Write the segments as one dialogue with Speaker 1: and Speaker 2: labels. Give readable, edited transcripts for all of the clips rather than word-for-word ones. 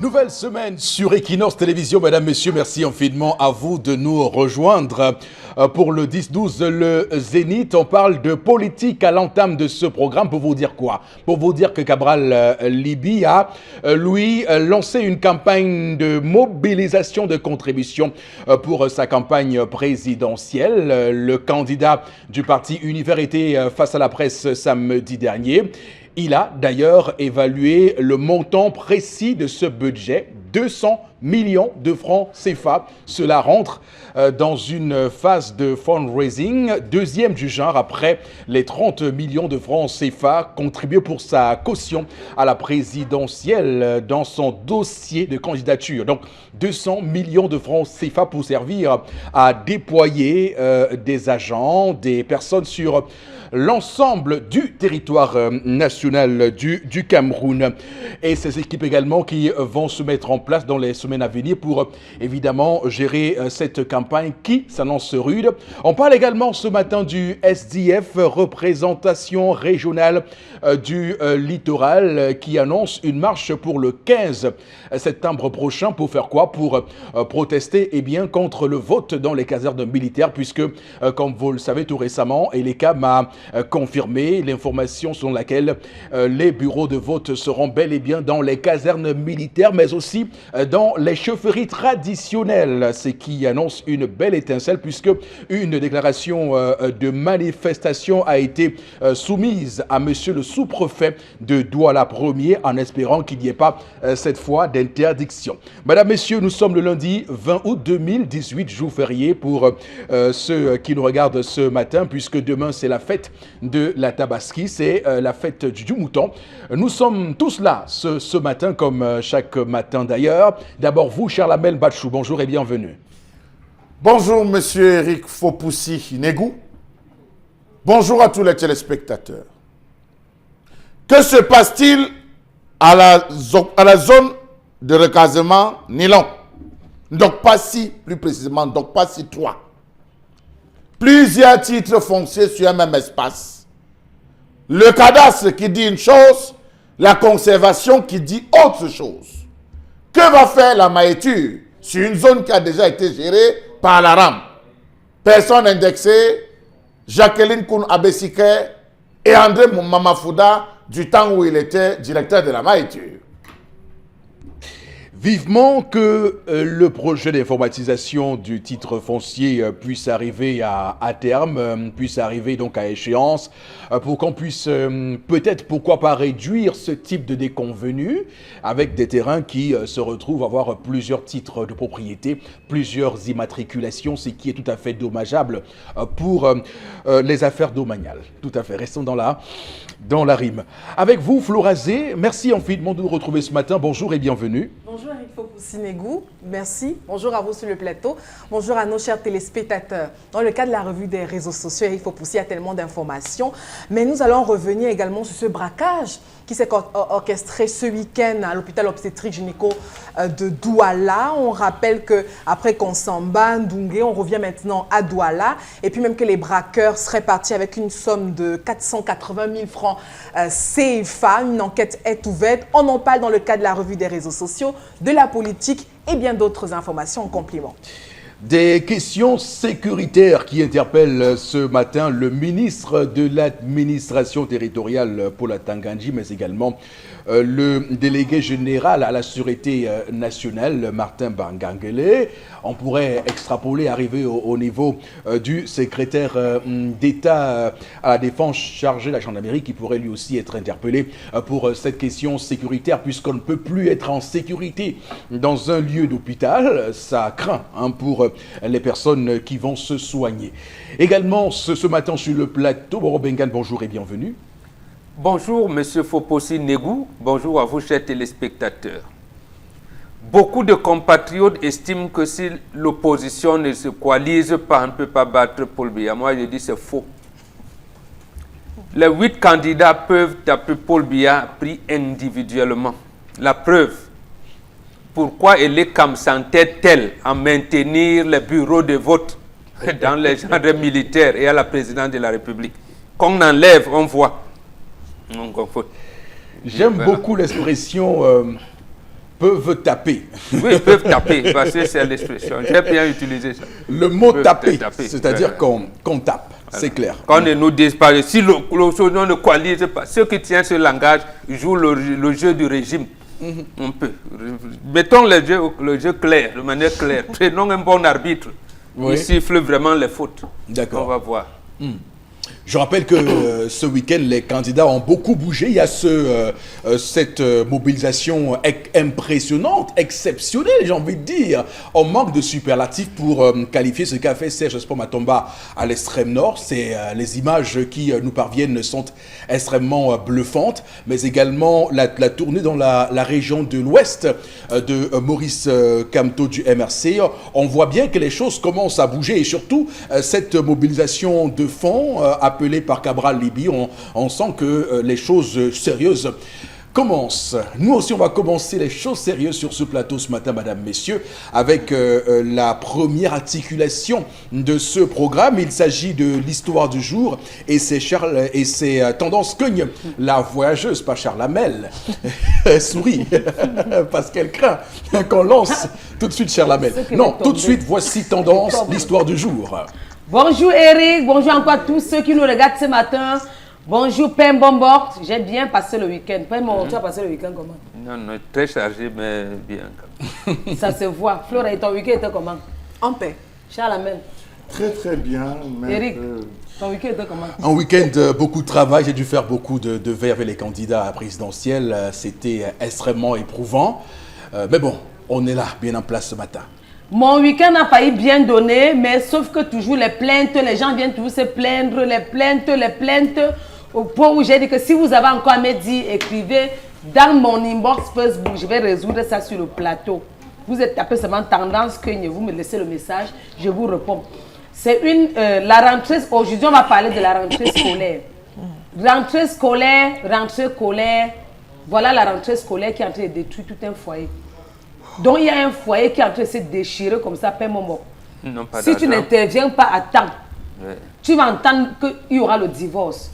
Speaker 1: Nouvelle semaine sur Equinox Télévision, mesdames, messieurs, merci infiniment à vous de nous rejoindre pour le 10-12, le Zénith. On parle de politique à l'entame de ce programme. Pour vous dire quoi? Pour vous dire que Cabral Libye a, lui, lancé une campagne de mobilisation de contributions pour sa campagne présidentielle. Le candidat du parti Univers était face à la presse samedi dernier. Il a d'ailleurs évalué le montant précis de ce budget, 200 millions de francs CFA. Cela rentre dans une phase de fundraising, deuxième du genre après les 30 millions de francs CFA contribués pour sa caution à la présidentielle dans son dossier de candidature. Donc 200 millions de francs CFA pour servir à déployer des agents, des personnes sur l'ensemble du territoire national du Cameroun. Et ces équipes également qui vont se mettre en place dans les semaines à venir pour évidemment gérer cette campagne qui s'annonce rude. On parle également ce matin du SDF, représentation régionale du littoral, qui annonce une marche pour le 15 septembre prochain. Pour faire quoi? Pour protester contre le vote dans les casernes militaires, puisque comme vous le savez tout récemment, Eleka m'a confirmé l'information selon laquelle les bureaux de vote seront bel et bien dans les casernes militaires, mais aussi dans les chefferies traditionnelles, ce qui annonce une belle étincelle, puisque une déclaration de manifestation a été soumise à monsieur le sous-préfet de Douala 1er, en espérant qu'il n'y ait pas cette fois d'interdiction. Madame, messieurs, nous sommes le lundi 20 août 2018, jour férié pour ceux qui nous regardent ce matin, puisque demain c'est la fête de la Tabaski, c'est la fête du mouton. Nous sommes tous là ce matin, comme chaque matin d'ailleurs. D'abord vous, Charlamel Bachou, bonjour et bienvenue.
Speaker 2: Bonjour monsieur Eric Fopoussi Negou. Bonjour à tous les téléspectateurs. Que se passe-t-il à la zone de recasement Nilon? Donc pas si, plus précisément, donc pas si 3. Plusieurs titres fonciers sur un même espace. Le cadastre qui dit une chose, la conservation qui dit autre chose. Que va faire la maïture sur une zone qui a déjà été gérée par la RAM? Personne indexée, Jacqueline Koun Abesike et André Mamafouda du temps où il était directeur de la maïture.
Speaker 1: Vivement que le projet d'informatisation du titre foncier puisse arriver à terme, puisse arriver donc à échéance, pour qu'on puisse peut-être, pourquoi pas, réduire ce type de déconvenus avec des terrains qui se retrouvent à avoir plusieurs titres de propriété, plusieurs immatriculations, ce qui est tout à fait dommageable pour les affaires domaniales. Tout à fait, restons dans la rime. Avec vous, Flora Zé, merci infiniment de nous retrouver ce matin. Bonjour et bienvenue.
Speaker 3: Bonjour Eric Fopoussi Negou, merci. Bonjour à vous sur le plateau. Bonjour à nos chers téléspectateurs. Dans le cadre de la revue des réseaux sociaux, Eric Fopoussi a tellement d'informations, mais nous allons revenir également sur ce braquage qui s'est orchestré ce week-end à l'hôpital obstétrique gynéco de Douala. On rappelle qu'après Konsamba, Ndounger, on revient maintenant à Douala, et puis même que les braqueurs seraient partis avec une somme de 480 000 francs CFA. Une enquête est ouverte. On en parle dans le cadre de la revue des réseaux sociaux, de la politique et bien d'autres informations en complément.
Speaker 1: Des questions sécuritaires qui interpellent ce matin le ministre de l'administration territoriale, Paul Tangandji, mais également le délégué général à la sûreté nationale, Martin Bangangele. On pourrait extrapoler, arriver au niveau du secrétaire d'État à la défense chargé de la gendarmerie, qui pourrait lui aussi être interpellé pour cette question sécuritaire, puisqu'on ne peut plus être en sécurité dans un lieu d'hôpital. Ça craint pour les personnes qui vont se soigner. Également, ce matin sur le plateau, Boro Bengan, bonjour et bienvenue.
Speaker 4: Bonjour, monsieur Fopoussi Negou. Bonjour à vous, chers téléspectateurs. Beaucoup de compatriotes estiment que si l'opposition ne se coalise pas, on ne peut pas battre Paul Biya. Moi, je dis c'est faux. Les 8 candidats peuvent taper Paul Biya pris individuellement. La preuve. Pourquoi Eleka s'entête-t-elle à maintenir les bureaux de vote dans les genres militaires et à la présidence de la République? Qu'on enlève, on voit.
Speaker 1: J'aime beaucoup l'expression peuvent taper.
Speaker 4: Oui, ils peuvent taper, parce que c'est l'expression. J'ai bien utilisé ça.
Speaker 1: Le mot
Speaker 4: Peuvent
Speaker 1: taper,
Speaker 4: taper.
Speaker 1: c'est-à-dire qu'on tape, c'est clair.
Speaker 4: Quand on ne nous disparaît, si le on ne coalise pas, ceux qui tiennent ce langage jouent le jeu du régime. On peut. Mettons le jeu clair, de manière claire. Prenons un bon arbitre.
Speaker 1: Oui.
Speaker 4: Il siffle vraiment les fautes.
Speaker 1: D'accord.
Speaker 4: On va voir.
Speaker 1: Je rappelle que ce week-end, les candidats ont beaucoup bougé. Il y a cette mobilisation impressionnante, exceptionnelle, j'ai envie de dire. On manque de superlatifs pour qualifier ce qu'a fait Serge Espoir Matomba à l'extrême nord. Les images qui nous parviennent sont extrêmement bluffantes, mais également la tournée dans la région de l'ouest de Maurice Kamto du MRC. On voit bien que les choses commencent à bouger et surtout cette mobilisation de fonds appelé par Cabral Libye, on sent que les choses sérieuses commencent. Nous aussi, on va commencer les choses sérieuses sur ce plateau ce matin, mesdames, messieurs, avec la première articulation de ce programme. Il s'agit de l'histoire du jour et c'est tendances cogne la voyageuse, pas Charles Hamel. Sourit parce qu'elle craint qu'on lance tout de suite Charles Hamel. Non, tout de suite, voici tendance, l'histoire du jour.
Speaker 5: Bonjour Eric, bonjour encore à tous ceux qui nous regardent ce matin. Bonjour Pem Bombok, j'ai bien passé le week-end. Pem, tu as passé le week-end comment?
Speaker 4: Non, très chargé, mais bien.
Speaker 5: Ça se voit. Flora, ton week-end était comment?
Speaker 3: En paix.
Speaker 5: Charles Amel.
Speaker 2: Très très bien. Mais
Speaker 5: Eric, ton week-end était comment?
Speaker 1: Un week-end, beaucoup de travail. J'ai dû faire beaucoup de verres avec les candidats présidentiels. C'était extrêmement éprouvant. Mais bon, on est là, bien en place ce matin.
Speaker 5: Mon week-end a failli bien donner, mais sauf que toujours les plaintes, les gens viennent toujours se plaindre, les plaintes, au point où j'ai dit que si vous avez encore à me dire, écrivez dans mon inbox Facebook, je vais résoudre ça sur le plateau. Vous êtes tapé seulement tendance que vous me laissez le message, je vous réponds. C'est la rentrée, aujourd'hui on va parler de la rentrée scolaire. Rentrée scolaire, voilà la rentrée scolaire qui est en train de détruire tout un foyer. Donc il y a un foyer qui est en train de se déchirer comme ça, Père Momo. Si tu n'interviens pas à temps, tu vas entendre qu'il y aura le divorce.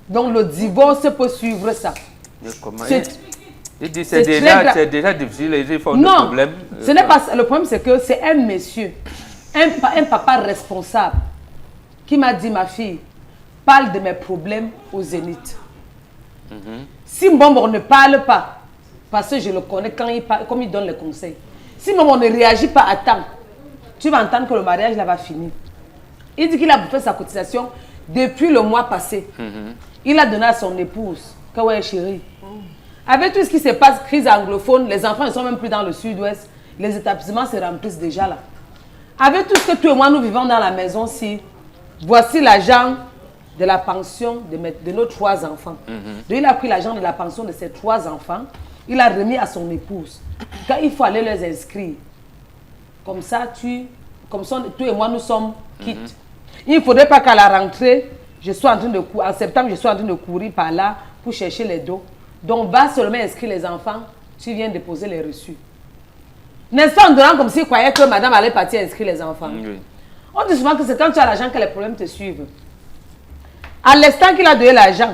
Speaker 5: Donc le divorce peut suivre ça.
Speaker 4: Mais comment c'est déjà difficile, il faut
Speaker 5: non,
Speaker 4: un problème.
Speaker 5: Ce n'est pas ça. Le problème c'est que c'est un monsieur, un papa responsable qui m'a dit, ma fille, parle de mes problèmes au Zénith. Si Mbombo ne parle pas, parce que je le connais quand il parle, comme il donne les conseils. Si maman ne réagit pas à temps, tu vas entendre que le mariage là va finir. Il dit qu'il a fait sa cotisation depuis le mois passé. Il a donné à son épouse, que ouais chérie. Avec tout ce qui se passe, crise anglophone, les enfants ne sont même plus dans le sud-ouest. Les établissements se remplissent déjà là. Avec tout ce que toi et moi nous vivons dans la maison-ci, voici l'argent de la pension de nos 3 enfants. Donc il a pris l'argent de la pension de ses 3 enfants. Il a remis à son épouse. Quand il faut aller les inscrire, comme ça, toi et moi, nous sommes quittes. Il ne faudrait pas qu'à la rentrée, en septembre, je sois en train de courir par là pour chercher les dos. Donc, va seulement inscrire les enfants, tu viens déposer les reçus. N'est-ce pas en donnant comme s'il croyait que madame allait partir inscrire les enfants? On dit souvent que c'est quand tu as l'argent que les problèmes te suivent. À l'instant qu'il a donné l'argent,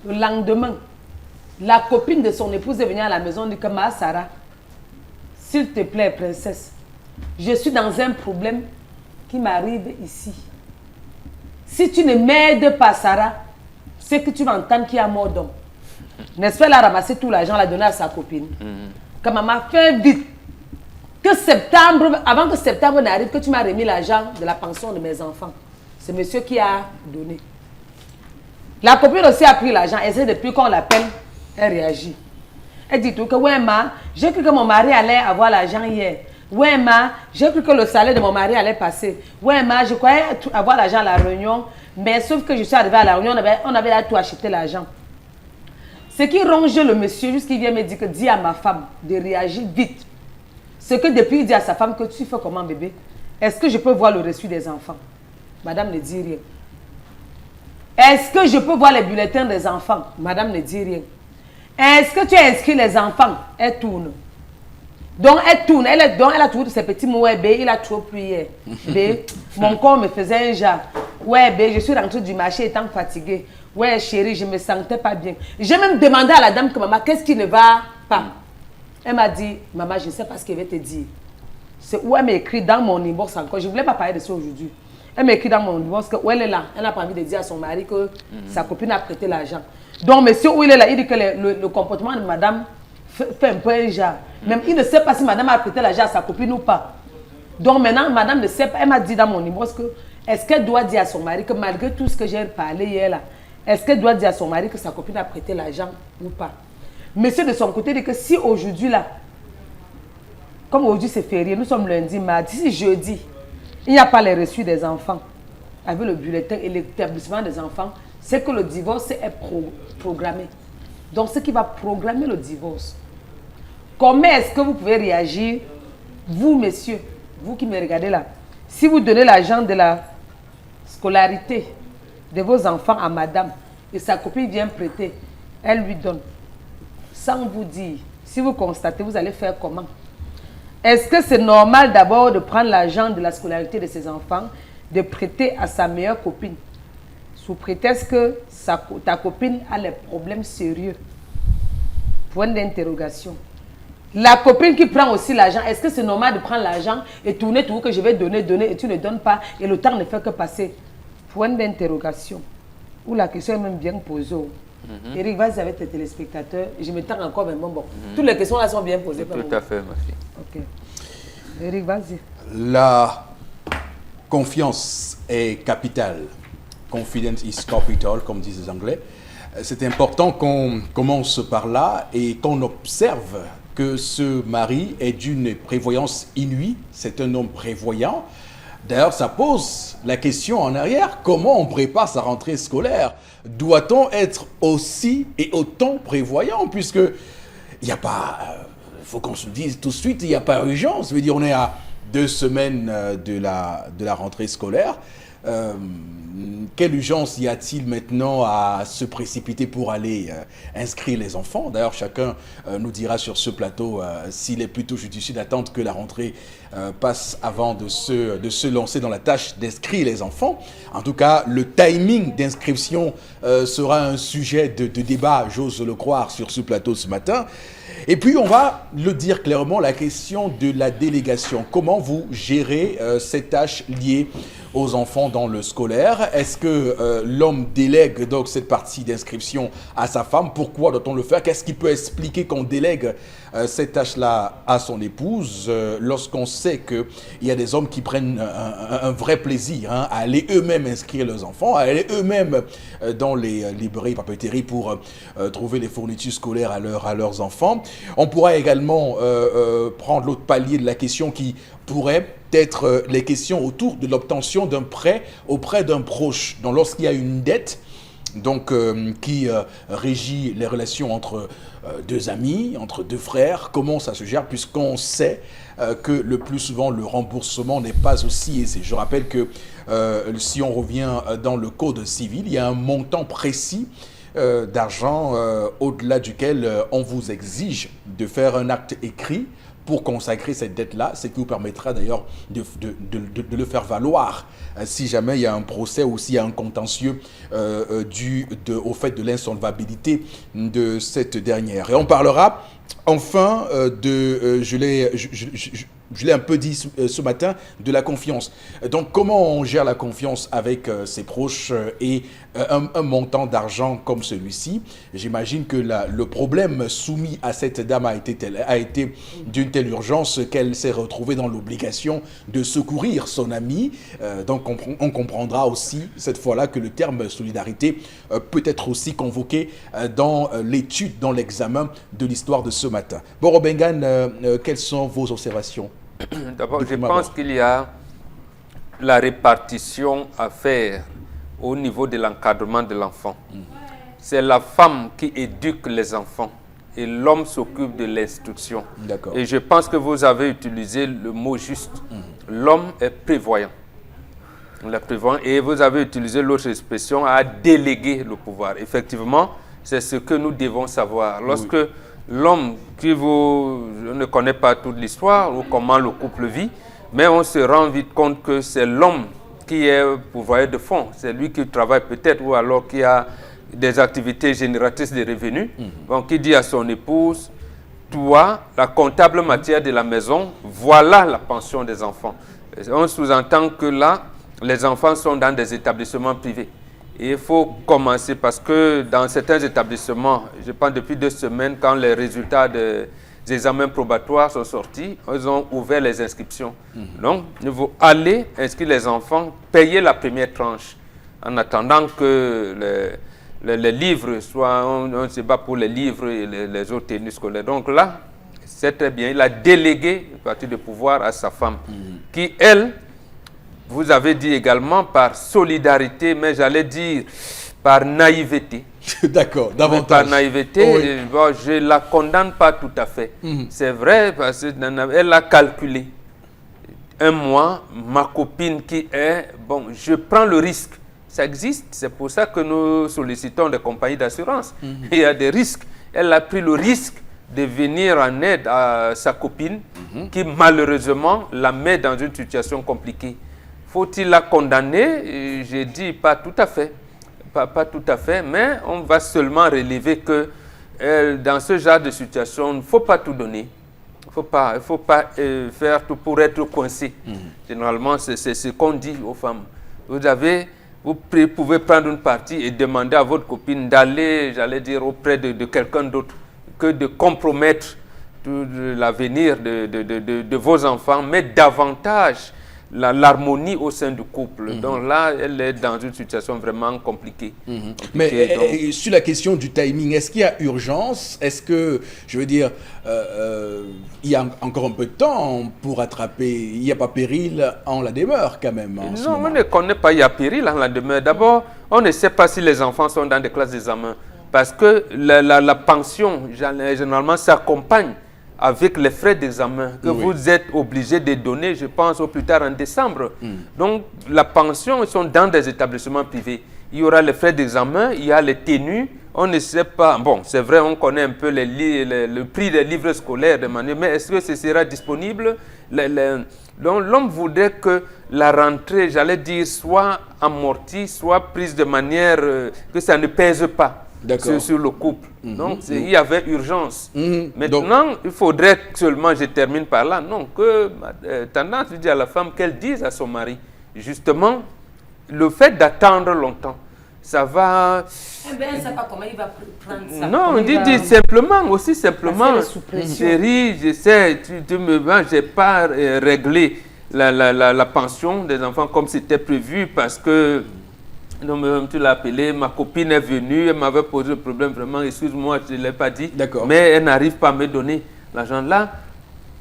Speaker 5: le lendemain, la copine de son épouse est venue à la maison et dit que ma Sarah, s'il te plaît, princesse, je suis dans un problème qui m'arrive ici. Si tu ne m'aides pas, Sarah, c'est que tu vas entendre qu'il y a mort d'homme. N'est-ce pas, elle a ramassé tout l'argent, l'a donné à sa copine. Que maman, fais vite. Avant que septembre n'arrive, que tu m'as remis l'argent de la pension de mes enfants. C'est monsieur qui a donné. La copine aussi a pris l'argent, et c'est depuis qu'on l'appelle. Elle réagit. Elle dit tout que ouais ma, j'ai cru que mon mari allait avoir l'argent hier. Ouais ma, j'ai cru que le salaire de mon mari allait passer. Ouais ma, je croyais avoir l'argent à la réunion, mais sauf que je suis arrivée à la réunion, on avait là tout acheté l'argent. Ce qui ronge le monsieur, jusqu'il vient me dire que dis à ma femme de réagir vite. Ce que depuis il dit à sa femme que tu fais comment bébé? Est-ce que je peux voir le reçu des enfants? Madame ne dit rien. Est-ce que je peux voir les bulletins des enfants? Madame ne dit rien. Est-ce que tu as inscrit les enfants? Elle tourne. Donc elle tourne. Elle a toujours ses petits mots. Ouais, B, il a trop prié. B, mon corps me faisait un genre. Ouais, B, je suis rentrée du marché étant fatiguée. Ouais, chérie, je ne me sentais pas bien. J'ai même demandé à la dame que maman, qu'est-ce qui ne va pas? Elle m'a dit, maman, je ne sais pas ce qu'elle va te dire. C'est où elle m'écrit dans mon inbox encore. Je ne voulais pas parler de ça aujourd'hui. Elle m'écrit dans mon inbox où elle est là. Elle n'a pas envie de dire à son mari que sa copine a prêté l'argent. Donc, monsieur, où il est là, il dit que le comportement de madame fait un peu un genre. Même il ne sait pas si madame a prêté l'argent à sa copine ou pas. Donc, maintenant, madame ne sait pas. Elle m'a dit dans mon inbox que est-ce qu'elle doit dire à son mari que malgré tout ce que j'ai parlé hier là, est-ce qu'elle doit dire à son mari que sa copine a prêté l'argent ou pas? Monsieur de son côté dit que si aujourd'hui là, comme aujourd'hui c'est férié, nous sommes lundi, mardi, si jeudi, il n'y a pas les reçus des enfants avec le bulletin et l'établissement des enfants, c'est que le divorce est programmé. Donc ce qui va programmer le divorce. Comment est-ce que vous pouvez réagir, vous messieurs, vous qui me regardez là, si vous donnez l'argent de la scolarité de vos enfants à madame et sa copine vient prêter, elle lui donne, sans vous dire, si vous constatez, vous allez faire comment? Est-ce que c'est normal d'abord de prendre l'argent de la scolarité de ses enfants, de prêter à sa meilleure copine, sous prétexte que ta copine a les problèmes sérieux? Point d'interrogation. La copine qui prend aussi l'argent, est-ce que c'est normal de prendre l'argent et tourner tout que je vais donner et tu ne donnes pas et le temps ne fait que passer? Point d'interrogation. Ou la question est même bien posée. Eric, vas-y avec tes téléspectateurs. Je me tends encore, mais bon. Toutes les questions là sont bien posées.
Speaker 4: Tout à fait, ma fille.
Speaker 5: Ok. Eric, vas-y.
Speaker 1: La confiance est capitale. Confidence is capital, comme disent les Anglais. C'est important qu'on commence par là et qu'on observe que ce mari est d'une prévoyance inouïe. C'est un homme prévoyant. D'ailleurs, ça pose la question en arrière, comment on prépare sa rentrée scolaire? Doit-on être aussi et autant prévoyant? Puisque il n'y a pas, faut qu'on se dise tout de suite, il n'y a pas urgence. Je veux dire, on est à 2 semaines de la rentrée scolaire. Quelle urgence y a-t-il maintenant à se précipiter pour aller inscrire les enfants? D'ailleurs, chacun nous dira sur ce plateau s'il est plutôt judicieux d'attendre que la rentrée passe avant de se lancer dans la tâche d'inscrire les enfants. En tout cas, le timing d'inscription sera un sujet de débat, j'ose le croire, sur ce plateau ce matin. Et puis, on va le dire clairement, la question de la délégation. Comment vous gérez ces tâches liées aux enfants dans le scolaire? Est-ce que l'homme délègue donc cette partie d'inscription à sa femme? Pourquoi doit-on le faire? Qu'est-ce qui peut expliquer qu'on délègue cette tâche-là à son épouse lorsqu'on sait qu'il y a des hommes qui prennent un vrai plaisir à aller eux-mêmes inscrire leurs enfants, à aller eux-mêmes dans les librairies, papeteries pour trouver les fournitures scolaires à leurs enfants? On pourra également prendre l'autre palier de la question qui pourrait être les questions autour de l'obtention d'un prêt auprès d'un proche. Donc lorsqu'il y a une dette donc, qui régit les relations entre 2 amis, entre 2 frères, comment ça se gère puisqu'on sait que le plus souvent le remboursement n'est pas aussi aisé. Je rappelle que si on revient dans le code civil, il y a un montant précis d'argent au-delà duquel on vous exige de faire un acte écrit pour consacrer cette dette-là, ce qui vous permettra d'ailleurs de le faire valoir si jamais il y a un procès ou s'il y a un contentieux dû au fait de l'insolvabilité de cette dernière. Et on parlera enfin je l'ai un peu dit ce matin, de la confiance. Donc, comment on gère la confiance avec ses proches et un montant d'argent comme celui-ci? J'imagine que le problème soumis à cette dame a été d'une telle urgence qu'elle s'est retrouvée dans l'obligation de secourir son ami. Donc, on comprendra aussi cette fois-là que le terme solidarité peut être aussi convoqué dans l'étude, dans l'examen de l'histoire de ce matin. Bon, Robengan, quelles sont vos observations?
Speaker 4: D'abord, je pense qu'il y a la répartition à faire au niveau de l'encadrement de l'enfant. C'est la femme qui éduque les enfants et l'homme s'occupe de l'instruction. Et je pense que vous avez utilisé le mot juste. L'homme est prévoyant. Et vous avez utilisé l'autre expression à déléguer le pouvoir. Effectivement, c'est ce que nous devons savoir. Lorsque l'homme ne connaît pas toute l'histoire ou comment le couple vit, mais on se rend vite compte que c'est l'homme qui est pourvoyeur de fonds. C'est lui qui travaille peut-être ou alors qui a des activités génératrices de revenus. Donc, qui dit à son épouse, toi, la comptable matière de la maison, voilà la pension des enfants. On sous-entend que là, les enfants sont dans des établissements privés. Et il faut commencer parce que dans certains établissements, je pense depuis 2 semaines, quand les résultats des examens probatoires sont sortis, ils ont ouvert les inscriptions. Donc, il faut aller inscrire les enfants, payer la première tranche, en attendant que les livres soient, on se bat pour les livres et les autres tenues scolaires. Donc là, c'est très bien. Il a délégué une partie de pouvoir à sa femme, qui, elle, vous avez dit également par solidarité, mais j'allais dire par naïveté.
Speaker 1: D'accord,
Speaker 4: Mais
Speaker 1: davantage.
Speaker 4: par naïveté,
Speaker 1: Oui.
Speaker 4: bon, je ne la condamne pas tout à fait. C'est vrai, parce qu'elle a calculé. 1 mois, ma copine qui est, bon, je prends le risque. Ça existe, c'est pour ça que nous sollicitons des compagnies d'assurance. Il y a des risques. Elle a pris le risque de venir en aide à sa copine qui malheureusement la met dans une situation compliquée. Faut-il la condamner? Je dis pas tout à fait. Pas tout à fait, mais on va seulement relever que dans ce genre de situation, il ne faut pas tout donner. Il ne faut pas faire tout pour être coincé. Généralement, c'est ce qu'on dit aux femmes. Vous pouvez prendre une partie et demander à votre copine d'aller, j'allais dire, auprès de quelqu'un d'autre, que de compromettre tout l'avenir de vos enfants, mais davantage l'harmonie au sein du couple. Donc là, elle est dans une situation vraiment compliquée.
Speaker 1: Mais
Speaker 4: Donc,
Speaker 1: sur la question du timing, est-ce qu'il y a urgence? Est-ce que, je veux dire, il y a encore un peu de temps pour attraper? Il n'y a pas péril en la demeure quand même en ce
Speaker 4: non,
Speaker 1: moment.
Speaker 4: on ne connaît pas, il y a péril en la demeure. D'abord, on ne sait pas si les enfants sont dans des classes d'examen. Parce que la pension, généralement, s'accompagne avec les frais d'examen que vous êtes obligé de donner, je pense, au plus tard en décembre. Donc, la pension, ils sont dans des établissements privés. Il y aura les frais d'examen, il y a les tenues. On ne sait pas, bon, c'est vrai, on connaît un peu le prix des livres scolaires, mais est-ce que ce sera disponible? Donc, l'homme voudrait que la rentrée, j'allais dire, soit amortie, soit prise de manière que ça ne pèse pas sur le couple. Donc, il y avait urgence. Maintenant, il faudrait seulement, je termine par là, non, que tendance, je dis à la femme qu'elle dise à son mari, justement, le fait d'attendre longtemps, ça va...
Speaker 5: Eh bien, elle ne sait pas comment il va prendre ça.
Speaker 4: Non,
Speaker 5: Comment
Speaker 4: on
Speaker 5: il
Speaker 4: dit,
Speaker 5: va-
Speaker 4: dit simplement, aussi simplement,
Speaker 5: Parce qu'elle est sous pression.
Speaker 4: chérie, je sais, tu me vends, je n'ai pas réglé la pension des enfants comme c'était prévu parce que, non, tu l'as appelé, ma copine est venue, elle m'avait posé le problème, vraiment, excuse-moi, je ne l'ai pas dit, mais elle n'arrive pas à me donner l'argent là.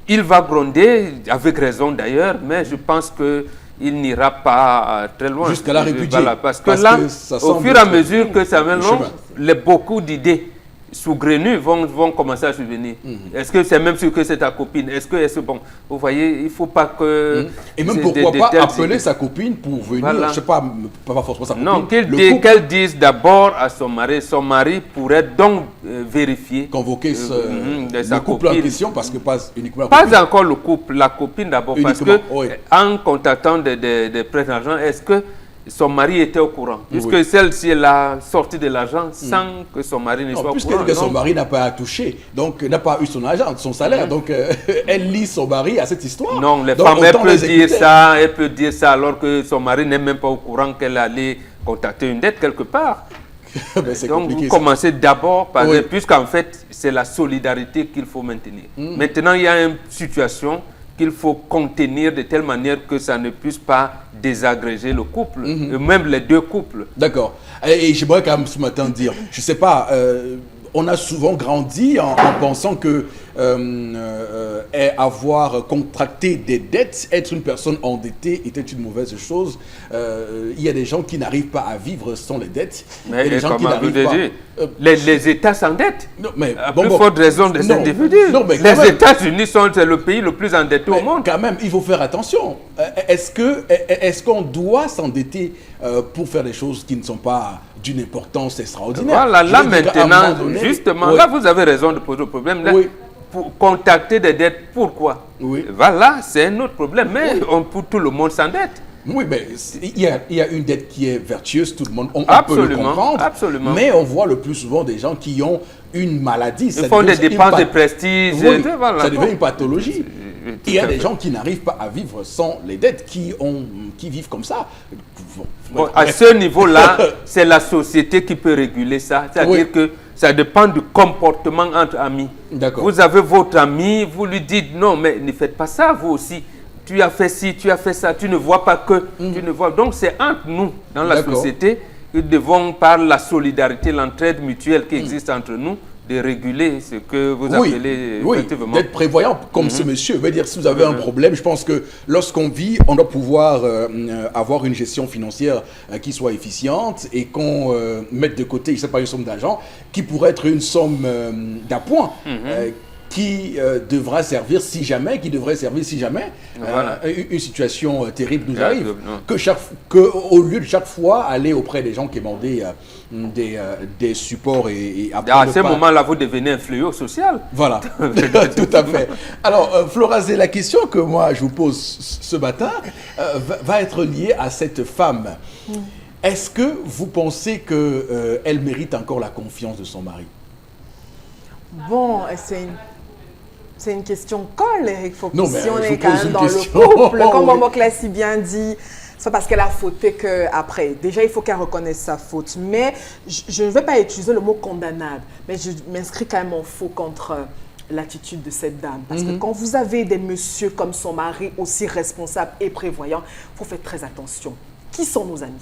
Speaker 4: Il va gronder, avec raison d'ailleurs, mais je pense qu'il n'ira pas très loin.
Speaker 1: Jusqu'à la répudier.
Speaker 4: Voilà, parce que là,
Speaker 1: ça
Speaker 4: au
Speaker 1: semble
Speaker 4: fur et à
Speaker 1: être
Speaker 4: mesure que ça va
Speaker 1: le
Speaker 4: long,
Speaker 1: chemin.
Speaker 4: beaucoup d'idées sous-grenues vont commencer à survenir. Est-ce que c'est même sûr que c'est ta copine? Est-ce que bon, vous voyez, il ne faut pas que...
Speaker 1: Et même
Speaker 4: c'est
Speaker 1: pourquoi
Speaker 4: des
Speaker 1: pas
Speaker 4: telles
Speaker 1: appeler
Speaker 4: idées.
Speaker 1: sa copine pour venir,
Speaker 4: Voilà.
Speaker 1: je sais pas forcément sa copine.
Speaker 4: Non,
Speaker 1: le couple,
Speaker 4: qu'elle dise d'abord à son mari pourrait donc vérifier.
Speaker 1: convoquer
Speaker 4: de
Speaker 1: le
Speaker 4: sa
Speaker 1: couple en
Speaker 4: copine.
Speaker 1: question parce que pas uniquement la
Speaker 4: Pas
Speaker 1: copine.
Speaker 4: encore le couple, la copine d'abord, parce que
Speaker 1: Uniquement, oui.
Speaker 4: en contactant des prêts d'argent, est-ce que son mari était au courant? Puisque celle-ci, elle a sorti de l'argent sans que son mari ne soit
Speaker 1: Non,
Speaker 4: au
Speaker 1: puisque
Speaker 4: courant.
Speaker 1: son
Speaker 4: Non.
Speaker 1: mari n'a pas touché, donc n'a pas eu son argent, son salaire, donc elle lie son mari à cette histoire.
Speaker 4: Non, les
Speaker 1: Donc,
Speaker 4: femmes, elle
Speaker 1: autant
Speaker 4: peut
Speaker 1: les
Speaker 4: dire
Speaker 1: écouter.
Speaker 4: ça, elle peut dire ça alors que son mari n'est même pas au courant qu'elle allait contacter une dette quelque part.
Speaker 1: Ben, c'est
Speaker 4: Donc
Speaker 1: compliqué.
Speaker 4: vous
Speaker 1: ça.
Speaker 4: commencez d'abord par
Speaker 1: Oui.
Speaker 4: puisqu'en fait c'est la solidarité qu'il faut maintenir. Maintenant il y a une situation qu'il faut contenir de telle manière que ça ne puisse pas désagréger le couple, et même les deux couples.
Speaker 1: D'accord. Et j'aimerais quand même ce matin dire, je sais pas, on a souvent grandi en pensant que avoir contracté des dettes, être une personne endettée était une mauvaise chose. Il y a des gens qui n'arrivent pas à vivre sans les dettes.
Speaker 4: Mais
Speaker 1: et des gens qui
Speaker 4: comment vous
Speaker 1: n'arrivent pas.
Speaker 4: dites, les États s'endettent.
Speaker 1: Non, mais
Speaker 4: À
Speaker 1: bon,
Speaker 4: plus
Speaker 1: bon.
Speaker 4: forte raison des
Speaker 1: Non,
Speaker 4: individus.
Speaker 1: non, mais quand
Speaker 4: Les
Speaker 1: même.
Speaker 4: États-Unis sont le pays le plus endetté
Speaker 1: Mais
Speaker 4: au monde.
Speaker 1: quand même, il faut faire attention. Est-ce qu'on doit s'endetter pour faire des choses qui ne sont pas d'une importance extraordinaire?
Speaker 4: Voilà,
Speaker 1: Je
Speaker 4: là
Speaker 1: veux dire, à un
Speaker 4: maintenant,
Speaker 1: moment donné,
Speaker 4: justement,
Speaker 1: oui.
Speaker 4: là vous avez raison de poser le problème. Là,
Speaker 1: Oui.
Speaker 4: pour contacter des dettes, pourquoi?
Speaker 1: Oui.
Speaker 4: Voilà, c'est un autre problème. Mais pour tout le monde s'endette.
Speaker 1: Oui, mais il y a une dette qui est vertueuse, tout le monde, on peut le comprendre.
Speaker 4: Absolument.
Speaker 1: Mais on voit le plus souvent des gens qui ont une maladie.
Speaker 4: Ils font des dépenses de prestige.
Speaker 1: Oui, ça devient une pathologie. Il y a des gens qui n'arrivent pas à vivre sans les dettes, qui vivent comme ça.
Speaker 4: Bon, à ce niveau-là, c'est la société qui peut réguler ça. C'est-à-dire que ça dépend du comportement entre amis. Vous avez votre ami, vous lui dites non, mais ne faites pas ça, vous aussi. Tu as fait ci, tu as fait ça, tu ne vois pas que. Tu ne vois. Donc c'est entre nous, dans la société, que nous devons, par la solidarité, l'entraide mutuelle qui existe entre nous, de réguler ce que vous appelez effectivement.
Speaker 1: D'être prévoyant comme ce monsieur. Veut dire, si vous avez un problème, je pense que lorsqu'on vit, on doit pouvoir avoir une gestion financière qui soit efficiente et qu'on mette de côté, je ne sais pas, une somme d'argent qui pourrait être une somme d'appoint. Qui devra servir si jamais, une situation terrible nous arrive. Au lieu de chaque fois aller auprès des gens qui demandaient des supports et
Speaker 4: à ce moment-là, vous devenez un fléau social.
Speaker 1: Voilà, tout à fait. Alors, Florazé, la question que moi je vous pose ce matin va être liée à cette femme. Est-ce que vous pensez qu'elle mérite encore la confiance de son mari?
Speaker 3: Bon, c'est une question colle, Eric Fopussi.
Speaker 1: Non, mais
Speaker 3: on est quand même dans le couple. Comme Momok l'a si bien dit, c'est parce qu'elle a fauté qu'après. Déjà, il faut qu'elle reconnaisse sa faute. Mais je ne vais pas utiliser le mot condamnable, mais je m'inscris quand même en faux contre l'attitude de cette dame. Parce que quand vous avez des messieurs comme son mari, aussi responsables et prévoyants, il faut faire très attention. Qui sont nos amis?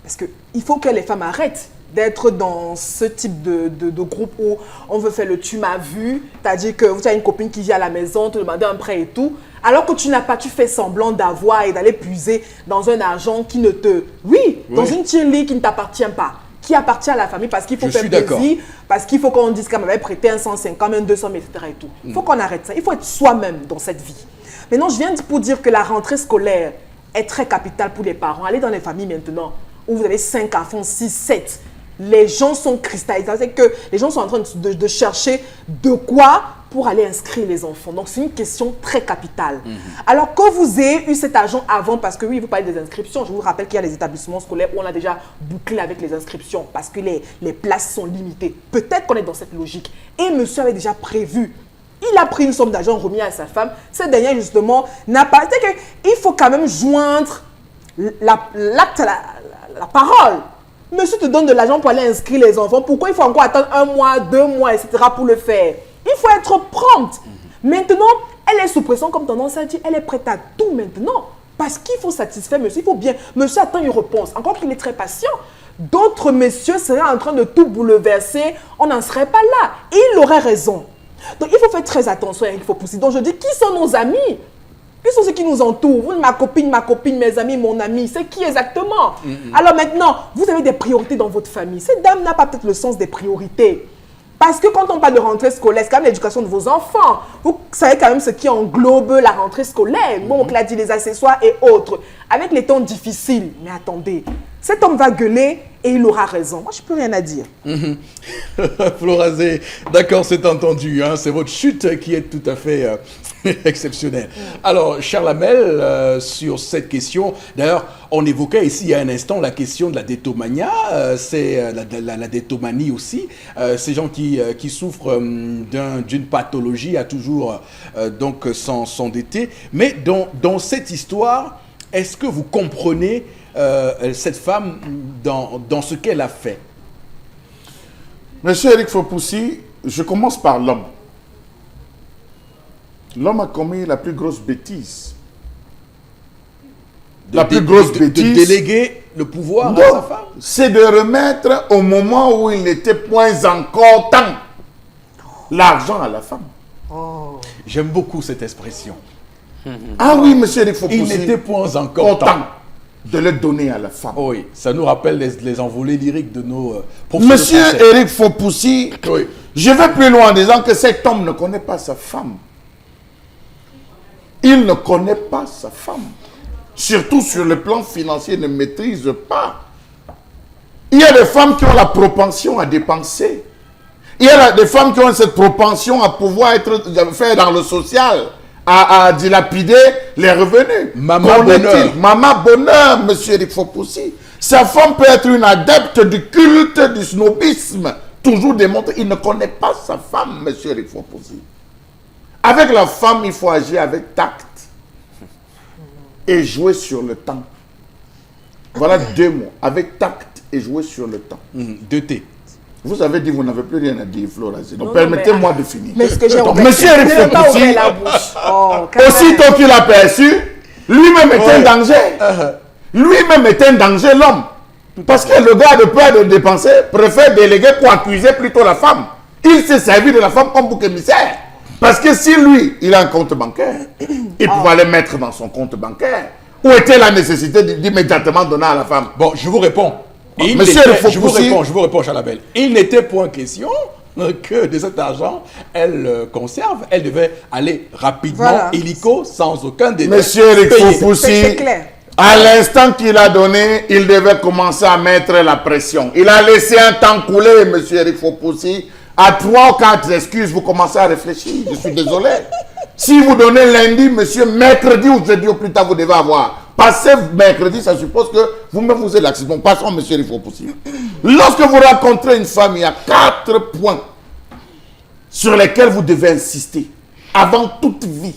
Speaker 3: Parce qu'il faut que les femmes arrêtent d'être dans ce type de groupe où on veut faire le tu m'as vu, c'est-à-dire que vous avez une copine qui vient à la maison, te demander un prêt et tout, alors que tu n'as pas, tu fais semblant d'avoir et d'aller puiser dans un argent qui ne te... dans une tirelire qui ne t'appartient pas, qui appartient à la famille parce qu'il faut faire plaisir, parce qu'il faut qu'on dise qu'elle m'avait prêté un 150, un 200, etc. et tout. Il faut qu'on arrête ça. Il faut être soi-même dans cette vie. Maintenant, je viens pour dire que la rentrée scolaire est très capitale pour les parents. Allez dans les familles maintenant, où vous avez 5 enfants, 6, 7. Les gens sont cristallisés. C'est que les gens sont en train de chercher de quoi pour aller inscrire les enfants. Donc, c'est une question très capitale. Alors que vous ayez eu cet argent avant, parce que oui, vous parlez des inscriptions. Je vous rappelle qu'il y a des établissements scolaires où on a déjà bouclé avec les inscriptions parce que les places sont limitées. Peut-être qu'on est dans cette logique. Et monsieur avait déjà prévu. Il a pris une somme d'argent remis à sa femme. Cette dernière, justement, n'a pas... C'est qu'il faut quand même joindre l'acte à la parole. Monsieur te donne de l'argent pour aller inscrire les enfants. Pourquoi il faut encore attendre 1 mois, 2 mois, etc. pour le faire? Il faut être prompte. Maintenant, elle est sous pression, comme tendance à dire. Elle est prête à tout maintenant. Parce qu'il faut satisfaire monsieur. Il faut bien... Monsieur attend une réponse. Encore qu'il est très patient. D'autres messieurs seraient en train de tout bouleverser. On n'en serait pas là. Et il aurait raison. Donc, il faut faire très attention, Eric Fopussi. Donc, je dis, qui sont nos amis? Qui sont ceux qui nous entourent? Vous, ma copine, mes amis, mon ami. C'est qui exactement? Alors maintenant, vous avez des priorités dans votre famille. Cette dame n'a pas peut-être le sens des priorités. Parce que quand on parle de rentrée scolaire, c'est quand même l'éducation de vos enfants. Vous savez quand même ce qui englobe la rentrée scolaire. Bon, on l'a dit, les accessoires et autres. Avec les temps difficiles. Mais attendez, cet homme va gueuler et il aura raison. Moi, je n'ai plus rien à dire.
Speaker 1: Florazé, d'accord, c'est entendu. Hein, c'est votre chute qui est tout à fait exceptionnelle. Alors, Charles Hamel, sur cette question, d'ailleurs, on évoquait ici il y a un instant la question de la détomania. C'est la détomanie aussi. Ces gens qui souffrent d'une pathologie à toujours donc s'endetter. Mais dans cette histoire, est-ce que vous comprenez cette femme dans ce qu'elle a fait?
Speaker 2: Monsieur Eric Fopussi, je commence par l'homme. L'homme a commis la plus grosse bêtise.
Speaker 1: De déléguer le pouvoir à sa femme.
Speaker 2: C'est de remettre au moment où il n'était point encore temps l'argent à la femme.
Speaker 1: J'aime beaucoup cette expression.
Speaker 2: Ah oui, monsieur Eric Fopussi.
Speaker 1: Il n'était point encore temps
Speaker 2: de le donner à la femme.
Speaker 1: Oui, ça nous rappelle les envolées lyriques de nos professeurs.
Speaker 2: Monsieur Eric Fopussi, je vais plus loin en disant que cet homme ne connaît pas sa femme. Il ne connaît pas sa femme. Surtout sur le plan financier, il ne maîtrise pas. Il y a des femmes qui ont la propension à dépenser. Il y a des femmes qui ont cette propension à pouvoir faire dans le social, à dilapider les revenus.
Speaker 1: Maman bonheur.
Speaker 2: Maman bonheur, monsieur Eric Fopoussi. Sa femme peut être une adepte du culte du snobisme. Toujours démontré, il ne connaît pas sa femme, monsieur Eric Fopoussi. Avec la femme, il faut agir avec tact et jouer sur le temps. Voilà 2 mots. Avec tact et jouer sur le temps.
Speaker 1: 2 T.
Speaker 2: Vous avez dit, vous n'avez plus rien à dire, Florazé. Donc,
Speaker 3: Non,
Speaker 2: permettez-moi de finir.
Speaker 3: Mais ce que j'ai
Speaker 2: Donc,
Speaker 3: compris,
Speaker 2: monsieur Eric
Speaker 3: ne pas
Speaker 2: Fopoussi,
Speaker 3: ouvrir la bouche. Oh, quand même.
Speaker 2: aussitôt qu'il a perçu, lui-même est un danger. Lui-même est un danger, l'homme. Parce que le gars, de peur de dépenser, préfère déléguer pour accuser plutôt la femme. Il s'est servi de la femme comme bouc émissaire. Parce que si lui, il a un compte bancaire, il pouvait aller mettre dans son compte bancaire. Où était la nécessité d'immédiatement donner à la femme?
Speaker 1: Bon, je vous réponds.
Speaker 2: Monsieur
Speaker 1: Je vous réponds, Chalabel. Il n'était point question que de cet argent, elle conserve. Elle devait aller rapidement,
Speaker 3: Voilà.
Speaker 1: illico, sans aucun délai.
Speaker 2: Monsieur Eric
Speaker 1: payer.
Speaker 2: Fopoussi,
Speaker 3: C'est clair.
Speaker 2: à l'instant qu'il a donné, il devait commencer à mettre la pression. Il a laissé un temps couler, monsieur Eric Fopoussi. À 3 ou 4 excuses, vous commencez à réfléchir. Je suis désolé. Si vous donnez lundi, monsieur, mercredi ou jeudi au plus tard, vous devez avoir. Passez mercredi, ça suppose que vous-même vous êtes l'accident. Passons, monsieur Eric Fopoussi. Lorsque vous rencontrez une femme, il y a 4 points sur lesquels vous devez insister avant toute vie.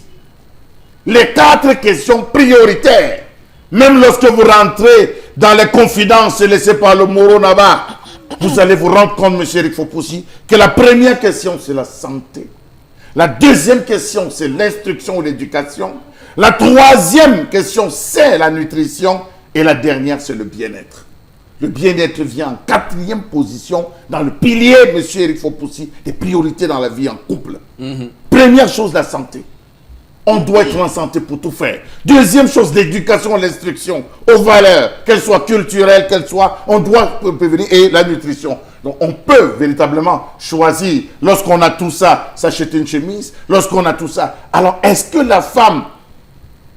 Speaker 2: Les 4 questions prioritaires. Même lorsque vous rentrez dans les confidences laissées par le Moro Naba, vous allez vous rendre compte, monsieur Eric Fopoussi, que la première question, c'est la santé. La deuxième question, c'est l'instruction ou l'éducation. La troisième question, c'est la nutrition. Et la dernière, c'est le bien-être. Le bien-être vient en 4e position dans le pilier, monsieur Eric Fopoussi, des priorités dans la vie en couple. Première chose, la santé. On doit être en santé pour tout faire. Deuxième chose, l'éducation, l'instruction aux valeurs, qu'elles soient culturelles, qu'elles soient, on doit prévenir, et la nutrition. Donc on peut véritablement choisir, lorsqu'on a tout ça, s'acheter une chemise, lorsqu'on a tout ça. Alors est-ce que la femme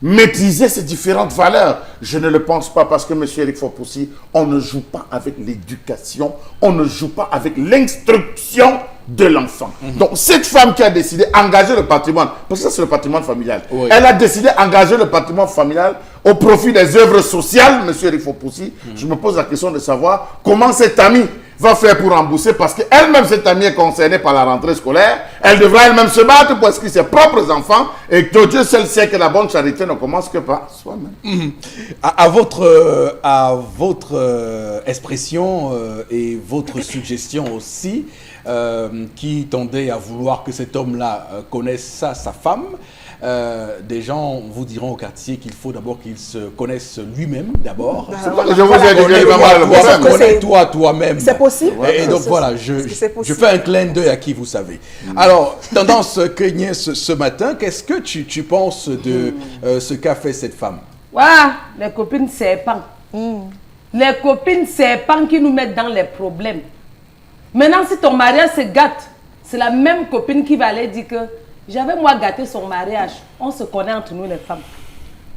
Speaker 2: maîtrisait ces différentes valeurs? Je ne le pense pas, parce que monsieur Eric Fopoussi, on ne joue pas avec l'éducation, on ne joue pas avec l'instruction de l'enfant. Donc cette femme qui a décidé d'engager le patrimoine, parce que ça c'est le patrimoine familial,
Speaker 1: Oui.
Speaker 2: elle a décidé d'engager le patrimoine familial au profit des œuvres sociales, monsieur Eric Fopoussi. Je me pose la question de savoir comment cette amie va faire pour rembourser, parce qu'elle-même, cette amie, est concernée par la rentrée scolaire. Elle devra elle-même se battre pour inscrire ses propres enfants, et que Dieu seul sait que la bonne charité ne commence que par soi-même.
Speaker 1: À votre expression et votre suggestion aussi, qui tendait à vouloir que cet homme-là connaisse ça, sa femme, des gens vous diront au quartier qu'il faut d'abord qu'il se connaisse lui-même d'abord.
Speaker 2: Je vous ai dit que le problème.
Speaker 1: Connais-toi toi-même.
Speaker 3: C'est possible.
Speaker 1: Et donc voilà,
Speaker 3: Est-ce que c'est
Speaker 1: je
Speaker 3: possible?
Speaker 1: fais un clin d'œil à qui vous savez. Alors, tendance Kenyé ce matin, qu'est-ce que tu penses de ce qu'a fait cette femme?
Speaker 5: Voilà, les copines serpents. Les copines serpents qui nous mettent dans les problèmes. Maintenant, si ton mariage se gâte, c'est la même copine qui va aller dire que j'avais moi gâté son mariage. On se connaît entre nous les femmes.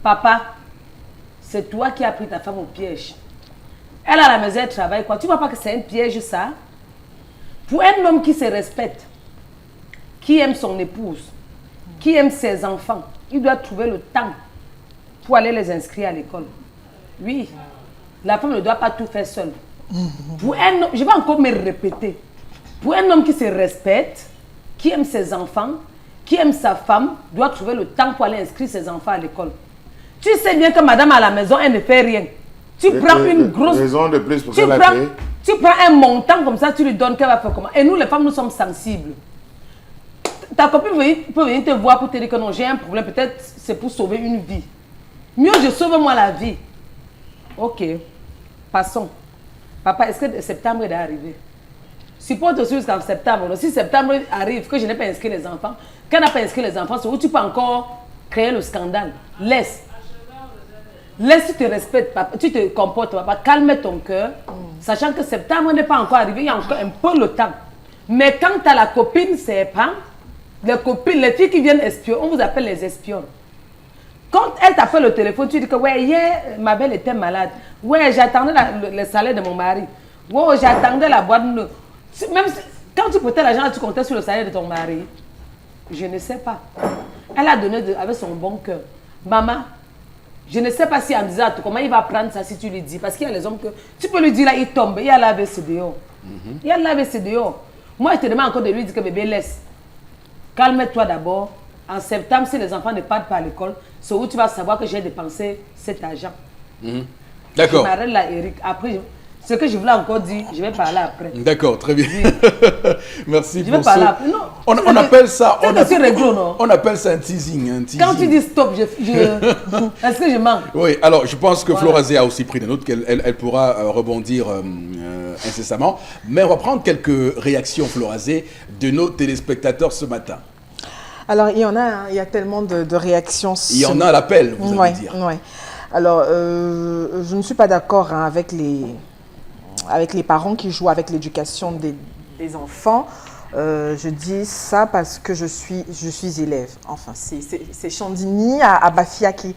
Speaker 5: Papa, c'est toi qui as pris ta femme au piège. Elle à la maison, elle travaille quoi? Tu vois pas que c'est un piège ça? Pour un homme qui se respecte, qui aime son épouse, qui aime ses enfants, il doit trouver le temps pour aller les inscrire à l'école. Oui, la femme ne doit pas tout faire seule. Pour un homme, je vais encore me répéter, pour un homme qui se respecte, qui aime ses enfants, qui aime sa femme, doit trouver le temps pour aller inscrire ses enfants à l'école. Tu sais bien que madame à la maison, elle ne fait rien. Tu prends une grosse...
Speaker 2: Raison de plus pour
Speaker 5: tu
Speaker 2: qu'elle a
Speaker 5: prends,
Speaker 2: payé.
Speaker 5: tu prends un montant comme ça, tu lui donnes, qu'elle va faire comment? Et nous, les femmes, nous sommes sensibles. Ta copine peut venir te voir pour te dire que non, j'ai un problème, peut-être c'est pour sauver une vie. Mieux, je sauve moi la vie. Ok, passons. Papa, est-ce que septembre est arrivé? Suppose aussi jusqu'en septembre. Si septembre arrive, que je n'ai pas inscrit les enfants, quand on n'a pas inscrit les enfants, c'est où tu peux encore créer le scandale. Laisse. Laisse, tu te respectes, papa, tu te comportes, papa, calme ton cœur, sachant que septembre n'est pas encore arrivé, il y a encore un peu le temps. Mais quand tu as la copine, c'est pas, les copines, les filles qui viennent espionner, on vous appelle les espions. Quand elle t'appelle au téléphone, tu dis que ouais, hier, ma belle était malade. Ouais, j'attendais le salaire de mon mari. Ouais, j'attendais la boîte. Même si, quand tu prêtais l'argent, tu comptais sur le salaire de ton mari. Je ne sais pas. Elle a donné avec son bon cœur. Maman, je ne sais pas si en disant comment il va prendre ça si tu lui dis. Parce qu'il y a les hommes que tu peux lui dire là, il tombe, il y a l'AVC dehors. Il y a l'AVC dehors. Moi, je te demande encore de lui dire que bébé, laisse. Calme-toi d'abord. En septembre, si les enfants ne partent pas à l'école, c'est où tu vas savoir que j'ai dépensé cet argent.
Speaker 1: D'accord.
Speaker 5: Je m'arrête là, Eric. Après, ce que je voulais encore dire, je vais parler après.
Speaker 1: D'accord, très bien. Merci
Speaker 5: Je vais
Speaker 1: pour
Speaker 5: parler
Speaker 1: ce...
Speaker 5: après. Non,
Speaker 1: On appelle ça...
Speaker 5: On
Speaker 1: appelle ça un teasing.
Speaker 5: Quand tu dis stop, est-ce que je manque?
Speaker 1: Oui, alors je pense que Florazé a aussi pris des notes, elle pourra rebondir incessamment. Mais on va prendre quelques réactions, Florazé, de nos téléspectateurs ce matin.
Speaker 3: Alors, il y en a, hein, il y a tellement de réactions.
Speaker 1: Il y en a à l'appel, vous allez dire.
Speaker 3: Oui. Alors, je ne suis pas d'accord hein, avec les parents qui jouent avec l'éducation des enfants. Je dis ça parce que je suis élève. Enfin, c'est Chandini à Bafia qui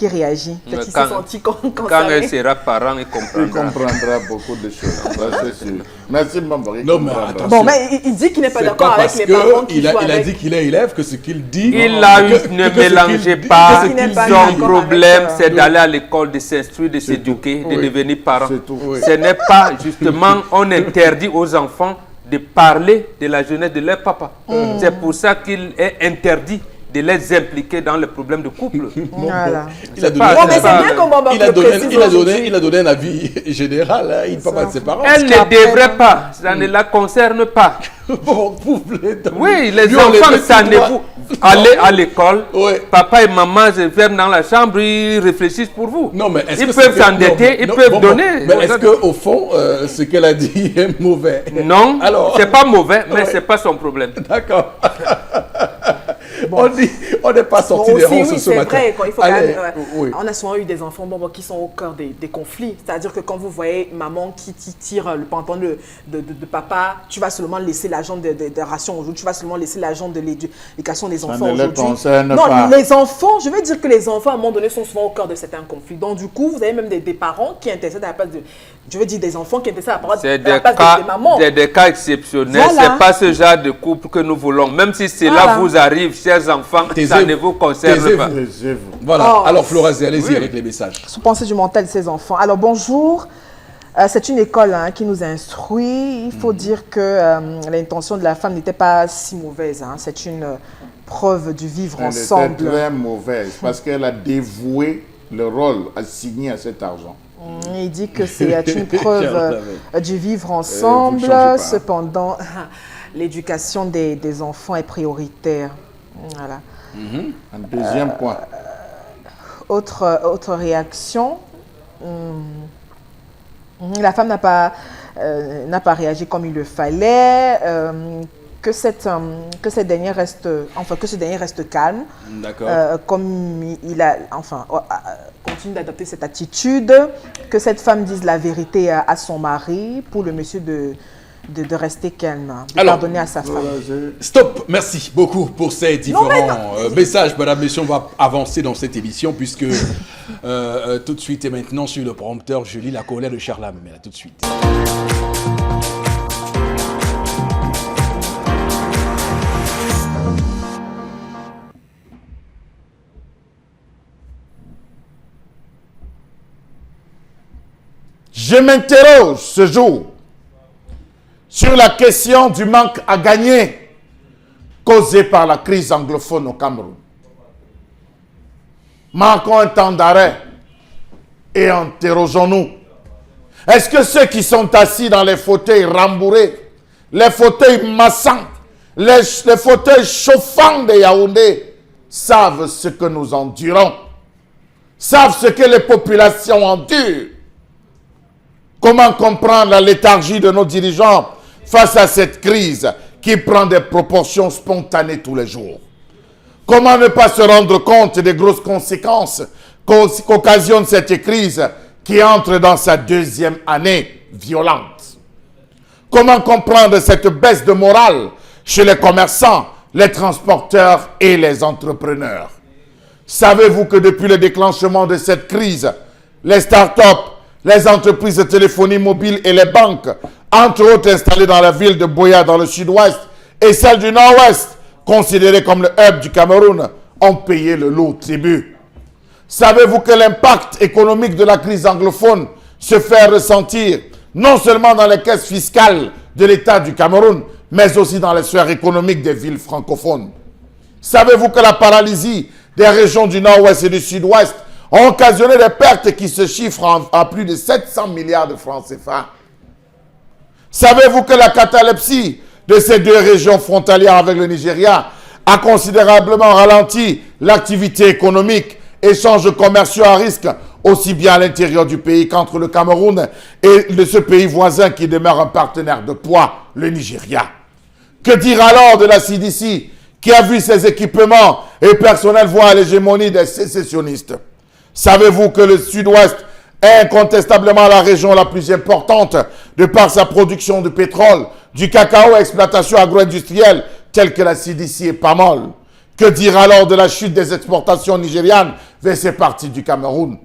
Speaker 3: réagit. Peut-être qu'il s'est senti
Speaker 4: quand elle sera parent, il comprendra.
Speaker 2: Il comprendra beaucoup de choses. C'est sûr. Merci, Maman.
Speaker 1: Non, mais attention.
Speaker 3: Bon, mais il dit qu'il n'est pas d'accord avec les parents qui jouent
Speaker 1: il a dit qu'il est élève, que ce qu'il dit...
Speaker 4: Ne mélangez pas. Son problème, c'est d'aller à l'école, de s'instruire, de s'éduquer, de devenir parent. Ce n'est pas, justement, on interdit aux enfants de parler de la jeunesse de leur papa. C'est pour ça qu'il est interdit de les impliquer dans les problèmes de couple.
Speaker 3: Voilà.
Speaker 1: Il a donné un avis général. Hein. Il ne parle pas de ses parents.
Speaker 4: Elle ne devrait pas. Ça ne la concerne pas. Oui, les enfants, ça ne vous... Allez à l'école, papa et maman se ferment dans la chambre, ils réfléchissent pour vous.
Speaker 1: Non, mais
Speaker 4: ils peuvent s'endetter, ils peuvent donner.
Speaker 1: Mais est-ce qu'au fond, ce qu'elle a dit est mauvais?
Speaker 4: Non, c'est pas mauvais, mais c'est pas son problème.
Speaker 1: D'accord. Bon. On n'est pas sorti des ronces ce matin.
Speaker 3: C'est vrai, il faut quand même, on a souvent eu des enfants qui sont au cœur des conflits. C'est-à-dire que quand vous voyez maman qui tire le pantalon de papa, tu vas seulement laisser l'argent de ration aujourd'hui, tu vas seulement laisser l'argent de l'éducation des enfants aujourd'hui. Non, les enfants, je veux dire que les enfants à un moment donné sont souvent au cœur de certains conflits. Donc du coup, vous avez même des parents qui intercèdent à la place de... Je veux dire des enfants qui intercèdent à la place des mamans.
Speaker 4: C'est des cas exceptionnels. Voilà. C'est pas ce genre de couple que nous voulons. Même si cela vous arrive, chers enfants, ça ne vous concerne pas.
Speaker 1: Voilà. Alors Florazé, allez-y avec les messages.
Speaker 3: Sous pensée du mental de ces enfants. Alors bonjour. C'est une école hein, qui nous instruit. Il faut dire que l'intention de la femme n'était pas si mauvaise. Hein. C'est une preuve du vivre ensemble.
Speaker 2: Elle était très mauvaise parce qu'elle a dévoué le rôle assigné à cet argent.
Speaker 3: Il dit que c'est une preuve du vivre ensemble. Cependant, l'éducation des enfants est prioritaire. Voilà.
Speaker 2: Un deuxième point.
Speaker 3: Autre réaction. La femme n'a pas réagi comme il le fallait. Que ce dernier reste calme.
Speaker 1: D'accord.
Speaker 3: Comme il a, continue d'adopter cette attitude. Que cette femme dise la vérité à son mari pour le monsieur de rester calme, pardonner à sa femme.
Speaker 1: Stop, merci beaucoup pour ces différents messages. Madame, messieurs, on va avancer dans cette émission puisque tout de suite et maintenant sur le prompteur, je lis la colère de Charlam. Mais là, tout de suite.
Speaker 2: Je m'interroge ce jour sur la question du manque à gagner causé par la crise anglophone au Cameroun. Marquons un temps d'arrêt et interrogeons-nous. Est-ce que ceux qui sont assis dans les fauteuils rembourrés, les fauteuils massants, les fauteuils chauffants de Yaoundé savent ce que nous endurons, savent ce que les populations endurent? Comment comprendre la léthargie de nos dirigeants face à cette crise qui prend des proportions spontanées tous les jours? Comment ne pas se rendre compte des grosses conséquences qu'occasionne cette crise qui entre dans sa deuxième année violente? Comment comprendre cette baisse de morale chez les commerçants, les transporteurs et les entrepreneurs? Savez-vous que depuis le déclenchement de cette crise, les startups, les entreprises de téléphonie mobile et les banques, entre autres installées dans la ville de Boya dans le sud-ouest et celle du nord-ouest, considérée comme le hub du Cameroun, ont payé le lourd tribut. Savez-vous que l'impact économique de la crise anglophone se fait ressentir non seulement dans les caisses fiscales de l'État du Cameroun, mais aussi dans les sphères économiques des villes francophones? Savez-vous que la paralysie des régions du nord-ouest et du sud-ouest ont occasionné des pertes qui se chiffrent à plus de 700 milliards de francs CFA? Savez-vous que la catalepsie de ces deux régions frontalières avec le Nigeria a considérablement ralenti l'activité économique, échanges commerciaux à risque, aussi bien à l'intérieur du pays qu'entre le Cameroun et de ce pays voisin qui demeure un partenaire de poids, le Nigeria? Que dire alors de la CDC qui a vu ses équipements et personnels voir l'hégémonie des sécessionnistes? Savez-vous que le Sud-Ouest est incontestablement la région la plus importante de par sa production de pétrole, du cacao et exploitation agro-industrielle telle que la CDC et PAMOL? Que dire alors de la chute des exportations nigérianes vers ces parties du Cameroun?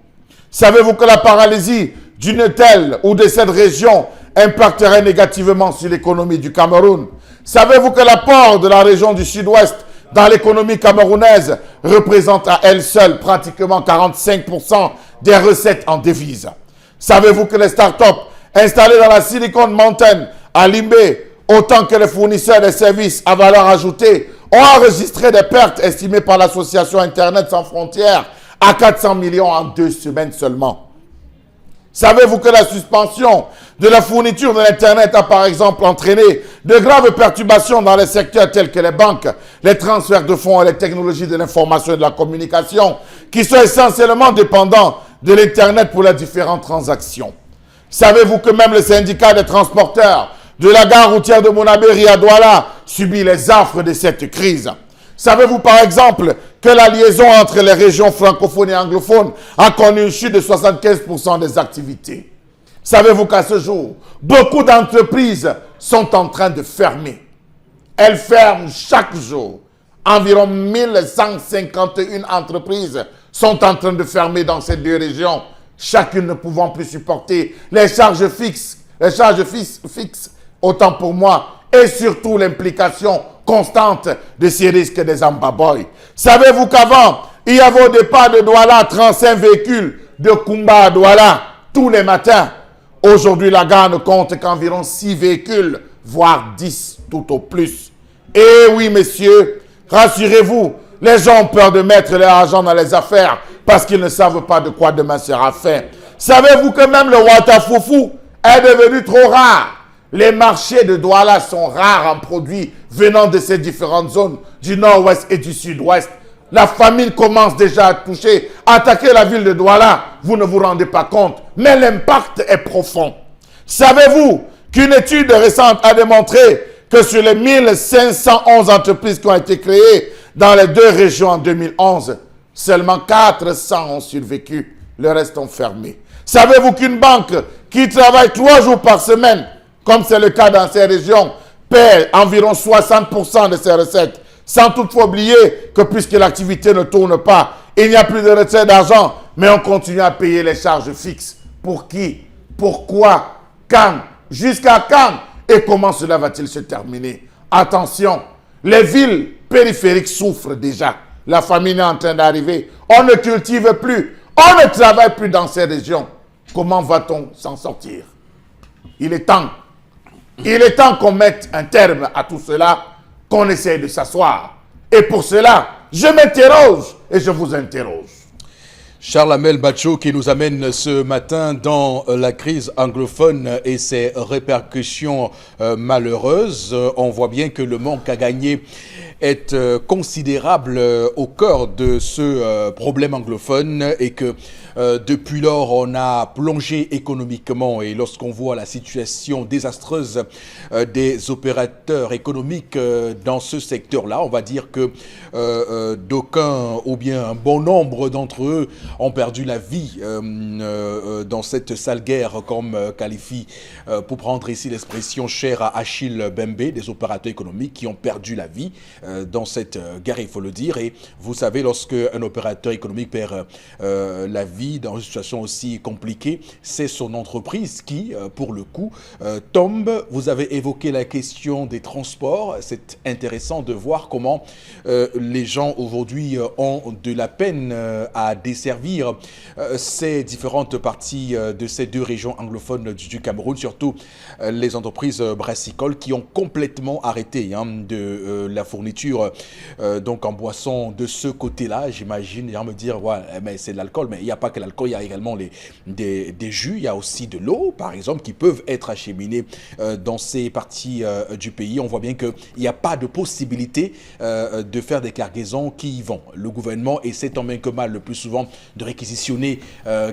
Speaker 2: Savez-vous que la paralysie d'une telle ou de cette région impacterait négativement sur l'économie du Cameroun? Savez-vous que l'apport de la région du Sud-Ouest dans l'économie camerounaise représente à elle seule pratiquement 45% des recettes en devises? Savez-vous que les startups installées dans la Silicon Mountain à Limbé, autant que les fournisseurs de services à valeur ajoutée, ont enregistré des pertes estimées par l'association Internet sans frontières à 400 millions en 2 semaines seulement? Savez-vous que la suspension de la fourniture de l'Internet a par exemple entraîné de graves perturbations dans les secteurs tels que les banques, les transferts de fonds et les technologies de l'information et de la communication, qui sont essentiellement dépendants de l'Internet pour les différentes transactions? Savez-vous que même le syndicat des transporteurs de la gare routière de Monabéry à Douala subit les affres de cette crise? Savez-vous par exemple que la liaison entre les régions francophones et anglophones a connu une chute de 75% des activités? Savez-vous qu'à ce jour, beaucoup d'entreprises sont en train de fermer? Elles ferment chaque jour. Environ 1151 entreprises sont en train de fermer dans ces deux régions, chacune ne pouvant plus supporter les charges fixes, autant pour moi, et surtout l'implication constante de ces risques des Ambaboy. Savez-vous qu'avant, il y avait au départ de Douala 35 véhicules de Kumba à Douala tous les matins? Aujourd'hui, la gare ne compte qu'environ 6 véhicules, voire 10 tout au plus. Et oui, messieurs, rassurez-vous, les gens ont peur de mettre leur argent dans les affaires parce qu'ils ne savent pas de quoi demain sera fait. Savez-vous que même le Watafoufou est devenu trop rare? Les marchés de Douala sont rares en produits venant de ces différentes zones du nord-ouest et du sud-ouest. La famine commence déjà à toucher, à attaquer la ville de Douala. Vous ne vous rendez pas compte, mais l'impact est profond. Savez-vous qu'une étude récente a démontré que sur les 1511 entreprises qui ont été créées dans les deux régions en 2011, seulement 400 ont survécu, le reste ont fermé. Savez-vous qu'une banque qui travaille 3 jours par semaine, comme c'est le cas dans ces régions, perd environ 60% de ses recettes, sans toutefois oublier que puisque l'activité ne tourne pas, il n'y a plus de recettes d'argent, mais on continue à payer les charges fixes. Pour qui? Pourquoi? Quand? Jusqu'à quand? Et comment cela va-t-il se terminer? Attention, les villes périphériques souffrent déjà. La famine est en train d'arriver. On ne cultive plus. On ne travaille plus dans ces régions. Comment va-t-on s'en sortir? Il est temps. Il est temps qu'on mette un terme à tout cela, qu'on essaie de s'asseoir. Et pour cela, je m'interroge et je vous interroge.
Speaker 1: Charles Amel Bacho qui nous amène ce matin dans la crise anglophone et ses répercussions malheureuses. On voit bien que le manque à gagner est considérable au cœur de ce problème anglophone et que depuis lors on a plongé économiquement et lorsqu'on voit la situation désastreuse des opérateurs économiques dans ce secteur-là, on va dire que d'aucuns ou bien un bon nombre d'entre eux ont perdu la vie dans cette sale guerre comme qualifie, pour prendre ici l'expression chère à Achille Bembe, des opérateurs économiques qui ont perdu la vie dans cette guerre, il faut le dire. Et vous savez, lorsque un opérateur économique perd la vie dans une situation aussi compliquée, c'est son entreprise qui, pour le coup, tombe. Vous avez évoqué la question des transports. C'est intéressant de voir comment les gens aujourd'hui ont de la peine à desservir ces différentes parties de ces deux régions anglophones du Cameroun, surtout les entreprises brassicoles qui ont complètement arrêté de la fourniture donc en boisson de ce côté-là. J'imagine, les gens me dire, ouais, mais c'est de l'alcool, mais il n'y a pas que l'alcool, il y a également des jus, il y a aussi de l'eau, par exemple, qui peuvent être acheminés dans ces parties du pays. On voit bien qu'il n'y a pas de possibilité de faire des cargaisons qui y vont. Le gouvernement essaie tant bien que mal, le plus souvent, de réquisitionner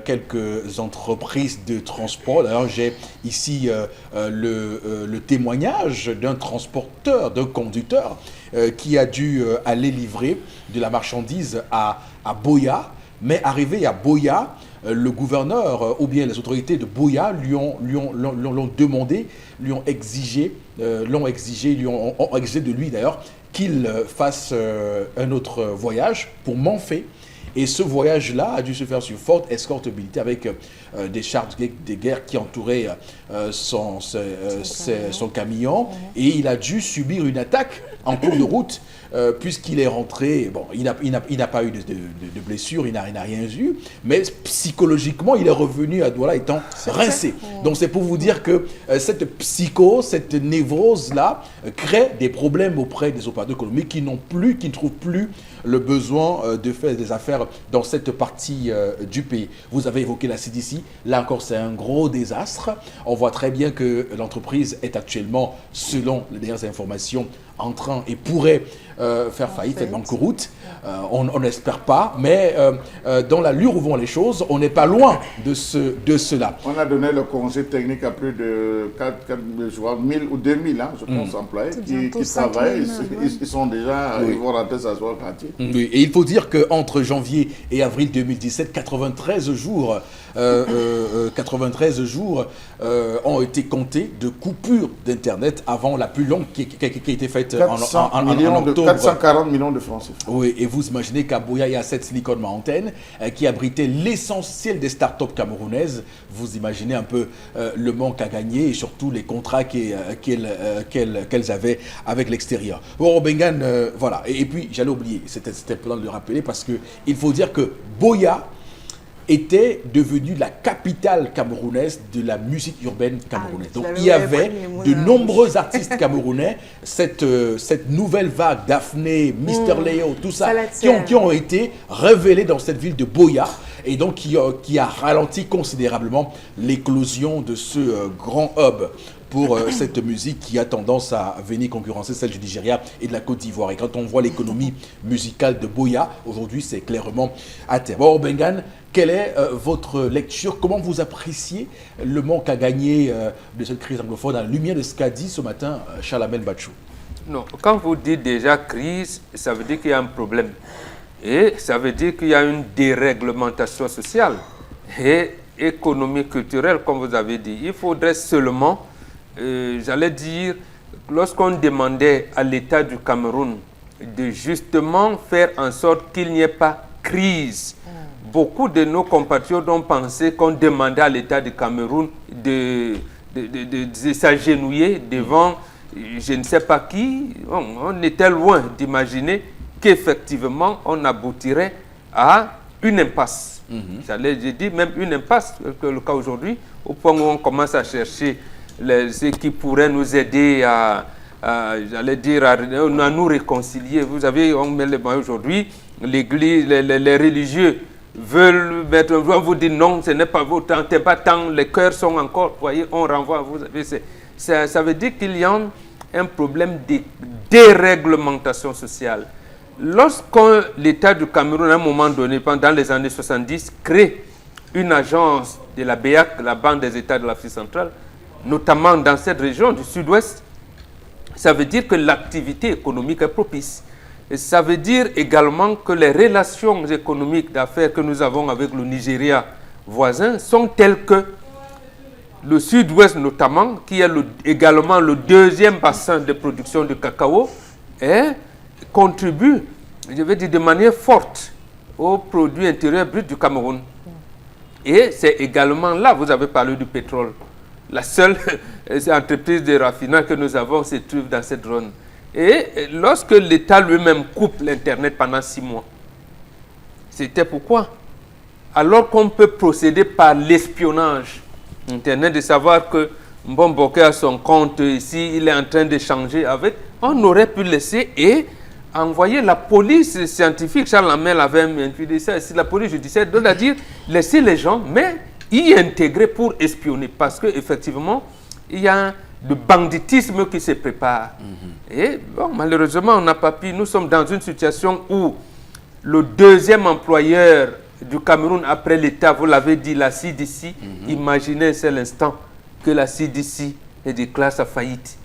Speaker 1: quelques entreprises de transport. D'ailleurs, j'ai ici le témoignage d'un transporteur, d'un conducteur qui a dû aller livrer de la marchandise à Boya, mais arrivé à Boya, le gouverneur ou bien les autorités de Boya l'ont demandé, lui ont exigé de lui d'ailleurs qu'il fasse un autre voyage pour Manfé. Et ce voyage-là a dû se faire sur forte escortabilité avec des chars de guerre qui entouraient son camion. Et il a dû subir une attaque en cours de route puisqu'il est rentré. Bon, il n'a pas eu de blessure, il n'a rien eu. Mais psychologiquement, il est revenu à Douala étant rincé. Donc c'est pour vous dire que cette psychose, cette névrose-là crée des problèmes auprès des opérateurs économiques qui ne trouvent plus le besoin de faire des affaires dans cette partie du pays. Vous avez évoqué la CDC, là encore c'est un gros désastre. On voit très bien que l'entreprise est actuellement, selon les dernières informations, en train et pourrait faire faillite, être banqueroute. On n'espère pas, mais dans l'allure où vont les choses, on n'est pas loin de cela.
Speaker 2: On a donné le congé technique à plus de 1000 ou 2000, je pense, employés qui travaillent. Ils sont déjà, ils vont rentrer s'asseoir au quartier.
Speaker 1: Oui, et il faut dire qu'entre janvier et avril 2017, 93 jours ont été comptés de coupures d'Internet avant la plus longue qui a été faite en octobre.
Speaker 2: 440 millions de francs CFA.
Speaker 1: Oui, et vous imaginez qu'à Boya, il y a cette Silicon Mountain qui abritait l'essentiel des startups camerounaises. Vous imaginez un peu le manque à gagner et surtout les contrats qu'elles avaient avec l'extérieur. Bon, Bengan, voilà. Et puis, j'allais oublier, c'était important de le rappeler parce qu'il faut dire que Boya était devenue la capitale camerounaise de la musique urbaine camerounaise. Donc il y avait de nombreux artistes camerounais, cette nouvelle vague, Daphné, Mister Léo, tout ça, qui ont été révélés dans cette ville de Boya et donc qui a ralenti considérablement l'éclosion de ce grand hub pour cette musique qui a tendance à venir concurrencer celle du Nigeria et de la Côte d'Ivoire. Et quand on voit l'économie musicale de Boya, aujourd'hui, c'est clairement à terre. Bon, Bengan, quelle est votre lecture? Comment vous appréciez le manque à gagner de cette crise anglophone à la lumière de ce qu'a dit ce matin Chalamel Bachou?
Speaker 4: Non, quand vous dites déjà crise, ça veut dire qu'il y a un problème. Et ça veut dire qu'il y a une déréglementation sociale et économique, culturelle, comme vous avez dit. Il faudrait seulement, j'allais dire, lorsqu'on demandait à l'État du Cameroun de justement faire en sorte qu'il n'y ait pas crise, beaucoup de nos compatriotes ont pensé qu'on demandait à l'État du Cameroun de s'agenouiller devant je ne sais pas qui. On était loin d'imaginer qu'effectivement on aboutirait à une impasse. J'ai dit même une impasse, que le cas aujourd'hui, au point où on commence à chercher ce qui pourrait nous aider à nous réconcilier. Vous savez, on met les moyens aujourd'hui, l'Église, les religieux veulent mettre, on vous dit non, ce n'est pas votre temps, c'est pas tant, les cœurs sont encore, vous voyez, on renvoie, vous savez, ça veut dire qu'il y a un problème de déréglementation sociale. Lorsque l'État du Cameroun, à un moment donné, pendant les années 70, crée une agence de la BEAC, la Banque des États de l'Afrique centrale, notamment dans cette région du sud-ouest, ça veut dire que l'activité économique est propice. Et ça veut dire également que les relations économiques d'affaires que nous avons avec le Nigeria voisin sont telles que le sud-ouest notamment, qui est également le deuxième bassin de production de cacao, contribue, je veux dire, de manière forte au produit intérieur brut du Cameroun. Et c'est également là, vous avez parlé du pétrole. La seule entreprise de raffinage que nous avons se trouve dans cette zone. Et lorsque l'État lui-même coupe l'Internet pendant 6 mois, c'était pourquoi? Alors qu'on peut procéder par l'espionnage Internet, de savoir que Mbomboke a son compte ici, il est en train d'échanger avec, on aurait pu laisser et envoyer la police scientifique. Charles Lamel avait introduit ça ici, la police judiciaire, c'est-à-dire laisser les gens, mais y intégrer pour espionner, parce qu'effectivement, il y a de banditisme qui se prépare. Et bon, malheureusement, on n'a pas pu. Nous sommes dans une situation où le deuxième employeur du Cameroun après l'État, vous l'avez dit, la CDC, imaginez un seul instant que la CDC est déclarée sa faillite.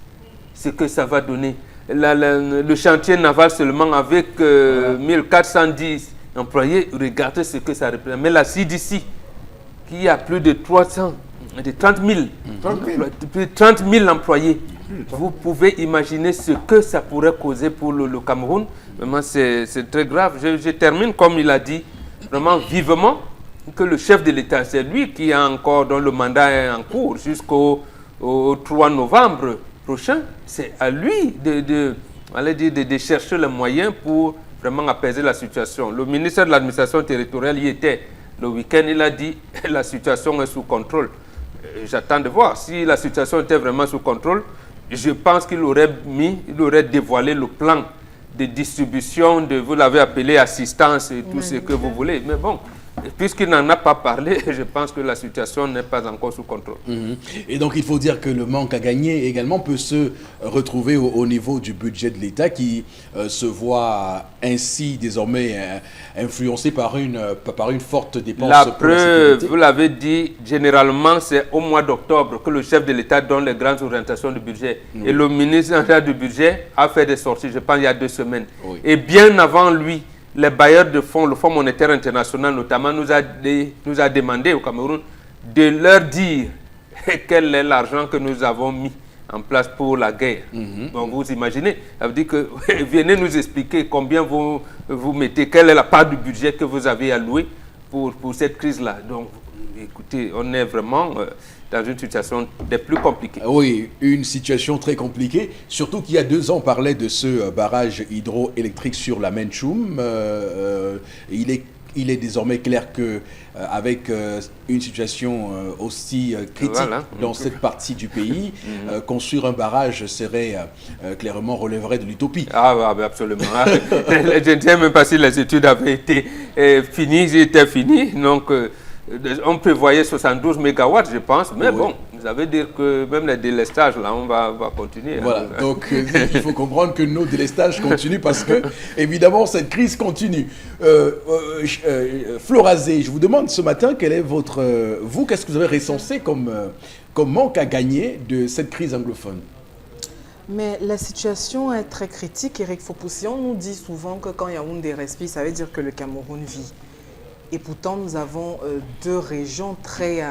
Speaker 4: Ce que ça va donner. Le chantier naval seulement avec 1410 employés, regardez ce que ça représente. Mais la CDC, qui a plus de 30 000, plus de 30 000 employés, vous pouvez imaginer ce que ça pourrait causer pour le Cameroun. Vraiment, c'est très grave. Je termine comme il a dit, vraiment vivement, que le chef de l'État, c'est lui qui a encore, dont le mandat est en cours jusqu'au 3 novembre prochain. C'est à lui de chercher les moyens pour vraiment apaiser la situation. Le ministère de l'administration territoriale y était le week-end, il a dit la situation est sous contrôle. J'attends de voir si la situation était vraiment sous contrôle. Je pense qu'il aurait dévoilé le plan de distribution, vous l'avez appelé assistance et tout ce que vous voulez. Mais bon, puisqu'il n'en a pas parlé, je pense que la situation n'est pas encore sous contrôle.
Speaker 1: Et donc il faut dire que le manque à gagner également peut se retrouver au niveau du budget de l'État qui se voit ainsi désormais influencé par une forte dépense.
Speaker 4: La preuve, vous l'avez dit, généralement c'est au mois d'octobre que le chef de l'État donne les grandes orientations du budget. Et le ministre en charge du budget a fait des sorties, je pense il y a 2 semaines. Et bien avant lui, les bailleurs de fonds, le Fonds monétaire international notamment, nous a demandé au Cameroun de leur dire quel est l'argent que nous avons mis en place pour la guerre. Donc vous imaginez, ça veut dire que venez nous expliquer combien vous mettez, quelle est la part du budget que vous avez alloué pour cette crise-là. Donc écoutez, on est vraiment dans une situation des plus compliquées.
Speaker 1: Oui, une situation très compliquée, surtout qu'il y a 2 ans, on parlait de ce barrage hydroélectrique sur la Menchoum. Il est désormais clair que avec une situation aussi critique dans cette partie du pays, construire un barrage serait clairement relèverait de l'utopie.
Speaker 4: Ah, absolument. Je ne sais même pas si les études avaient été finies, ils étaient finis. Donc, on prévoyait 72 mégawatts, je pense, mais bon, ça veut dire que même les délestages, là, on va continuer.
Speaker 1: Voilà, donc il faut comprendre que nos délestages continuent parce que, évidemment, cette crise continue. Florazé, je vous demande ce matin, quel est qu'est-ce que vous avez recensé comme manque à gagner de cette crise anglophone?
Speaker 3: Mais la situation est très critique. Eric Fopoussi, on nous dit souvent que quand Yaoundé respire, ça veut dire que le Cameroun vit. Et pourtant, nous avons 2 régions très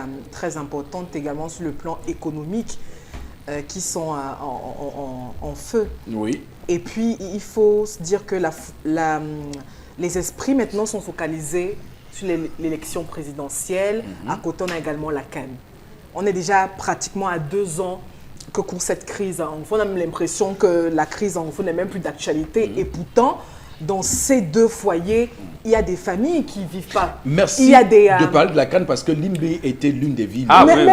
Speaker 3: importantes également sur le plan économique qui sont en feu.
Speaker 1: Oui.
Speaker 3: Et puis, il faut se dire que les esprits maintenant sont focalisés sur l'élection présidentielle. À côté, on a également la CAN. On est déjà pratiquement à 2 ans que court cette crise. On a même l'impression que la crise anglophone n'est même plus d'actualité. Et pourtant, dans ces 2 foyers, il y a des familles qui ne vivent pas.
Speaker 1: Merci de parler de la CAN parce que Limbé était l'une des villes.
Speaker 3: Mais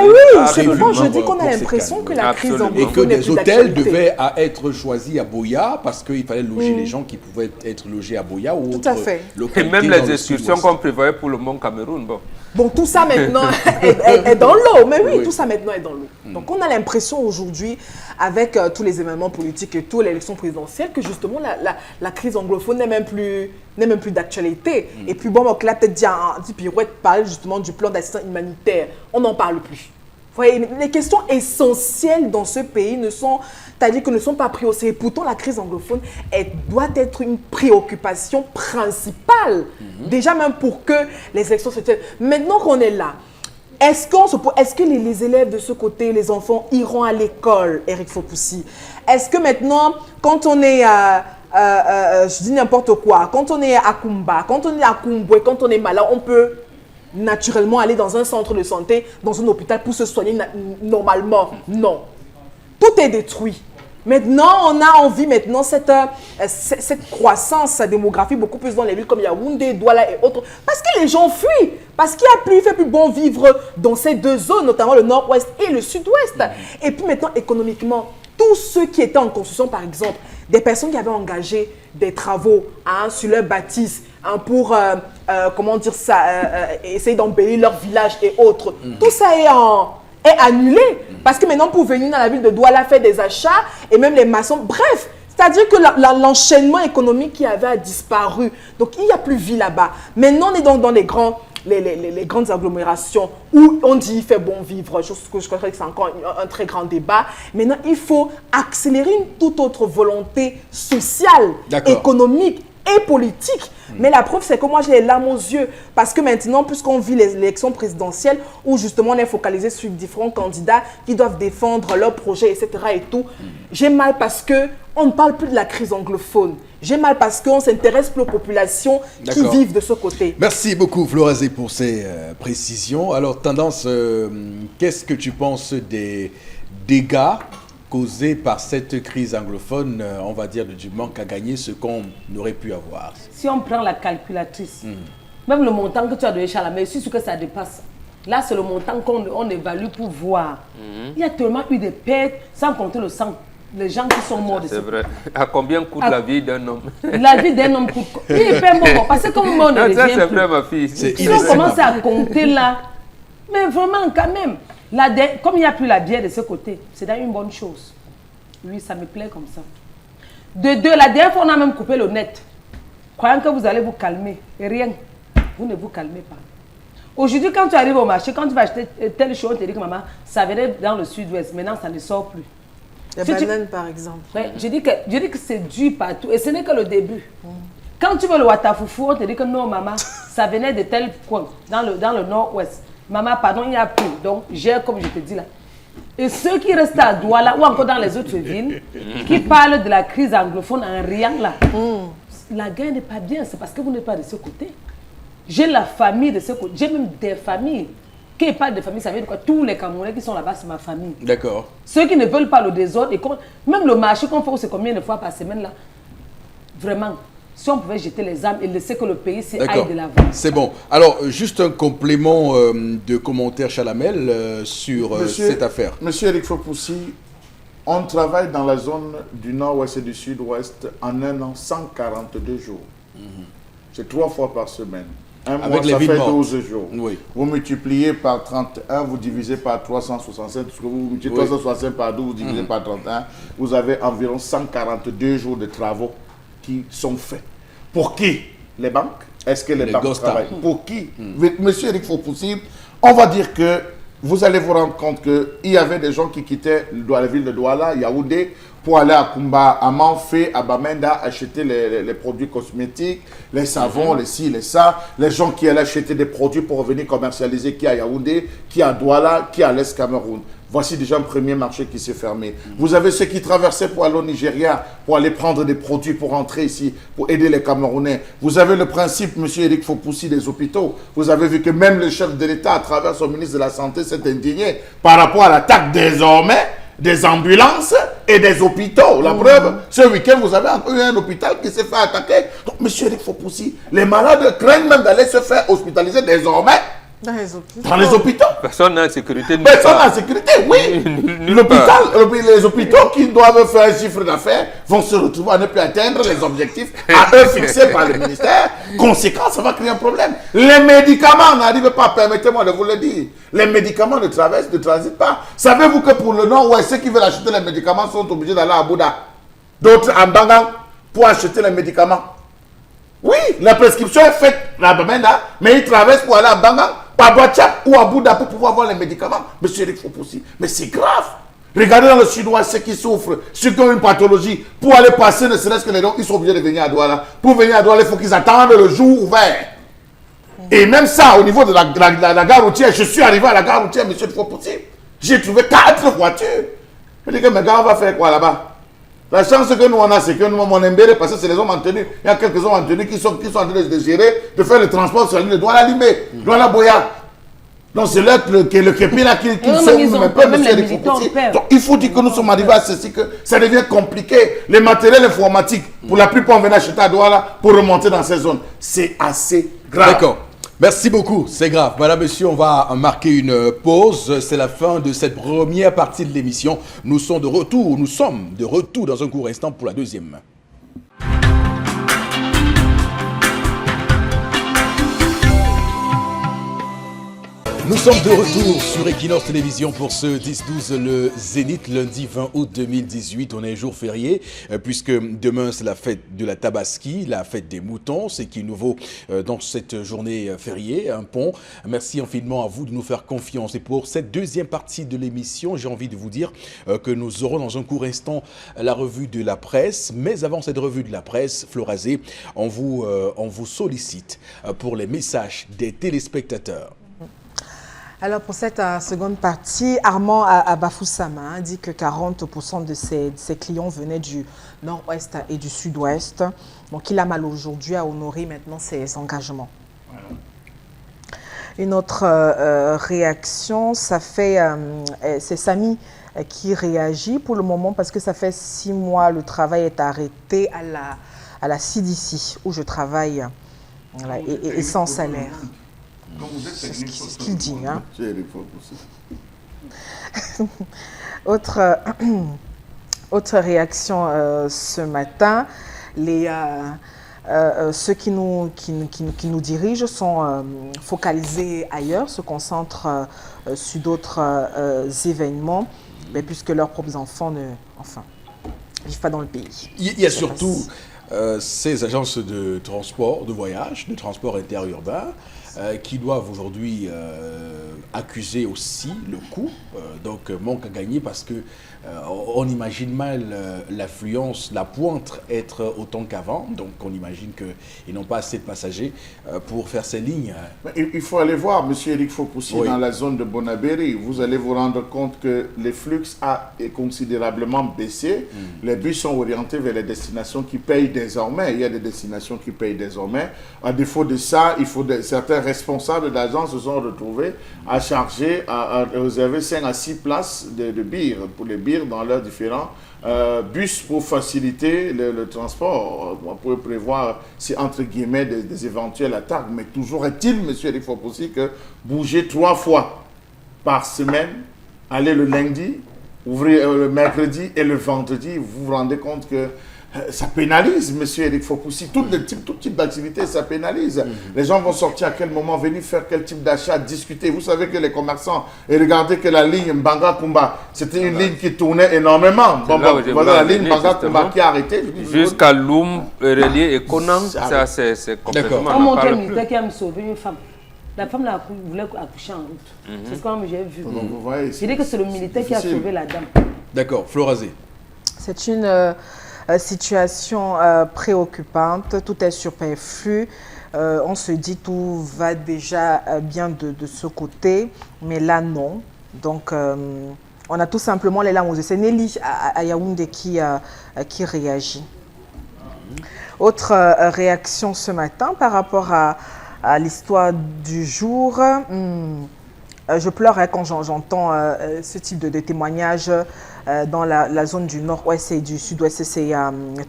Speaker 3: c'est pourquoi je dis qu'on a l'impression que la crise anglophone
Speaker 1: et que des hôtels devaient être choisis à Boya parce qu'il fallait loger les gens qui pouvaient être logés à Boya ou
Speaker 3: tout à fait.
Speaker 4: Et même les excursions qu'on prévoyait pour le Mont Cameroun.
Speaker 3: Bon, tout ça maintenant est dans l'eau. Mais oui, tout ça maintenant est dans l'eau. Donc on a l'impression aujourd'hui, avec tous les événements politiques et toute l'élection présidentielle, que justement la crise anglophone n'est même plus d'actualité. Et puis bon, là peut-être dit Pirouette parle justement du plan d'assistance humanitaire. On n'en parle plus. Vous voyez, les questions essentielles dans ce pays ne sont pas prises au sérieux. Pourtant, la crise anglophone doit être une préoccupation principale. Déjà même pour que les élections se tiennent. Maintenant qu'on est là, est-ce que les élèves de ce côté, les enfants, iront à l'école, Eric Fopoussi? Est-ce que maintenant, quand on est je dis n'importe quoi, quand on est à Kumba, quand on est à Kumbwe, quand on est malade, on peut naturellement aller dans un centre de santé, dans un hôpital pour se soigner normalement. Non. Tout est détruit. Maintenant, on a envie maintenant cette croissance démographique beaucoup plus dans les villes comme Yaoundé, Douala et autres. Parce que les gens fuient. Parce qu'il ne fait plus bon vivre dans ces deux zones, notamment le nord-ouest et le sud-ouest. Et puis maintenant, économiquement, tous ceux qui étaient en construction, par exemple, des personnes qui avaient engagé des travaux sur leur bâtisse pour, comment dire ça, essayer d'embellir leur village et autres, tout ça est annulé. Parce que maintenant, pour venir dans la ville de Douala faire des achats, et même les maçons, bref, c'est-à-dire que l'enchaînement économique qui avait disparu. Donc, il n'y a plus vie là-bas. Maintenant, on est donc dans les grandes agglomérations où on dit il fait bon vivre, chose que je crois que c'est encore un très grand débat. Maintenant, il faut accélérer une toute autre volonté sociale, économique et politique. Mais la preuve, c'est que moi, j'ai les larmes aux yeux. Parce que maintenant, puisqu'on vit les élections présidentielles, où justement on est focalisé sur différents candidats qui doivent défendre leurs projets, etc. et tout, j'ai mal parce qu'on ne parle plus de la crise anglophone. J'ai mal parce qu'on s'intéresse plus aux populations qui vivent de ce côté.
Speaker 1: Merci beaucoup, Florazé, pour ces précisions. Alors, Tendance, qu'est-ce que tu penses des dégâts causés par cette crise anglophone, on va dire, du manque à gagner, ce qu'on aurait pu avoir?
Speaker 5: Si on prend la calculatrice, même le montant que tu as donné, Chalamé, je suis sûr que ça dépasse. Là, c'est le montant qu'on évalue pour voir. Il y a tellement eu des pertes, sans compter le sang. Les gens qui sont morts.
Speaker 4: C'est vrai. À combien coûte la vie d'un homme?
Speaker 5: La vie d'un homme coûte. Il est pas bon. Parce que comme on ne
Speaker 4: ça,
Speaker 5: revient
Speaker 4: c'est
Speaker 5: plus.
Speaker 4: vrai, ma fille.
Speaker 5: Si on commence à compter là, mais vraiment, quand même, comme il n'y a plus la bière de ce côté, c'est d'ailleurs une bonne chose. Oui, ça me plaît comme ça. De deux, la dernière fois, on a même coupé le net. Croyant que vous allez vous calmer. Et rien. Vous ne vous calmez pas. Aujourd'hui, quand tu arrives au marché, quand tu vas acheter telle chose, on te dit que maman, ça venait dans le sud-ouest. Maintenant, ça ne sort plus.
Speaker 3: Les bananes, par exemple.
Speaker 5: Ouais, je dis que c'est dû partout. Et ce n'est que le début. Quand tu veux le watafoufou, on te dit que non, maman, ça venait de tel coin, dans le nord-ouest. Maman, pardon, il n'y a plus. Donc, j'ai, comme je te dis là. Et ceux qui restent à Douala ou encore dans les autres villes, qui parlent de la crise anglophone en riant là, la guerre n'est pas bien. C'est parce que vous n'êtes pas de ce côté. J'ai la famille de ce côté. J'ai même des familles. Quand ils parlent de famille, ça veut dire quoi? Tous les Camerounais qui sont là-bas, c'est ma famille. D'accord. Ceux qui ne veulent pas le désordre, même le marché qu'on fait, c'est combien de fois par semaine là? Vraiment, si on pouvait jeter les armes et laisser que le pays aille de l'avant.
Speaker 1: C'est bon. Alors, juste un complément de commentaire, Chalamel, sur cette affaire.
Speaker 2: Monsieur Eric Fopoussi, on travaille dans la zone du nord-ouest et du sud-ouest en un an, 142 jours. C'est 3 fois par semaine. Un mois, ça fait 12 jours. Oui. Vous multipliez par 31, vous divisez par 365, parce que vous multipliez 365 par 12, vous divisez par 31, vous avez environ 142 jours de travaux qui sont faits. Pour qui? Les banques? Est-ce que les banques travaillent? Pour qui? Monsieur Eric Fopoussi, on va dire que vous allez vous rendre compte qu'il y avait des gens qui quittaient la ville de Douala, Yaoundé, pour aller à Kumba, à Manfé, à Bamenda, acheter les produits cosmétiques, les savons, les ci, les ça. Les gens qui allaient acheter des produits pour revenir commercialiser, qui à Yaoundé, qui à Douala, qui à l'Est Cameroun. Voici déjà un premier marché qui s'est fermé. Vous avez ceux qui traversaient pour aller au Nigeria, pour aller prendre des produits pour rentrer ici, pour aider les Camerounais. Vous avez le principe, M. Eric Fopoussi, des hôpitaux. Vous avez vu que même le chef de l'État, à travers son ministre de la Santé, s'est indigné par rapport à l'attaque désormais des ambulances et des hôpitaux. La preuve, ce week-end, vous avez eu un hôpital qui s'est fait attaquer. Donc, M. Eric Fopoussi, les malades craignent même d'aller se faire hospitaliser désormais
Speaker 3: dans les hôpitaux.
Speaker 2: Dans les hôpitaux.
Speaker 4: Personne n'a sécurité.
Speaker 2: Personne n'a sécurité, oui. Les hôpitaux qui doivent faire un chiffre d'affaires vont se retrouver à ne plus atteindre les objectifs à eux fixés par le ministère. Conséquence, ça va créer un problème. Les médicaments n'arrivent pas, permettez-moi de vous le dire. Les médicaments ne transitent pas. Savez-vous que pour le nord-ouest, ceux qui veulent acheter les médicaments sont obligés d'aller à Bouddha, d'autres à Bangang pour acheter les médicaments. Oui, la prescription est faite à Bamenda, mais ils traversent pour aller à Bangang, à Boachap ou à Bouddha pour pouvoir avoir les médicaments. Monsieur Eric Fopoussi, mais c'est grave. Regardez dans le sud-ouest ceux qui souffrent, ceux qui ont une pathologie, pour aller passer, ne serait-ce que les dons, ils sont obligés de venir à Douala. Pour venir à Douala, il faut qu'ils attendent le jour ouvert. Et même ça, au niveau de la gare routière, je suis arrivé à la gare routière, monsieur Fopoussi, j'ai trouvé 4 voitures. Je dis que mes gars, on va faire quoi là-bas? La chance que nous on a, c'est que nous, on aime parce que c'est les hommes en tenue. Il y a quelques hommes en tenue qui sont en train de gérer, de faire le transport sur la ligne de Douala Limé, Douala Boya. Donc c'est là que le képi là qui sont donc il faut dire que nous sommes arrivés à ceci, que ça devient compliqué. Les matériels informatiques, pour la plupart, on vient acheter à Douala pour remonter dans ces zones. C'est assez grave.
Speaker 1: D'accord. Merci beaucoup, c'est grave. Madame, monsieur, on va marquer une pause. C'est la fin de cette première partie de l'émission. Nous sommes de retour dans un court instant pour la deuxième. Nous sommes de retour sur Equinox Télévision pour ce 10-12, le Zénith, lundi 20 août 2018. On est un jour férié, puisque demain c'est la fête de la Tabaski, la fête des moutons, ce qui nous vaut dans cette journée fériée, un pont. Merci infiniment à vous de nous faire confiance. Et pour cette deuxième partie de l'émission, j'ai envie de vous dire que nous aurons dans un court instant la revue de la presse. Mais avant cette revue de la presse, Florazé, on vous sollicite pour les messages des téléspectateurs.
Speaker 3: Alors pour cette seconde partie, Armand Abafoussama dit que 40% de ses clients venaient du nord-ouest et du sud-ouest. Donc il a mal aujourd'hui à honorer maintenant ses engagements. Voilà. Une autre réaction, c'est Samy qui réagit pour le moment parce que ça fait 6 mois, le travail est arrêté à la CDC où je travaille voilà, et sans salaire. C'est ce qu'il dit. Hein. Autre réaction ce matin, ceux qui nous dirigent sont focalisés ailleurs, se concentrent sur d'autres événements, mais puisque leurs propres enfants ne vivent pas dans le pays.
Speaker 1: Il y a surtout ces agences de transport, de voyage, de transport interurbain, qui doivent aujourd'hui accuser aussi le coût, donc manque à gagner parce que on imagine mal l'affluence, la pointe être autant qu'avant, donc on imagine qu'ils n'ont pas assez de passagers pour faire ces lignes.
Speaker 2: Il faut aller voir, M. Eric Fopoussi, oui. Dans la zone de Bonabéry, vous allez vous rendre compte que les flux ont considérablement baissé. Les bus sont orientés vers les destinations qui payent désormais. Il y a des destinations qui payent désormais. À défaut de ça, certains responsables d'agence se sont retrouvés à charger, à réserver 5 à 6 places de billets pour les billets dans leurs différents bus pour faciliter le transport. On peut prévoir, c'est entre guillemets, des éventuelles attaques. Mais toujours est-il, M. Eric Fopoussi, que bouger 3 fois par semaine, aller le lundi, ouvrir le mercredi et le vendredi, vous vous rendez compte que ça pénalise, M. Eric Fopoussi. Tout type d'activité, ça pénalise. Les gens vont sortir à quel moment, venir faire quel type d'achat, discuter. Vous savez que les commerçants, et regardez que la ligne Mbanga-Kumba, c'était une ligne qui tournait énormément. Voilà la ligne Mbanga-Kumba qui a arrêté.
Speaker 4: Jusqu'à Loum, Relier et Conan, ça c'est complètement...
Speaker 5: On montre un militaire qui a sauvé une femme. La femme là, voulait accoucher en route. C'est ce que j'ai vu. J'ai dit que c'est le militaire qui a sauvé la dame.
Speaker 1: D'accord, Florazé.
Speaker 3: C'est une... situation préoccupante, tout est superflu, on se dit tout va déjà bien de ce côté, mais là non. Donc on a tout simplement les larmes aux yeux. C'est Nelly à Yaoundé qui réagit. Autre réaction ce matin par rapport à l'histoire du jour. Je pleure quand j'entends ce type de témoignage dans la zone du nord-ouest et du sud-ouest. C'est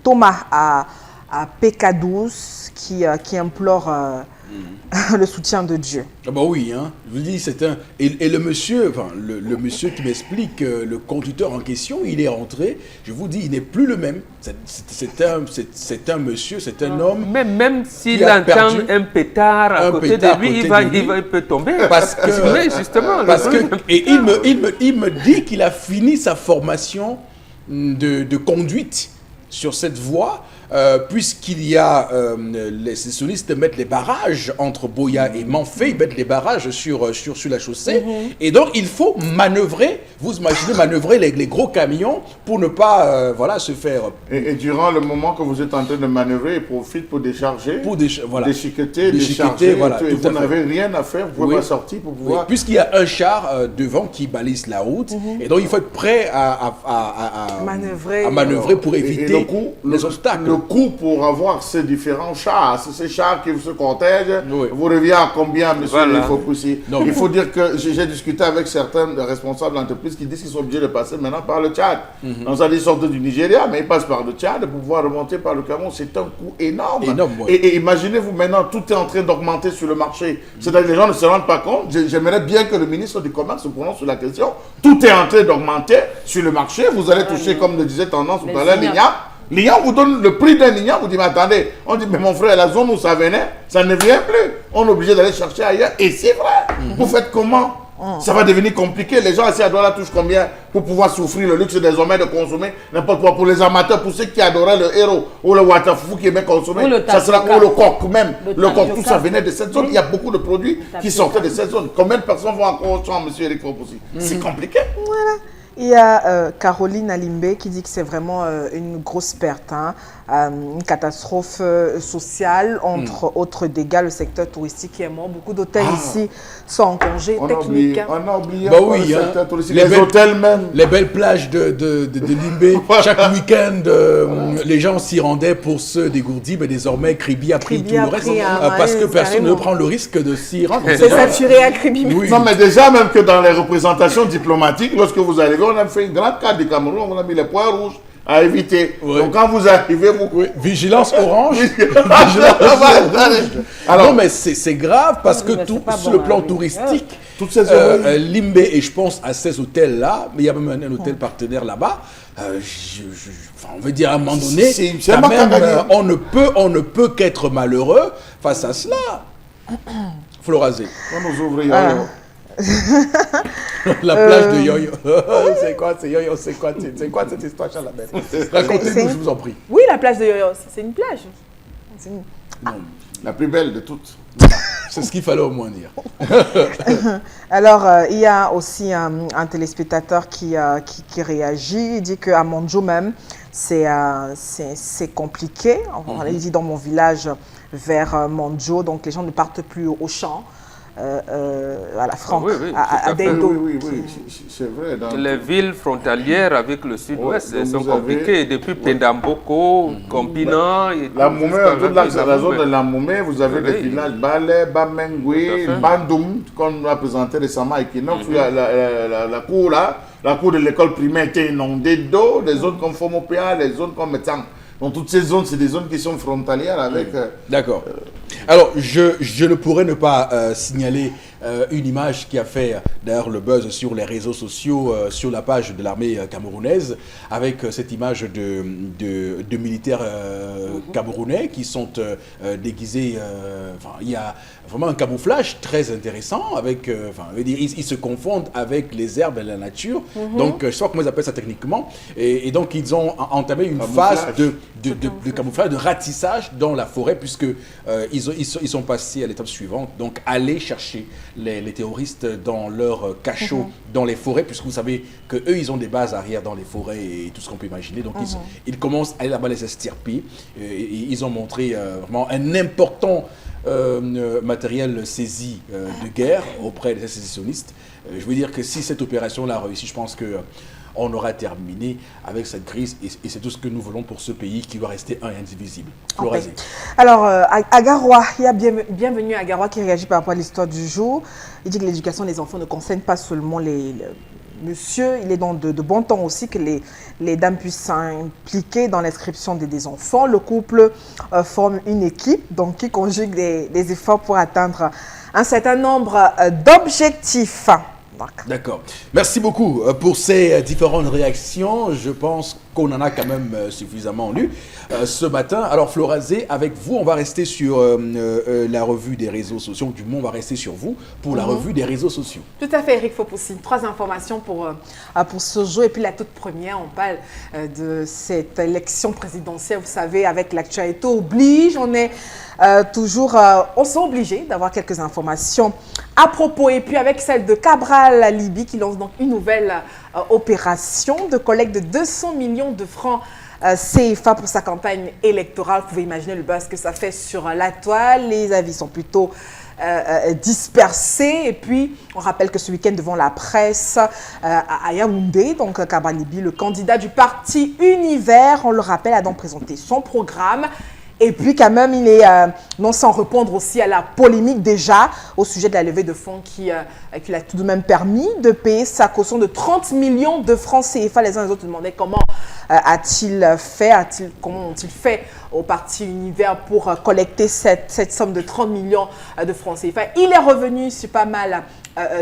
Speaker 3: Thomas à PK12 qui implore le soutien de Dieu.
Speaker 1: Ah bah oui, hein. Je vous dis, c'est un... Et le monsieur, enfin, le monsieur qui m'explique, le conducteur en question, il est rentré, je vous dis, il n'est plus le même. C'est un monsieur, c'est un homme.
Speaker 4: Même s'il entend un pétard à côté de lui, il peut tomber.
Speaker 1: Parce que,
Speaker 4: justement.
Speaker 1: Et il me dit qu'il a fini sa formation de conduite sur cette voie puisqu'il y a les sécessionnistes mettent les barrages entre Boya et Manfé, ils mettent les barrages sur la chaussée, et donc il faut manœuvrer, vous imaginez manœuvrer les gros camions pour ne pas se faire...
Speaker 2: Et durant le moment que vous êtes en train de manœuvrer, ils profitent pour décharger, déchiqueter, décharger,
Speaker 1: voilà,
Speaker 2: et vous n'avez rien à faire, vous pouvez pas sortir pour pouvoir...
Speaker 1: Oui, puisqu'il y a un char devant qui balise la route, et donc il faut être prêt à manœuvrer pour éviter les obstacles.
Speaker 2: Le coût pour avoir ces différents chars, ces chars qui se protègent, vous revient à combien, monsieur Fopoussi? Il faut dire que j'ai discuté avec certains responsables d'entreprises qui disent qu'ils sont obligés de passer maintenant par le Tchad. Donc ça dit ils sortent du Nigeria, mais ils passent par le Tchad pour pouvoir remonter par le Cameroun. C'est un coût énorme. Et imaginez-vous maintenant, tout est en train d'augmenter sur le marché. C'est-à-dire que les gens ne se rendent pas compte. J'aimerais bien que le ministre du Commerce se prononce sur la question. Tout est en train d'augmenter sur le marché. Vous allez toucher, comme le disait Tendance tout à l'heure, l'IGNAM. L'IGNAM vous donne le prix d'un IGNAM. Vous dites, mais attendez, on dit, mais mon frère, la zone où ça venait, ça ne vient plus. On est obligé d'aller chercher ailleurs. Et c'est vrai. Vous faites comment? Ça va devenir compliqué. Les gens ici à Douala touchent combien pour pouvoir souffrir le luxe désormais de consommer n'importe quoi. Pour les amateurs, pour ceux qui adoraient le héros ou le Watafoufou qui aimait consommer, ça sera pour le coq même. Le coq, tout ça venait de cette zone. Il y a beaucoup de produits qui sortaient de cette zone. Combien de personnes vont encore au champ, monsieur Eric Fopoussi? C'est compliqué.
Speaker 3: Voilà. Il y a Caroline Alimbe qui dit que c'est vraiment une grosse perte, une catastrophe sociale, entre autres dégâts, le secteur touristique qui est mort. Beaucoup d'hôtels ici sont en congé technique.
Speaker 2: On a oublié
Speaker 1: le
Speaker 2: secteur touristique, les hôtels même.
Speaker 1: Les belles plages de Limbe, chaque week-end, les gens s'y rendaient pour se dégourdir, mais désormais, Kribi a pris tout le reste, parce que personne ne prend le risque de s'y rendre.
Speaker 3: C'est saturé à Kribi.
Speaker 2: Non, mais déjà, même que dans les représentations diplomatiques, lorsque vous arrivez, on a fait une grande carte du Cameroun, on a mis les points rouges à éviter. Donc quand vous arrivez, vous...
Speaker 1: Vigilance orange.
Speaker 2: Alors,
Speaker 1: non, mais c'est grave parce que tout sur le plan touristique,
Speaker 2: toutes ces
Speaker 1: Limbe, et je pense à ces hôtels-là, mais il y a même un hôtel partenaire là-bas, on veut dire à un moment donné, quand même, on ne peut qu'être malheureux face à cela. Florazé.
Speaker 2: On nous ouvre Yoyo.
Speaker 1: La plage de Yoyo. C'est quoi, c'est Yoyo? C'est quoi cette histoire, Charles-Abel? Racontez-nous, je vous en prie.
Speaker 3: Oui, la plage de Yoyo, c'est une plage.
Speaker 2: Non, la plus belle de toutes.
Speaker 1: C'est ce qu'il fallait au moins dire.
Speaker 3: Alors, il y a aussi un téléspectateur qui réagit. Il dit qu'à Mondjo même, c'est compliqué. Il dit dans mon village vers Mondjo, donc les gens ne partent plus au champ. À la Franck, à Deido.
Speaker 2: Oui, c'est vrai.
Speaker 4: Les villes frontalières avec le sud-ouest sont compliquées. Depuis Pendamboko, Kompina...
Speaker 2: La Moumé, toute la zone de la Moumé, vous avez des villages Balé, Bamengui, Bandoum, qu'on a présenté récemment à Equinox. La cour là, la cour de l'école primaire était inondée d'eau, des zones comme Fomopéa, des zones comme Metang. Donc toutes ces zones, c'est des zones qui sont frontalières avec...
Speaker 1: D'accord. Alors, je ne pourrais ne pas signaler une image qui a fait d'ailleurs le buzz sur les réseaux sociaux, sur la page de l'armée camerounaise, avec cette image de militaires camerounais qui sont déguisés. Il y a vraiment un camouflage très intéressant. Avec, ils se confondent avec les herbes et la nature. Donc, je ne sais pas comment ils appellent ça techniquement. Et donc, ils ont entamé une phase de camouflage, de ratissage dans la forêt, puisque ils sont passés à l'étape suivante. Donc, aller chercher les terroristes dans leurs cachots, dans les forêts, puisque vous savez qu'eux, ils ont des bases arrière dans les forêts et tout ce qu'on peut imaginer. Donc, ils commencent à aller là-bas les extirper. Ils ont montré vraiment un important matériel saisi de guerre auprès des sécessionnistes. Je veux dire que si cette opération-là a réussi, je pense que on aura terminé avec cette crise et c'est tout ce que nous voulons pour ce pays qui doit rester un et indivisible.
Speaker 3: Okay. Alors, Agarois, il y a bienvenue à Agarois qui réagit par rapport à l'histoire du jour. Il dit que l'éducation des enfants ne concerne pas seulement les monsieur. Il est donc de bon temps aussi que les dames puissent s'impliquer dans l'inscription des enfants. Le couple forme une équipe donc, qui conjugue des efforts pour atteindre un certain nombre d'objectifs.
Speaker 1: D'accord. Merci beaucoup pour ces différentes réactions. Je pense qu'on en a quand même suffisamment lu ce matin. Alors Florazé, avec vous, on va rester sur la revue des réseaux sociaux, du moins on va rester sur vous pour la revue des réseaux sociaux.
Speaker 3: Tout à fait, Eric Fopoussi. 3 informations pour ce jour. Et puis la toute première, on parle de cette élection présidentielle. Vous savez, avec l'actualité oblige, on est on s'est obligé d'avoir quelques informations à propos. Et puis avec celle de Cabral Libye qui lance donc une nouvelle opération de collecte de 200 millions de francs CFA pour sa campagne électorale. Vous pouvez imaginer le buzz que ça fait sur la toile. Les avis sont plutôt dispersés. Et puis, on rappelle que ce week-end, devant la presse à Yaoundé, donc Cabral Libye, le candidat du parti Univers, on le rappelle, a donc présenté son programme. Et puis quand même, il est, non sans répondre aussi à la polémique déjà au sujet de la levée de fonds qui l'a tout de même permis de payer sa caution de 30 millions de francs CFA. Les uns et les autres demandaient comment comment ont-ils fait au parti Univers pour collecter cette somme de 30 millions de francs CFA. Il est revenu sur pas mal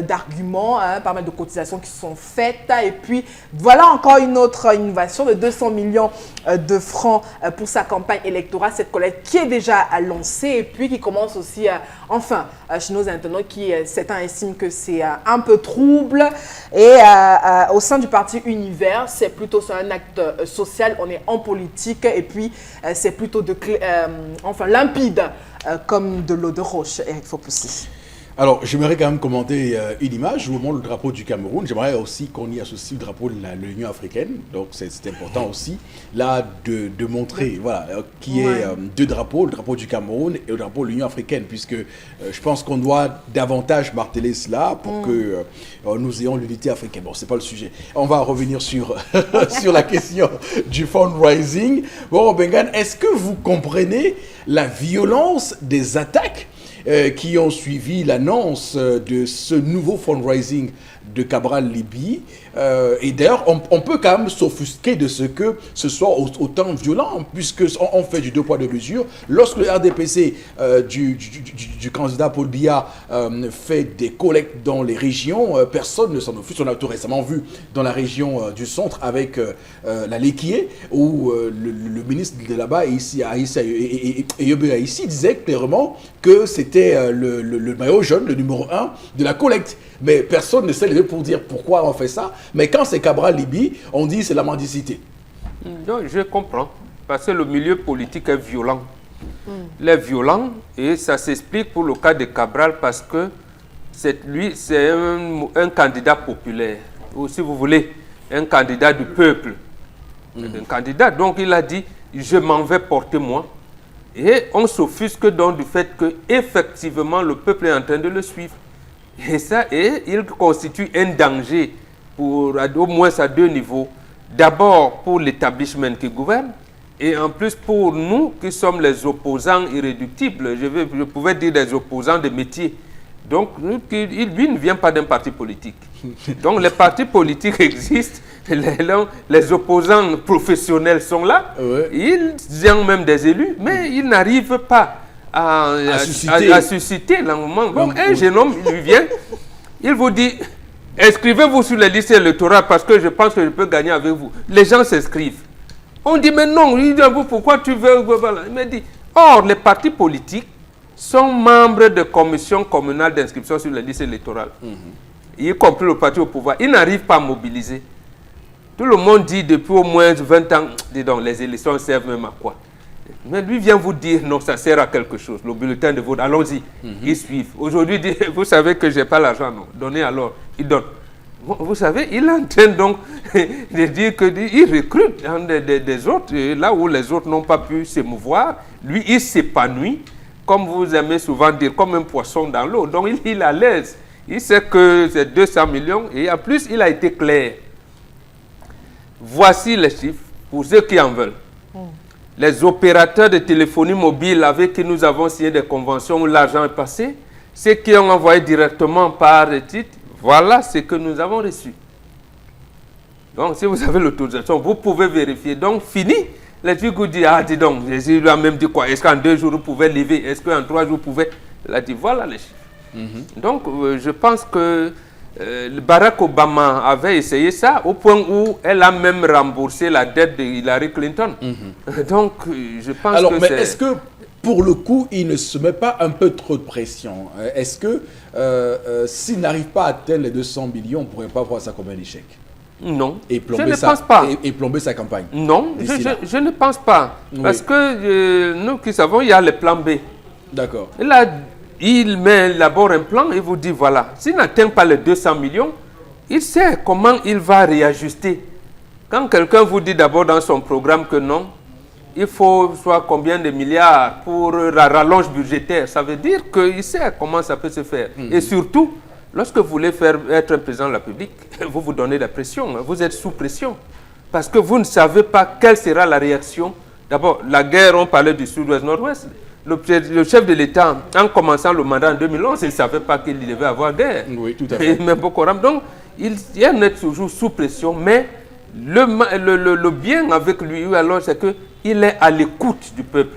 Speaker 3: d'arguments, pas mal de cotisations qui sont faites. Et puis, voilà encore une autre innovation de 200 millions de francs pour sa campagne électorale. Cette collecte qui est déjà lancée et puis qui commence aussi, chez nos internautes qui, certains estiment que c'est un peu trouble. Et au sein du parti Univers, c'est plutôt un acte social. On est en politique et puis c'est plutôt limpide comme de l'eau de roche, Eric Fopoussi.
Speaker 1: Alors, j'aimerais quand même commenter une image où on montre le drapeau du Cameroun. J'aimerais aussi qu'on y associe le drapeau de l'Union africaine. Donc, c'est important aussi, là, de montrer, voilà, qui est deux drapeaux, le drapeau du Cameroun et le drapeau de l'Union africaine, puisque je pense qu'on doit davantage marteler cela pour que nous ayons l'unité africaine. Bon, c'est pas le sujet. On va revenir sur, sur la question du fundraising. Bon, Bengan, est-ce que vous comprenez la violence des attaques qui ont suivi l'annonce de ce nouveau fundraising de Cabral Libye. Et d'ailleurs, on peut quand même s'offusquer de ce que ce soit autant violent, puisqu'on fait du deux poids deux mesures. Lorsque le RDPC du candidat Paul Biya fait des collectes dans les régions, personne ne s'en offusque. On a tout récemment vu dans la région du centre avec la Léquié, où le ministre de là-bas, Eyobe Aïssi, disait clairement que c'était le maillot jaune, le numéro 1 de la collecte. Mais personne ne s'est levé pour dire pourquoi on fait ça. Mais quand c'est Cabral Libye, on dit c'est la mendicité.
Speaker 4: Non, je comprends. Parce que le milieu politique est violent. Il est violent et ça s'explique pour le cas de Cabral parce que c'est un candidat populaire. Ou si vous voulez, un candidat du peuple. Un candidat, donc il a dit, je m'en vais porter moi. Et on s'offusque donc du fait que effectivement le peuple est en train de le suivre. Et il constitue un danger au moins à deux niveaux. D'abord pour l'établissement qui gouverne et en plus pour nous qui sommes les opposants irréductibles. Je pouvais dire des opposants de métier. Donc lui ne vient pas d'un parti politique. Donc les partis politiques existent, les opposants professionnels sont là, ils ont même des élus, mais ils n'arrivent pas à susciter l'engouement. Donc un jeune homme, il lui vient, il vous dit, inscrivez-vous sur les listes électorales parce que je pense que je peux gagner avec vous. Les gens s'inscrivent. On dit, mais non, il dit, pourquoi tu veux, voilà. Il me dit, or les partis politiques sont membres de commissions communales d'inscription sur les listes électorales. Y compris le parti au pouvoir. Ils n'arrivent pas à mobiliser. Tout le monde dit depuis au moins 20 ans, dis donc, les élections servent même à quoi? Mais lui vient vous dire, non, ça sert à quelque chose. Le bulletin de vote, allons-y. Ils suivent. Aujourd'hui, vous savez que je n'ai pas l'argent, non. Donnez alors. Il donne. Vous savez, il est en train donc de dire qu'il recrute des autres. Et là où les autres n'ont pas pu s'émouvoir, lui, il s'épanouit, comme vous aimez souvent dire, comme un poisson dans l'eau. Donc, il est à l'aise. Il sait que c'est 200 millions et en plus, il a été clair. Voici les chiffres pour ceux qui en veulent. Les opérateurs de téléphonie mobile avec qui nous avons signé des conventions où l'argent est passé, ceux qui ont envoyé directement par titre, voilà ce que nous avons reçu. Donc, si vous avez l'autorisation, vous pouvez vérifier. Donc, fini. Les trucs vous disent, ah, dis donc, Jésus lui a même dit quoi? Est-ce qu'en 2 jours, vous pouvez lever? Est-ce qu'en 3 jours, vous pouvez? Il a dit, voilà les chiffres. Donc, je pense que Barack Obama avait essayé ça au point où elle a même remboursé la dette de Hillary Clinton. Donc, je pense
Speaker 1: Alors,
Speaker 4: que
Speaker 1: mais est-ce que, pour le coup, il ne se met pas un peu trop de pression? Est-ce que s'il n'arrive pas à atteindre les 200 millions, on ne pourrait pas voir ça comme un échec?
Speaker 4: Non,
Speaker 1: Et
Speaker 4: je ne pense pas.
Speaker 1: Et plomber sa campagne?
Speaker 4: Non, je ne pense pas.
Speaker 1: Oui.
Speaker 4: Parce que nous qui savons, il y a le plan B.
Speaker 1: D'accord.
Speaker 4: Il met d'abord un plan et vous dit voilà, s'il n'atteint pas les 200 millions, il sait comment il va réajuster. Quand quelqu'un vous dit d'abord dans son programme que non, il faut soit combien de milliards pour la rallonge budgétaire, ça veut dire qu'il sait comment ça peut se faire. Et surtout, lorsque vous voulez être un président de la République, vous vous donnez la pression, vous êtes sous pression. Parce que vous ne savez pas quelle sera la réaction. D'abord, la guerre, on parlait du sud-ouest, nord-ouest. Le chef de l'État, en commençant le mandat en 2011, il ne savait pas qu'il devait avoir guerre.
Speaker 1: Oui, tout à fait.
Speaker 4: Et même Boko Haram. Donc, il est toujours sous pression, mais le bien avec lui, alors, c'est qu'il est à l'écoute du peuple.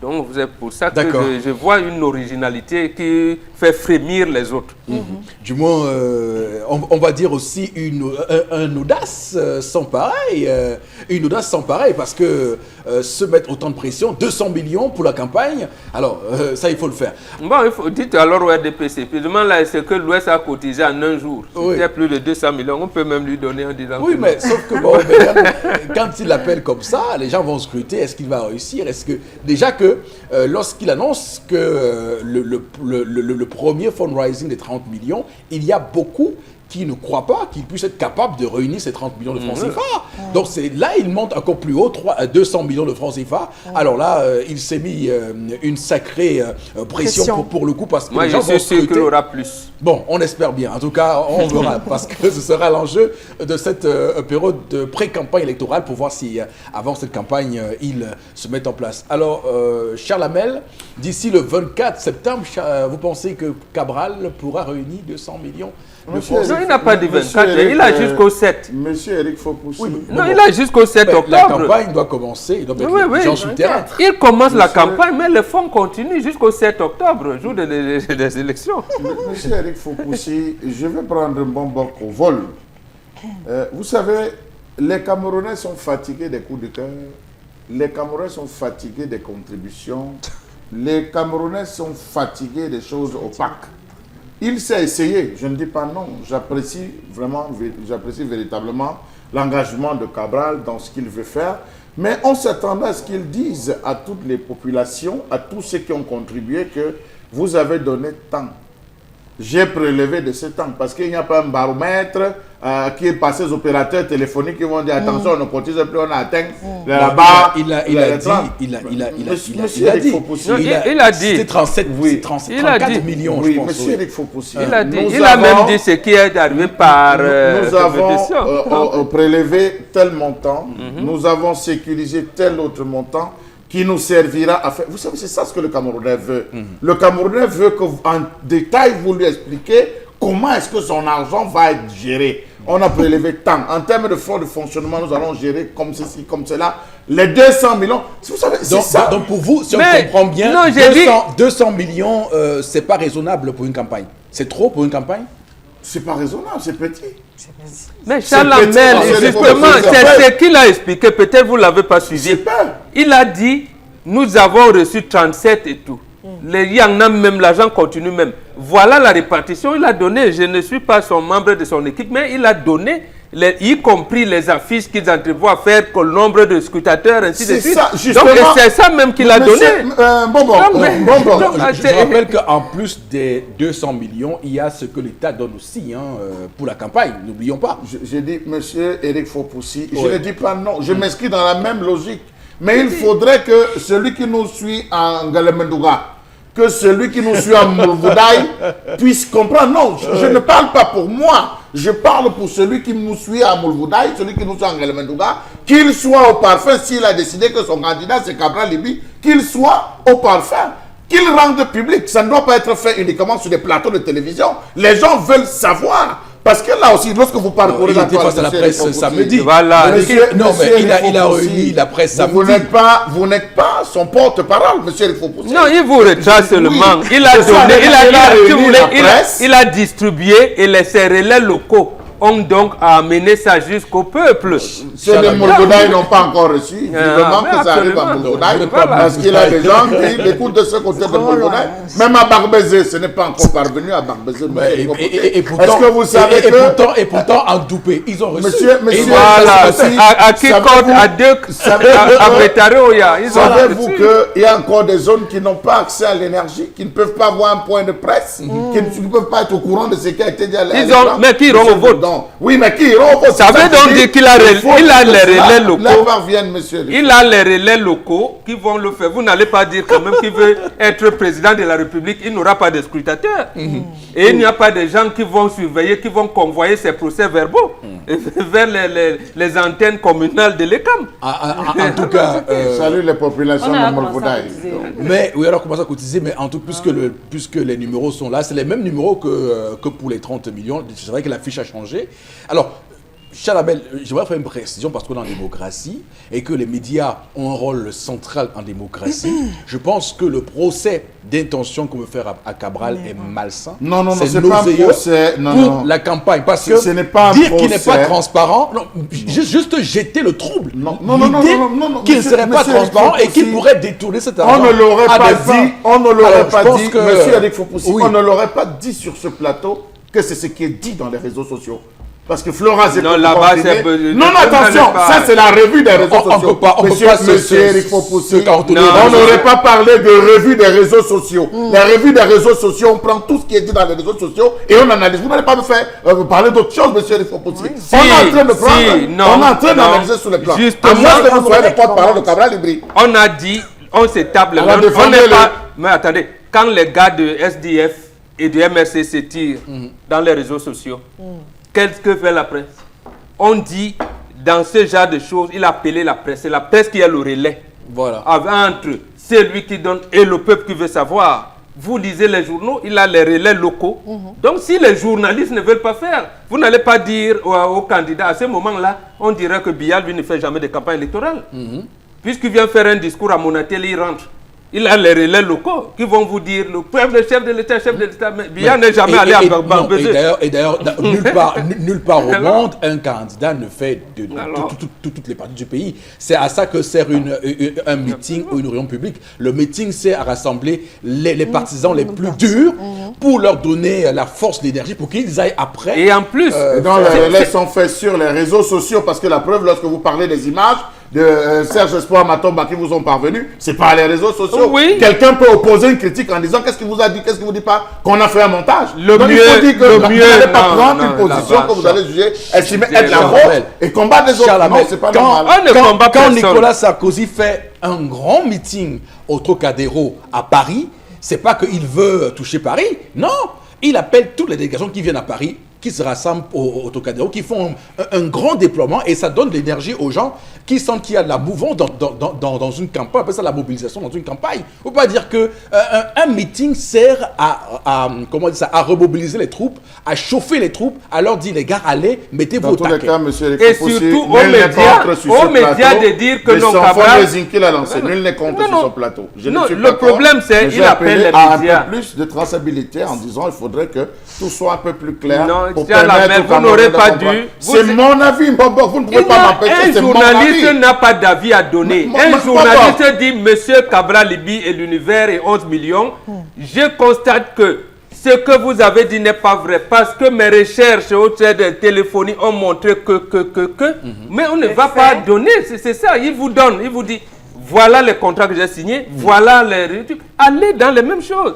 Speaker 4: Donc, c'est pour ça que je vois une originalité qui fait frémir les autres.
Speaker 1: Du moins, on va dire aussi une audace sans pareil. Une audace sans pareil, parce que se mettre autant de pression, 200 millions pour la campagne, alors ça, il faut le faire.
Speaker 4: Bon, dites alors au RDPC, finalement, là, c'est que l'Ouest a cotisé en un jour.
Speaker 1: Oui.
Speaker 4: Il y a plus de 200 millions, on peut même lui donner en disant
Speaker 1: Oui,
Speaker 4: que
Speaker 1: mais
Speaker 4: non.
Speaker 1: sauf que bon, mais quand il appelle comme ça, les gens vont scruter, est-ce qu'il va réussir? Est-ce que, déjà que lorsqu'il annonce que le premier fundraising des 30 millions, il y a beaucoup qui ne croient pas qu'il puisse être capable de réunir ces 30 millions de francs CFA. Donc là, il monte encore plus haut, 200 millions de francs CFA. Alors là, il s'est mis une sacrée pression pour le coup, parce que
Speaker 4: Moi,
Speaker 1: les gens
Speaker 4: je
Speaker 1: vont
Speaker 4: suis sûr qu'il
Speaker 1: scruter.
Speaker 4: aura plus.
Speaker 1: Bon, on espère bien. En tout cas, on verra, parce que ce sera l'enjeu de cette période de pré-campagne électorale pour voir si, avant cette campagne, ils se mettent en place. Alors, Charles Hamel, d'ici le 24 septembre, vous pensez que Cabral pourra réunir 200 millions de francs?
Speaker 4: Non, il n'a pas dit 24, il a jusqu'au 7.
Speaker 2: Monsieur Eric Fopoussi.
Speaker 4: Non, il a jusqu'au 7
Speaker 1: Mais
Speaker 4: octobre.
Speaker 1: la campagne doit commencer, il doit mettre les gens sur le terrain.
Speaker 4: Il commence la campagne, mais le fonds continue jusqu'au 7 octobre, jour des élections.
Speaker 2: Monsieur Eric Fopoussi, je vais prendre un bon bloc au vol. Vous savez, les Camerounais sont fatigués des coups de cœur, les Camerounais sont fatigués des contributions, les Camerounais sont fatigués des choses opaques. Il s'est essayé, je ne dis pas non, j'apprécie véritablement l'engagement de Cabral dans ce qu'il veut faire, mais on s'attendait à ce qu'il dise à toutes les populations, à tous ceux qui ont contribué, que vous avez donné tant. J'ai prélevé de ce temps, parce qu'il n'y a pas un baromètre qui est passé aux opérateurs téléphoniques qui vont dire attention, on ne cotise plus, on a atteint là-bas.
Speaker 1: Il a dit. C'était 37,
Speaker 2: Oui.
Speaker 1: 34 millions, je
Speaker 2: Oui,
Speaker 1: pense.
Speaker 2: monsieur Eric Fopoussi.
Speaker 4: Il a même dit ce qui est arrivé par
Speaker 2: nous avons
Speaker 4: compétition.
Speaker 2: prélevé tel montant, nous avons sécurisé tel autre montant qui nous servira à faire. Vous savez, c'est ça ce que le Camerounais veut. Le Camerounais veut qu'en détail, vous lui expliquez comment est-ce que son argent va être géré. On a prélevé tant. En termes de fonds de fonctionnement, nous allons gérer comme ceci, comme cela. Les 200 millions, vous savez, c'est ça.
Speaker 1: Donc pour vous, si on
Speaker 4: Mais
Speaker 1: comprend bien,
Speaker 4: non, j'ai
Speaker 1: 200 millions, c'est pas raisonnable pour une campagne. C'est trop pour une campagne?
Speaker 2: C'est pas raisonnable, c'est petit.
Speaker 4: Mais Charles
Speaker 2: petit,
Speaker 4: Hamel,
Speaker 2: c'est
Speaker 4: justement,
Speaker 2: petit,
Speaker 4: c'est ce qu'il a expliqué. Peut-être vous ne l'avez pas suivi.
Speaker 2: Super.
Speaker 4: Il a dit, nous avons reçu 37 et tout. Il y en a même, l'argent continue même. Voilà la répartition. Il a donné, je ne suis pas son membre de son équipe, mais il a donné, y compris les affiches qu'ils entrevoient faire, que le nombre de scrutateurs, ainsi de
Speaker 2: C'est
Speaker 4: suite.
Speaker 2: ça,
Speaker 4: Donc
Speaker 2: justement.
Speaker 4: c'est ça même qu'il a donné.
Speaker 1: Je rappelle qu'en plus des 200 millions, il y a ce que l'État donne aussi pour la campagne. N'oublions pas.
Speaker 2: J'ai dit, monsieur Eric Fopoussi, je ne dis pas non, je m'inscris dans la même logique. Mais il faudrait que celui qui nous suit en Ngalemendouga, que celui qui nous suit en Moulvoudaï puisse comprendre. Non, je ne parle pas pour moi. Je parle pour celui qui nous suit à Moulvoudaï, celui qui nous suit en Ngalemendouga, qu'il soit au parfum, s'il a décidé que son candidat c'est Cabral Libi, qu'il soit au parfum. Qu'il rende public. Ça ne doit pas être fait uniquement sur des plateaux de télévision. Les gens veulent savoir Parce que là aussi, lorsque vous parcourez
Speaker 1: il était face à la presse samedi.
Speaker 4: Voilà.
Speaker 1: Non, mais il a réuni la presse samedi.
Speaker 2: Vous n'êtes pas son porte-parole, monsieur Eric Fopoussi.
Speaker 4: Non, il vous retrace seulement.
Speaker 2: Oui.
Speaker 4: Il a donné,
Speaker 2: il a
Speaker 4: distribué et les relais locaux ont donc amené ça jusqu'au peuple.
Speaker 2: Ceux de Mourgodaï n'ont pas encore reçu. Évidemment que ça arrive à Mourgodaï. Parce qu'il y a des gens qui l'écoutent de ce côté de Mourgodaï. Même à Barbézé, ce n'est pas encore parvenu à Barbézé. Est-ce que vous savez que...
Speaker 1: Et pourtant, en Doupé, ils ont reçu.
Speaker 2: Monsieur,
Speaker 4: voilà. À Kikot, à deux, à Bétaroya, ils ont reçu.
Speaker 2: Savez-vous qu'il y a encore des zones qui n'ont pas accès à l'énergie, qui ne peuvent pas avoir un point de presse, qui ne peuvent pas être au courant de ce qui a été dit à l'écran?
Speaker 4: Mais qui iront au vote?
Speaker 2: Oui, mais qui iront au vote?
Speaker 4: Ça veut donc dire qu'il a les relais locaux.
Speaker 2: Monsieur.
Speaker 4: Il a les relais locaux qui vont le faire. Vous n'allez pas dire quand même qu'il veut être président de la République. Il n'aura pas de scrutateurs. Et il n'y a pas de gens qui vont surveiller, qui vont convoyer ses procès-verbaux vers les antennes communales de l'ECAM.
Speaker 1: En tout cas...
Speaker 2: Salut les populations de Mourgodaï.
Speaker 1: Mais oui, alors on commence à cotiser, mais en tout puisque les numéros sont là, c'est les mêmes numéros que pour les 30 millions. C'est vrai que la fiche a changé. Alors, Chalabel, j'aimerais faire une précision parce qu'on est en démocratie et que les médias ont un rôle central en démocratie. Je pense que le procès d'intention qu'on veut faire à Cabral est malsain.
Speaker 2: Non, c'est pas un procès
Speaker 1: pour la campagne. Parce que
Speaker 2: ce n'est pas un
Speaker 1: dire qu'il n'est pas transparent, juste jeter le trouble.
Speaker 2: Non,
Speaker 1: qu'il ne serait pas transparent et qu'il pourrait détourner cet argent.
Speaker 2: On ne l'aurait pas dit, monsieur Eric Fopoussi, on ne l'aurait pas dit sur ce plateau que c'est ce qui est dit dans les réseaux sociaux. Parce que Flora, c'est
Speaker 4: non, là-bas, c'est...
Speaker 2: Non, attention, ça c'est la revue des réseaux sociaux. Monsieur Eric Fopoussi, on n'aurait pas parlé de revue des réseaux sociaux. La revue des réseaux sociaux, on prend tout ce qui est dit dans les réseaux sociaux et on analyse. Vous n'allez pas me faire parler d'autre chose, monsieur Eric Fopoussi. On est en train de prendre, on est en train d'analyser sur le plan. À moins que vous soyez le porte-parole de Cabral Libri.
Speaker 4: On a dit, on s'étable, on n'est pas... Mais attendez, quand les gars de SDF et de MRC se tirent dans les réseaux sociaux, qu'est-ce que fait la presse? On dit, dans ce genre de choses, il a appelé la presse. C'est la presse qui a le relais.
Speaker 1: Voilà.
Speaker 4: Entre celui qui donne et le peuple qui veut savoir. Vous lisez les journaux, il a les relais locaux. Donc, si les journalistes ne veulent pas faire, vous n'allez pas dire aux candidats, à ce moment-là, on dirait que Bial, lui, ne fait jamais de campagne électorale. Puisqu'il vient faire un discours à Monatel, il rentre. Il a les relais locaux qui vont vous dire le peuple, le chef de l'État, mais Biya n'est jamais allé à Barbézé.
Speaker 1: Et d'ailleurs, nulle part au monde, un candidat ne fait de toutes les parties du pays. C'est à ça que sert un meeting ou une réunion publique. Le meeting sert à rassembler les partisans les plus durs pour leur donner la force, l'énergie, pour qu'ils aillent après.
Speaker 4: Et en plus,
Speaker 2: les relais sont faits sur les réseaux sociaux parce que la preuve, lorsque vous parlez des images de Serge Espoir Matomba qui vous ont parvenu, c'est par les réseaux sociaux.
Speaker 4: Oui.
Speaker 2: Quelqu'un peut opposer une critique en disant qu'est-ce qu'il vous a dit, qu'est-ce qu'il vous dit pas, qu'on a fait un montage.
Speaker 4: Le
Speaker 2: Donc,
Speaker 4: mieux,
Speaker 2: il faut dire que
Speaker 4: le
Speaker 2: vous
Speaker 4: mieux,
Speaker 2: n'allez pas
Speaker 4: non,
Speaker 2: prendre
Speaker 4: non,
Speaker 2: une position que vous allez juger, estimer être la
Speaker 1: Charles
Speaker 2: vôtre et combattre les autres. Non, c'est pas normal.
Speaker 1: Quand Nicolas Sarkozy fait un grand meeting au Trocadéro à Paris, c'est pas qu'il veut toucher Paris, non. Il appelle toutes les délégations qui viennent à Paris, qui se rassemblent au Trocadéro, qui font un grand déploiement et ça donne de l'énergie aux gens qui sentent qu'il y a de la mouvance dans une campagne. On appelle ça la mobilisation dans une campagne. On ne peut pas dire qu'un meeting sert à remobiliser les troupes, à chauffer les troupes, à leur dire les gars, allez, mettez-vous au taquet.
Speaker 4: Et surtout aux médias de dire que non, Cabral...
Speaker 2: Nul n'est contre sur son plateau.
Speaker 4: Non, le problème c'est qu'il appelle les médias.
Speaker 2: Un peu plus de traçabilité en disant il faudrait que tout soit un peu plus clair.
Speaker 4: Non, vous n'aurez pas dû...
Speaker 2: C'est mon avis, vous ne pouvez pas m'empêcher, c'est mon avis.
Speaker 4: Un journaliste n'a pas d'avis à donner. Un journaliste dit, Monsieur Cabral Libi et l'univers et 11 millions, je constate que ce que vous avez dit n'est pas vrai parce que mes recherches au travers de téléphonie ont montré mais on ne va pas donner, c'est ça, il vous donne, il vous dit, voilà les contrats que j'ai signés, voilà les... Allez dans les mêmes choses.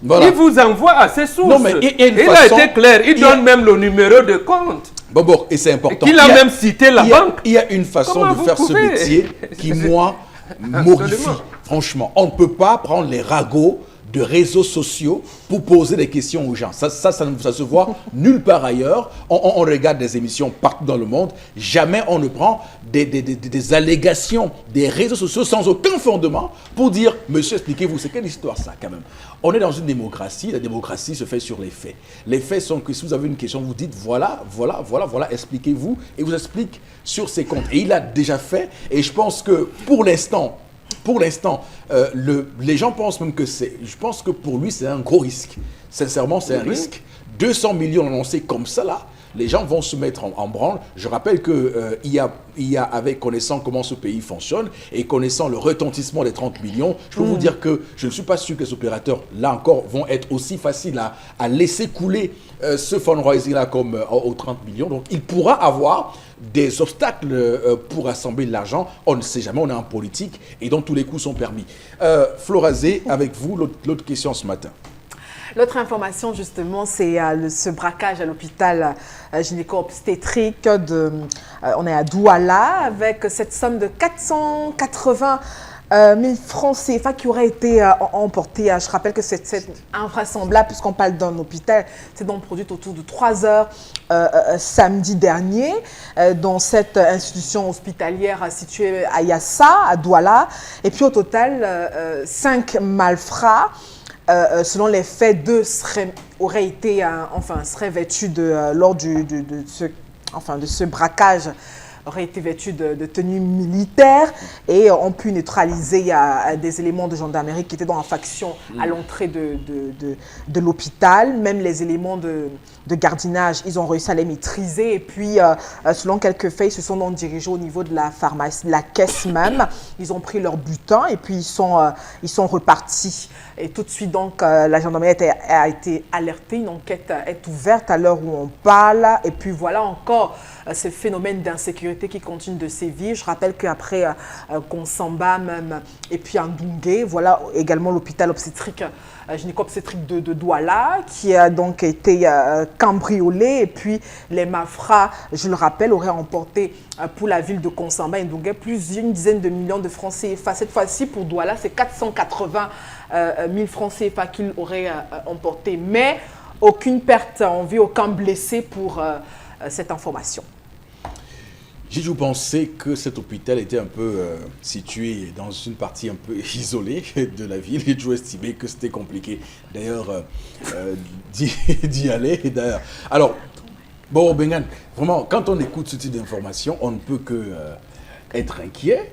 Speaker 4: Voilà. Il vous envoie à ses sources. Non, mais il a été clair. Il donne même le numéro de compte.
Speaker 1: Bon, et c'est important.
Speaker 4: Il a même cité la banque.
Speaker 1: Il y a une façon de faire ce métier qui, moi, m'horrifie. Franchement, on ne peut pas prendre les ragots de réseaux sociaux pour poser des questions aux gens. Ça se voit nulle part ailleurs. On regarde des émissions partout dans le monde. Jamais on ne prend des allégations des réseaux sociaux sans aucun fondement pour dire, monsieur, expliquez-vous, c'est quelle histoire ça quand même? On est dans une démocratie. La démocratie se fait sur les faits. Les faits sont que si vous avez une question, vous dites voilà, expliquez-vous, et vous explique sur ses comptes. Et il a déjà fait, et je pense que pour l'instant, les gens pensent même que je pense que pour lui, c'est un gros risque. Sincèrement, c'est un risque. 200 millions annoncés comme ça, là, les gens vont se mettre en branle. Je rappelle que avec connaissant comment ce pays fonctionne et connaissant le retentissement des 30 millions, je peux vous dire que je ne suis pas sûr que les opérateurs, là encore, vont être aussi faciles à laisser couler ce fundraising-là comme aux 30 millions. Donc, il pourra avoir des obstacles pour rassembler l'argent. On ne sait jamais, on est en politique et donc tous les coups sont permis. Florazé, avec vous, l'autre question ce matin.
Speaker 3: L'autre information, justement, c'est ce braquage à l'hôpital gynéco-obstétrique on est à Douala, avec cette somme de 480 000 francs CFA qui aurait été emportée. Je rappelle que c'est invraisemblable puisqu'on parle d'un hôpital. C'est donc produit autour de 3 heures samedi dernier dans cette institution hospitalière située à Yassa, à Douala. Et puis au total, 5 malfrats. Selon les faits, 2 seraient vêtus lors de ce braquage, auraient été vêtus de tenues militaires et ont pu neutraliser des éléments de gendarmerie qui étaient dans la faction à l'entrée de l'hôpital. Même les éléments de gardiennage, ils ont réussi à les maîtriser. Et puis, selon quelques faits, ils se sont donc dirigés au niveau de la pharmacie, de la caisse même. Ils ont pris leur butin et puis ils sont repartis. Et tout de suite, donc, la gendarmerie a été alertée. Une enquête est ouverte à l'heure où on parle. Et puis, voilà encore ce phénomène d'insécurité qui continue de sévir. Je rappelle qu'après Konsamba même, et puis Ndungue, voilà également l'hôpital obstétrique, gynéco-obstétrique de Douala, qui a donc été cambriolé. Et puis, les malfrats, je le rappelle, auraient emporté pour la ville de Konsamba et Ndungue une dizaine de millions de francs CFA. Cette fois-ci, pour Douala, c'est 480 000 francs CFA qu'il aurait emporté. Mais aucune perte en vie, aucun blessé pour cette information.
Speaker 1: J'ai toujours pensé que cet hôpital était un peu situé dans une partie un peu isolée de la ville. J'ai toujours estimé que c'était compliqué d'ailleurs d'y aller. Alors, bon, Bengan, vraiment, quand on écoute ce type d'informations, on ne peut que être inquiet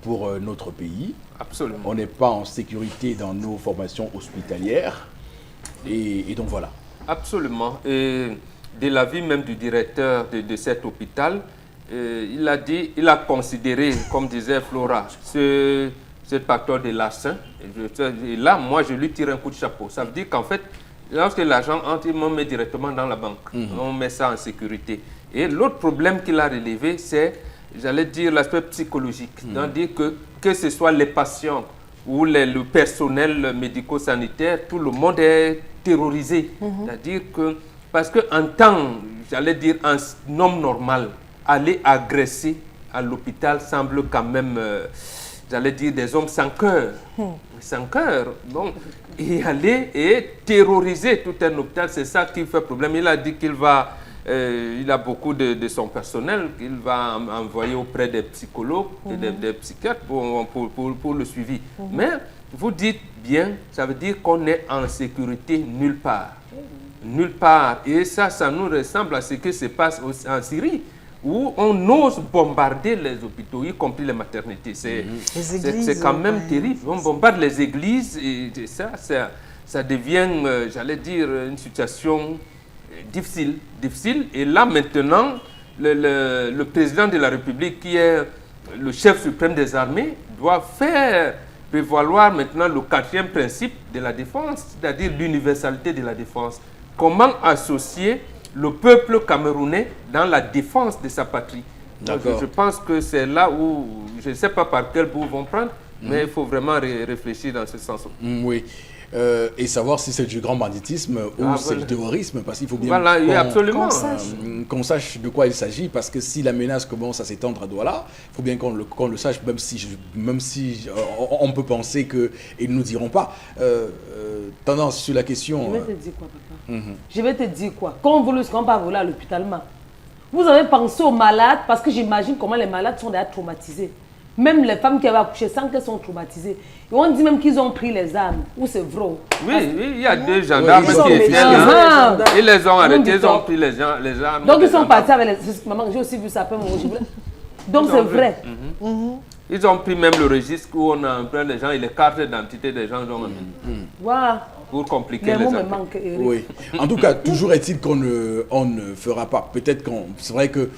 Speaker 1: pour notre pays.
Speaker 4: Absolument.
Speaker 1: On n'est pas en sécurité dans nos formations hospitalières. Et donc voilà.
Speaker 4: Absolument. Et de l'avis même du directeur de cet hôpital, il a considéré, comme disait Flora, ce facteur de l'argent. Et là, moi, je lui tire un coup de chapeau. Ça veut dire qu'en fait, lorsque l'argent entre, on met directement dans la banque. On met ça en sécurité. Et l'autre problème qu'il a relevé, c'est, j'allais dire, l'aspect psychologique. C'est-à-dire que ce soit les patients ou le personnel médico-sanitaire, tout le monde est terrorisé. C'est-à-dire que, parce qu'en temps, j'allais dire, un homme normal, aller agresser à l'hôpital semble quand même, j'allais dire, des hommes sans cœur. Sans cœur. Bon, et aller et terroriser tout un hôpital, c'est ça qui fait problème. Il a dit qu'il va, il a beaucoup de son personnel qu'il va envoyer auprès des psychologues et des psychiatres pour le suivi. Mais vous dites bien, ça veut dire qu'on est en sécurité nulle part. Nulle part. Et ça nous ressemble à ce qui se passe en Syrie, où on ose bombarder les hôpitaux, y compris les maternités. C'est quand même terrible. On bombarde les églises et ça devient, j'allais dire, une situation difficile. Et là, maintenant, le président de la République, qui est le chef suprême des armées, doit faire prévaloir maintenant le 4e principe de la défense, c'est-à-dire l'universalité de la défense. Comment associer le peuple camerounais dans la défense de sa patrie. Donc, je pense que c'est là où, je ne sais pas par quel bout vont prendre, mais il faut vraiment réfléchir dans ce sens.
Speaker 1: Oui. et savoir si c'est du grand banditisme ou c'est du terrorisme, parce qu'il faut bien
Speaker 4: absolument.
Speaker 1: qu'on sache de quoi il s'agit, parce que si la menace commence à s'étendre à Douala, il faut bien qu'on le sache, même si on peut penser qu'ils ne nous diront pas. Tendance sur la question...
Speaker 5: Je vais te dire quoi, papa? Je vais te dire quoi? Quand on va voler à l'hôpital, vous avez pensé aux malades, parce que j'imagine comment les malades sont déjà traumatisés. Même les femmes qui avaient accouché sans qu'elles sont traumatisées. Et on dit même qu'ils ont pris les armes. Ou c'est vrai?
Speaker 4: Oui, il y a deux gendarmes qui étaient là. Ils les ont arrêtés, ils ont pris les armes.
Speaker 5: Donc ils sont partis avec les... Maman, j'ai aussi vu ça après. Donc c'est vrai.
Speaker 4: Ils ont pris même le registre où on a emprunt les gens et les cartes d'identité des gens.
Speaker 5: Waouh.
Speaker 4: Pour compliquer les affaires.
Speaker 1: Oui. En tout cas, toujours est-il qu'on ne fera pas. Peut-être qu'on... C'est vrai que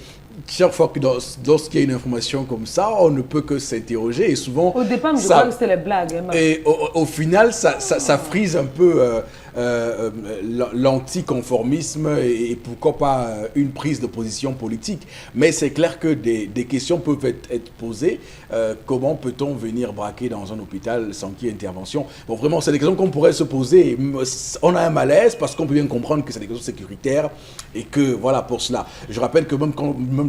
Speaker 1: chaque fois que lorsqu'il y a une information comme ça, on ne peut que s'interroger et souvent...
Speaker 5: Au départ, je crois que c'était les blagues.
Speaker 1: Et au final, ça frise un peu l'anticonformisme et pourquoi pas une prise de position politique. Mais c'est clair que des questions peuvent être posées. Comment peut-on venir braquer dans un hôpital sans qu'il y ait intervention? Bon, vraiment, c'est des questions qu'on pourrait se poser. On a un malaise parce qu'on peut bien comprendre que c'est des questions sécuritaires et que, voilà, pour cela. Je rappelle que même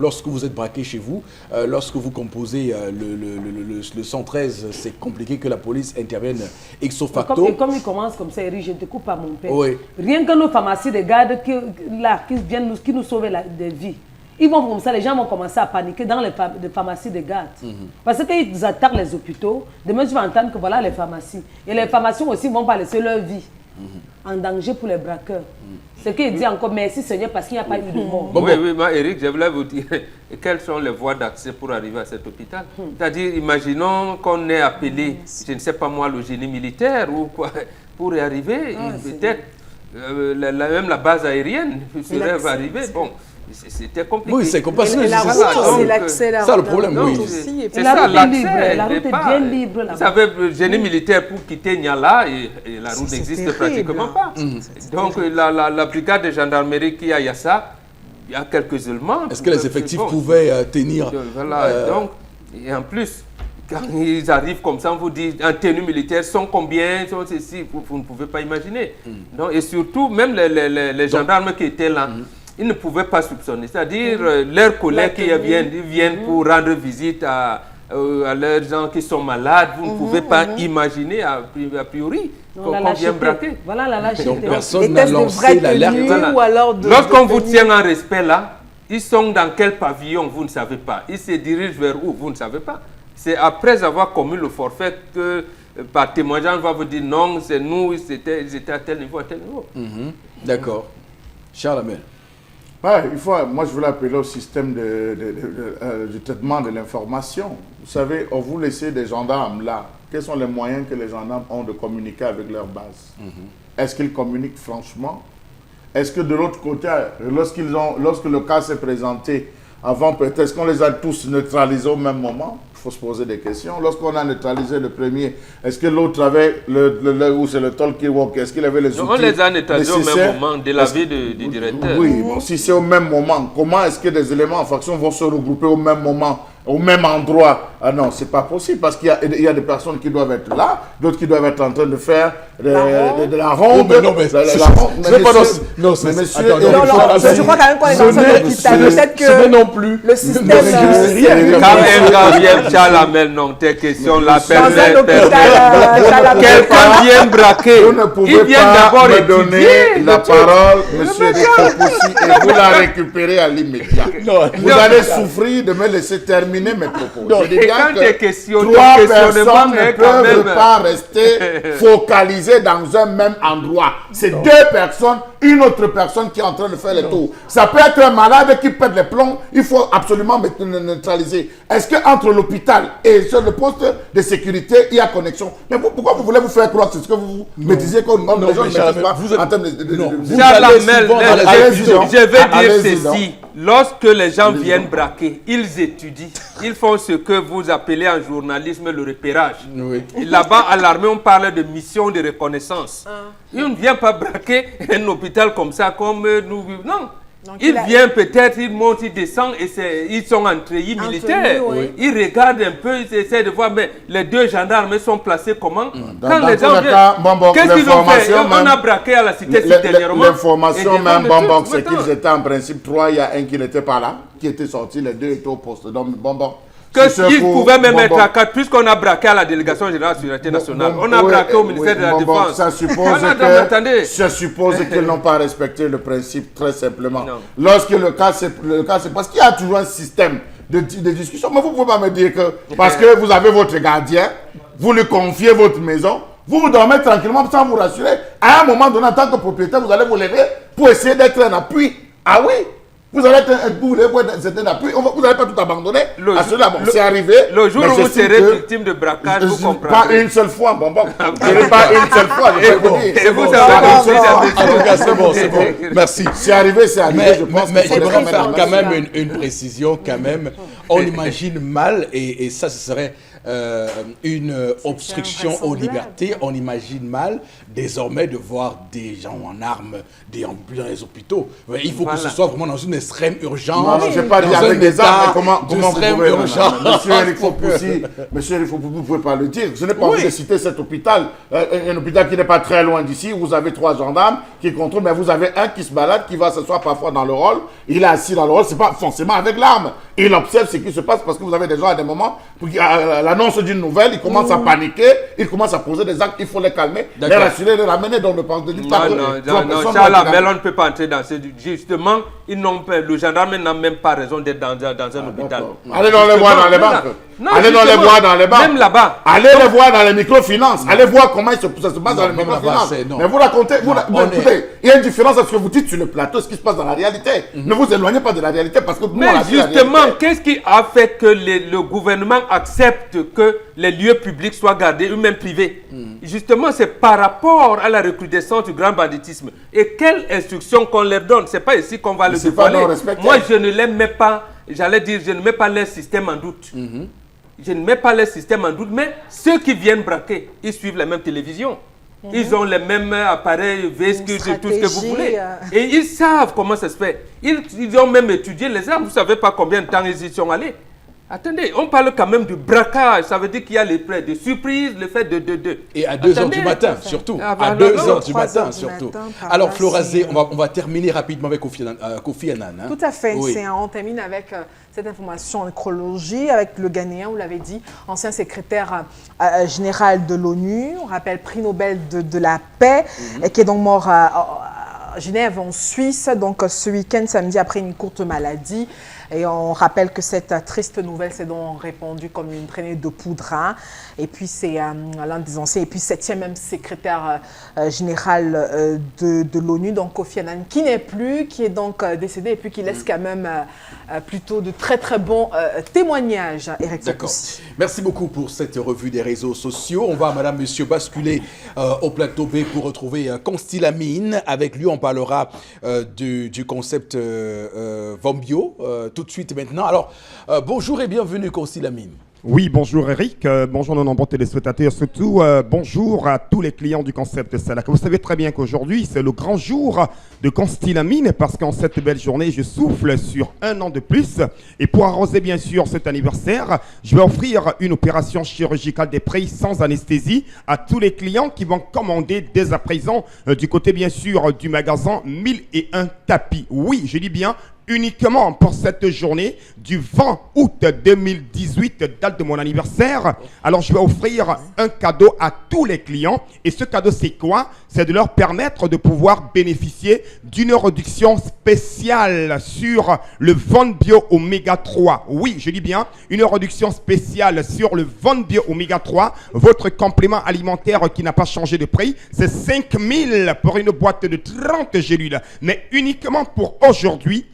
Speaker 1: lorsque vous êtes braqué chez vous, lorsque vous composez le 113, c'est compliqué que la police intervienne ipso facto.
Speaker 5: Comme il commence comme ça, Eric, je ne te coupe pas mon père.
Speaker 1: Oui.
Speaker 5: Rien que nos pharmacies de garde qui nous sauvent des vies. Ils vont comme ça, les gens vont commencer à paniquer dans les pharmacies de garde. Parce qu'ils attaquent les hôpitaux. Demain, tu vas entendre que voilà les pharmacies. Et les pharmacies aussi ne vont pas laisser leur vie en danger pour les braqueurs. Ce qu'il dit encore, merci Seigneur, parce qu'il n'y a pas eu de mort.
Speaker 4: Oui, moi, Eric, je voulais vous dire, quelles sont les voies d'accès pour arriver à cet hôpital? C'est-à-dire, imaginons qu'on est appelé, je ne sais pas moi, le génie militaire ou quoi, pour y arriver. Peut-être même la base aérienne serait arrivée. Bon, c'était compliqué.
Speaker 1: Oui, c'est compliqué.
Speaker 3: Et la route, c'est l'accès.
Speaker 1: Ça, le problème, oui.
Speaker 4: C'est ça, l'accès.
Speaker 5: La route est bien libre là-bas.
Speaker 4: Vous savez, le génie militaire, pour quitter Niala, et la route n'existe pratiquement pas. Donc, la brigade de gendarmerie qui a Yassa, il y a quelques éléments.
Speaker 1: Est-ce que les effectifs pouvaient tenir?
Speaker 4: Voilà, donc, et en plus, quand ils arrivent comme ça, on vous dit, en tenue militaire, sont combien, sont ceci, vous ne pouvez pas imaginer. Donc, et surtout, même les gendarmes qui étaient là, ils ne pouvaient pas soupçonner. C'est-à-dire, leurs collègues qui viennent pour rendre visite à leurs gens qui sont malades, vous ne pouvez pas imaginer a priori qu'on vient braquer.
Speaker 5: Voilà la lâcheté.
Speaker 1: Donc personne n'a lancé l'alerte.
Speaker 4: Lorsqu'on vous tient en respect là, ils sont dans quel pavillon, vous ne savez pas. Ils se dirigent vers où, vous ne savez pas. C'est après avoir commis le forfait que, par témoignage, on va vous dire non, c'est nous, ils étaient à tel niveau, à tel niveau.
Speaker 1: D'accord. Charles Amel.
Speaker 2: Ouais, moi je voulais appeler au système du traitement de l'information. Vous savez, on vous laisse des gendarmes là. Quels sont les moyens que les gendarmes ont de communiquer avec leur base? Est-ce qu'ils communiquent franchement? Est-ce que de l'autre côté, lorsque le cas s'est présenté, avant peut-être, est-ce qu'on les a tous neutralisés au même moment? Il faut se poser des questions. Lorsqu'on a neutralisé le premier, est-ce que l'autre avait ou c'est le talkie-walkie, est-ce qu'il avait les outils?
Speaker 4: On les a neutralisés au même moment, de l'avis du directeur.
Speaker 2: Oui, bon, si c'est au même moment, comment est-ce que des éléments en faction vont se regrouper au même moment, au même endroit? Ah non, c'est pas possible parce qu'il y a des personnes qui doivent être là, d'autres qui doivent être en train de faire de la ronde.
Speaker 1: Non, mais monsieur,
Speaker 3: je crois quand même qu'on est dans un hôpital. Peut-être que
Speaker 1: non plus.
Speaker 3: Le système.
Speaker 4: Quand un gars vient Chalamel, non, tes questions là, quelqu'un vient braquer.
Speaker 2: Vous ne pouvez pas me donner la parole, monsieur Fopoussi, et vous la récupérez à l'immédiat. Vous allez souffrir de me laisser terminer mes propos.
Speaker 4: Et quand tes questions,
Speaker 2: trois personnes ne peuvent pas rester focalisées dans un même endroit. C'est deux personnes, une autre personne qui est en train de faire les tours. Ça peut être un malade qui pète les plombs, il faut absolument neutraliser. Est-ce qu'entre l'hôpital et sur le poste de sécurité, il y a connexion? Mais pourquoi vous voulez vous faire croire que c'est ce que vous me disiez qu'on ne maîtrise pas en termes de...
Speaker 4: Je vais dire ceci. Lorsque les gens viennent braquer, ils étudient. Ils font ce que vous appelez en journalisme le repérage. Là-bas, à l'armée, on parle de mission de reconnaissance. Ils ne viennent pas braquer un hôpital comme ça, comme nous. Non.
Speaker 3: Donc,
Speaker 4: il vient peut-être, il monte, il descend et ils sont en treillis militaire.
Speaker 3: Oui.
Speaker 4: Il regarde un peu, il essaie de voir, mais les deux gendarmes sont placés comment? Quand
Speaker 2: Dans
Speaker 4: les gens viennent, qu'est-ce qu'ils ont fait? On a braqué à la cité dernièrement.
Speaker 2: L'information même, c'est qu'ils étaient en principe 3, il y a un qui n'était pas là, qui était sorti, les deux étaient au poste. Donc,
Speaker 4: Qu'ils pouvaient même être à 4, puisqu'on a braqué à la délégation générale de la sécurité nationale. On a braqué au ministère de la Défense.
Speaker 2: Ça suppose qu'ils n'ont pas respecté le principe très simplement.
Speaker 4: Non.
Speaker 2: Lorsque le cas c'est parce qu'il y a toujours un système de discussion. Mais vous ne pouvez pas me dire que parce que vous avez votre gardien, vous lui confiez votre maison, vous dormez tranquillement sans vous rassurer. À un moment donné, en tant que propriétaire, vous allez vous lever pour essayer d'être un appui. Ah oui? Vous allez être un appui, vous n'allez pas tout abandonner. C'est arrivé.
Speaker 4: Le jour où vous serez victime de braquage, vous comprendrez.
Speaker 2: Pas une seule fois, Je n'ai pas une seule fois.
Speaker 4: Et vous
Speaker 1: c'est bon. Merci.
Speaker 2: C'est arrivé, je pense.
Speaker 1: Mais j'aimerais faire quand même une précision, quand même. On imagine mal, et ça, ce serait une obstruction aux libertés. On imagine mal, désormais, de voir des gens en armes déambuler dans les hôpitaux. Il faut que ce soit vraiment dans une extrême urgence.
Speaker 2: Non, je n'ai pas dit avec des armes, comment vous pouvez... Monsieur Eric Fopoussi, vous ne pouvez pas le dire. Je n'ai pas envie de citer cet hôpital. Un hôpital qui n'est pas très loin d'ici. Vous avez 3 gendarmes qui contrôlent, mais vous avez un qui se balade, qui va s'asseoir parfois dans le hall. Il est assis dans le hall, ce n'est pas forcément avec l'arme. Il observe ce qui se passe parce que vous avez des gens à des moments, l'annonce d'une nouvelle, ils commencent à paniquer, ils commencent à poser des actes, il faut les calmer, les rassurer, les ramener dans le parc de dictature.
Speaker 4: Non, Charles, mais on ne peut pas entrer dans ce... Justement, le gendarme n'a même pas raison d'être dans un hôpital.
Speaker 2: Allez dans les voir dans les banques. Allez dans les voir dans les banques.
Speaker 4: Même là-bas.
Speaker 2: Allez les voir dans les microfinances. Allez voir comment ça se passe dans les microfinances. Mais vous racontez, écoutez, il y a une différence entre ce que vous dites sur le plateau et ce qui se passe dans la réalité. Ne vous éloignez pas de la réalité parce que nous,
Speaker 4: mais justement, qu'est-ce qui a fait que le gouvernement accepte que les lieux publics soient gardés, ou même privés? Justement, c'est par rapport à la recrudescence du grand banditisme. Et quelle instruction qu'on leur donne? C'est pas ici qu'on va le dévoiler. Moi, je ne les mets pas, j'allais dire, je ne mets pas leur système en doute. Je ne mets pas leur système en doute, mais ceux qui viennent braquer, ils suivent la même télévision. Ils ont les mêmes appareils, véhicules, tout ce que vous voulez. Et ils savent comment ça se fait. Ils ont même étudié les armes. Vous ne savez pas combien de temps ils y sont allés. Attendez, on parle quand même de braquage. Ça veut dire qu'il y a les prêts de surprise, le fait de...
Speaker 1: Et à 2h du matin, surtout. À 2h du matin, surtout. Alors, Florazé, on va terminer rapidement avec Kofi Annan.
Speaker 3: Tout à fait. On termine avec cette information en chronologie, avec le Ghanéen, vous l'avez dit, ancien secrétaire général de l'ONU, on rappelle prix Nobel de la paix, et qui est donc mort à Genève, en Suisse, donc ce week-end, samedi, après une courte maladie. Et on rappelle que cette triste nouvelle s'est donc répandue comme une traînée de poudre. Et puis c'est l'un des anciens, et puis 7e même secrétaire général de l'ONU, donc Kofi Annan, qui n'est plus, qui est donc décédé, et puis qui laisse quand même plutôt de très très bons témoignages. Eric
Speaker 1: D'accord. Merci beaucoup pour cette revue des réseaux sociaux. On va, madame, monsieur, basculer au plateau B pour retrouver Consti Lamine. Avec lui, on parlera du concept Vombio. Tout de suite maintenant. Alors, bonjour et bienvenue, Consti Lamine.
Speaker 6: Oui, bonjour Eric, bonjour nos nombreux téléspectateurs, surtout bonjour à tous les clients du concept Salaka. Vous savez très bien qu'aujourd'hui, c'est le grand jour de Consti Lamine parce qu'en cette belle journée, je souffle sur 1 an de plus. Et pour arroser bien sûr cet anniversaire, je vais offrir une opération chirurgicale des prix sans anesthésie à tous les clients qui vont commander dès à présent du côté bien sûr du magasin 1001 tapis. Oui, je dis bien uniquement pour cette journée du 20 août 2018, date de mon anniversaire. Alors, je vais offrir un cadeau à tous les clients. Et ce cadeau, c'est quoi? C'est de leur permettre de pouvoir bénéficier d'une réduction spéciale sur le Von Bio Oméga 3. Oui, je dis bien, une réduction spéciale sur le Von Bio Oméga 3. Votre complément alimentaire qui n'a pas changé de prix, c'est 5 000 pour une boîte de 30 gélules. Mais uniquement pour aujourd'hui,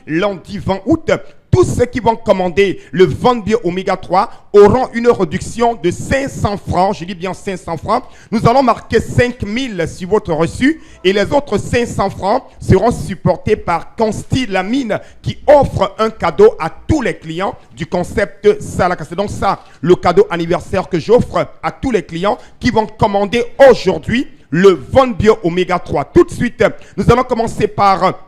Speaker 6: lundi 20 août, tous ceux qui vont commander le Von Bio Oméga 3 auront une réduction de 500 francs. Je dis bien 500 francs. Nous allons marquer 5000 sur votre reçu et les autres 500 francs seront supportés par Consti Lamine qui offre un cadeau à tous les clients du concept Salaka. C'est donc ça le cadeau anniversaire que j'offre à tous les clients qui vont commander aujourd'hui le Von Bio Oméga 3. Tout de suite, nous allons commencer par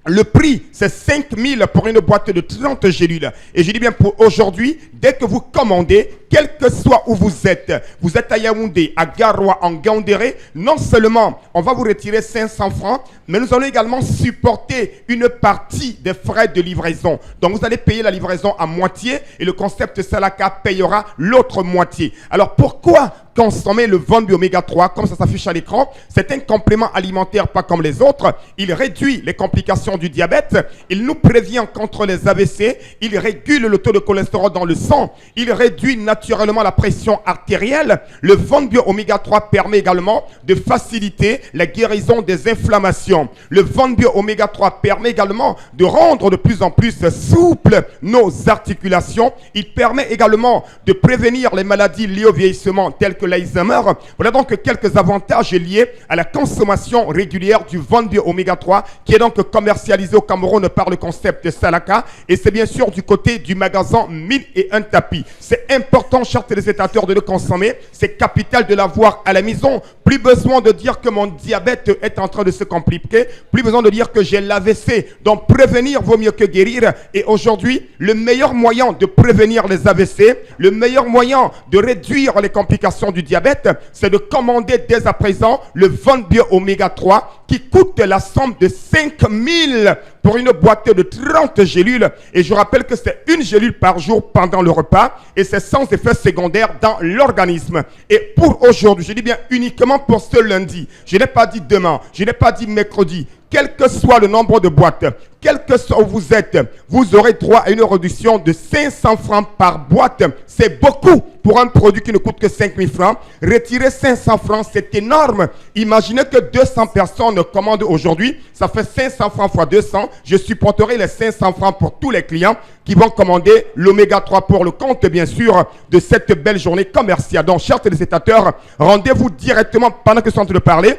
Speaker 6: Le prix, c'est 5 000 pour une boîte de 30 gélules. Et je dis bien pour aujourd'hui, dès que vous commandez, quel que soit où vous êtes à Yaoundé, à Garoua, en Gaoundéré, non seulement on va vous retirer 500 francs, mais nous allons également supporter une partie des frais de livraison. Donc vous allez payer la livraison à moitié et le concept Salaka payera l'autre moitié. Alors pourquoi consommer le Von-Bio Oméga 3 comme ça s'affiche à l'écran? C'est un complément alimentaire pas comme les autres. Il réduit les complications du diabète, il nous prévient contre les AVC, il régule le taux de cholestérol dans le sang, il réduit naturellement la pression artérielle. Le Von-Bio Oméga 3 permet également de faciliter la guérison des inflammations. Le Von-Bio Oméga 3 permet également de rendre de plus en plus souples nos articulations. Il permet également de prévenir les maladies liées au vieillissement telles que l'Alzheimer. Voilà donc quelques avantages liés à la consommation régulière du Von-Bio Oméga 3 qui est donc commercialisé au Cameroun par le concept Salaka, et c'est bien sûr du côté du magasin 1001 tapis. C'est important, chers téléspectateurs, de le consommer. C'est capital de l'avoir à la maison. Plus besoin de dire que mon diabète est en train de se compliquer. Plus besoin de dire que j'ai l'AVC. Donc prévenir vaut mieux que guérir. Et aujourd'hui, le meilleur moyen de prévenir les AVC, le meilleur moyen de réduire les complications du diabète, c'est de commander dès à présent le Von-Bio Oméga 3 qui coûte la somme de 5 000 pour une boîte de 30 gélules. Et je rappelle que c'est une gélule par jour pendant le repas et c'est sans effet secondaire dans l'organisme. Et pour aujourd'hui, je dis bien uniquement pour ce lundi, je n'ai pas dit demain, je n'ai pas dit mercredi, quel que soit le nombre de boîtes, quel que soit où vous êtes, vous aurez droit à une réduction de 500 francs par boîte. C'est beaucoup pour un produit qui ne coûte que 5 000 francs. Retirer 500 francs, c'est énorme. Imaginez que 200 personnes commandent aujourd'hui. Ça fait 500 francs fois 200. Je supporterai les 500 francs pour tous les clients qui vont commander l'Oméga 3 pour le compte, bien sûr, de cette belle journée commerciale. Donc, chers téléspectateurs, rendez-vous directement pendant que je suis en train de parler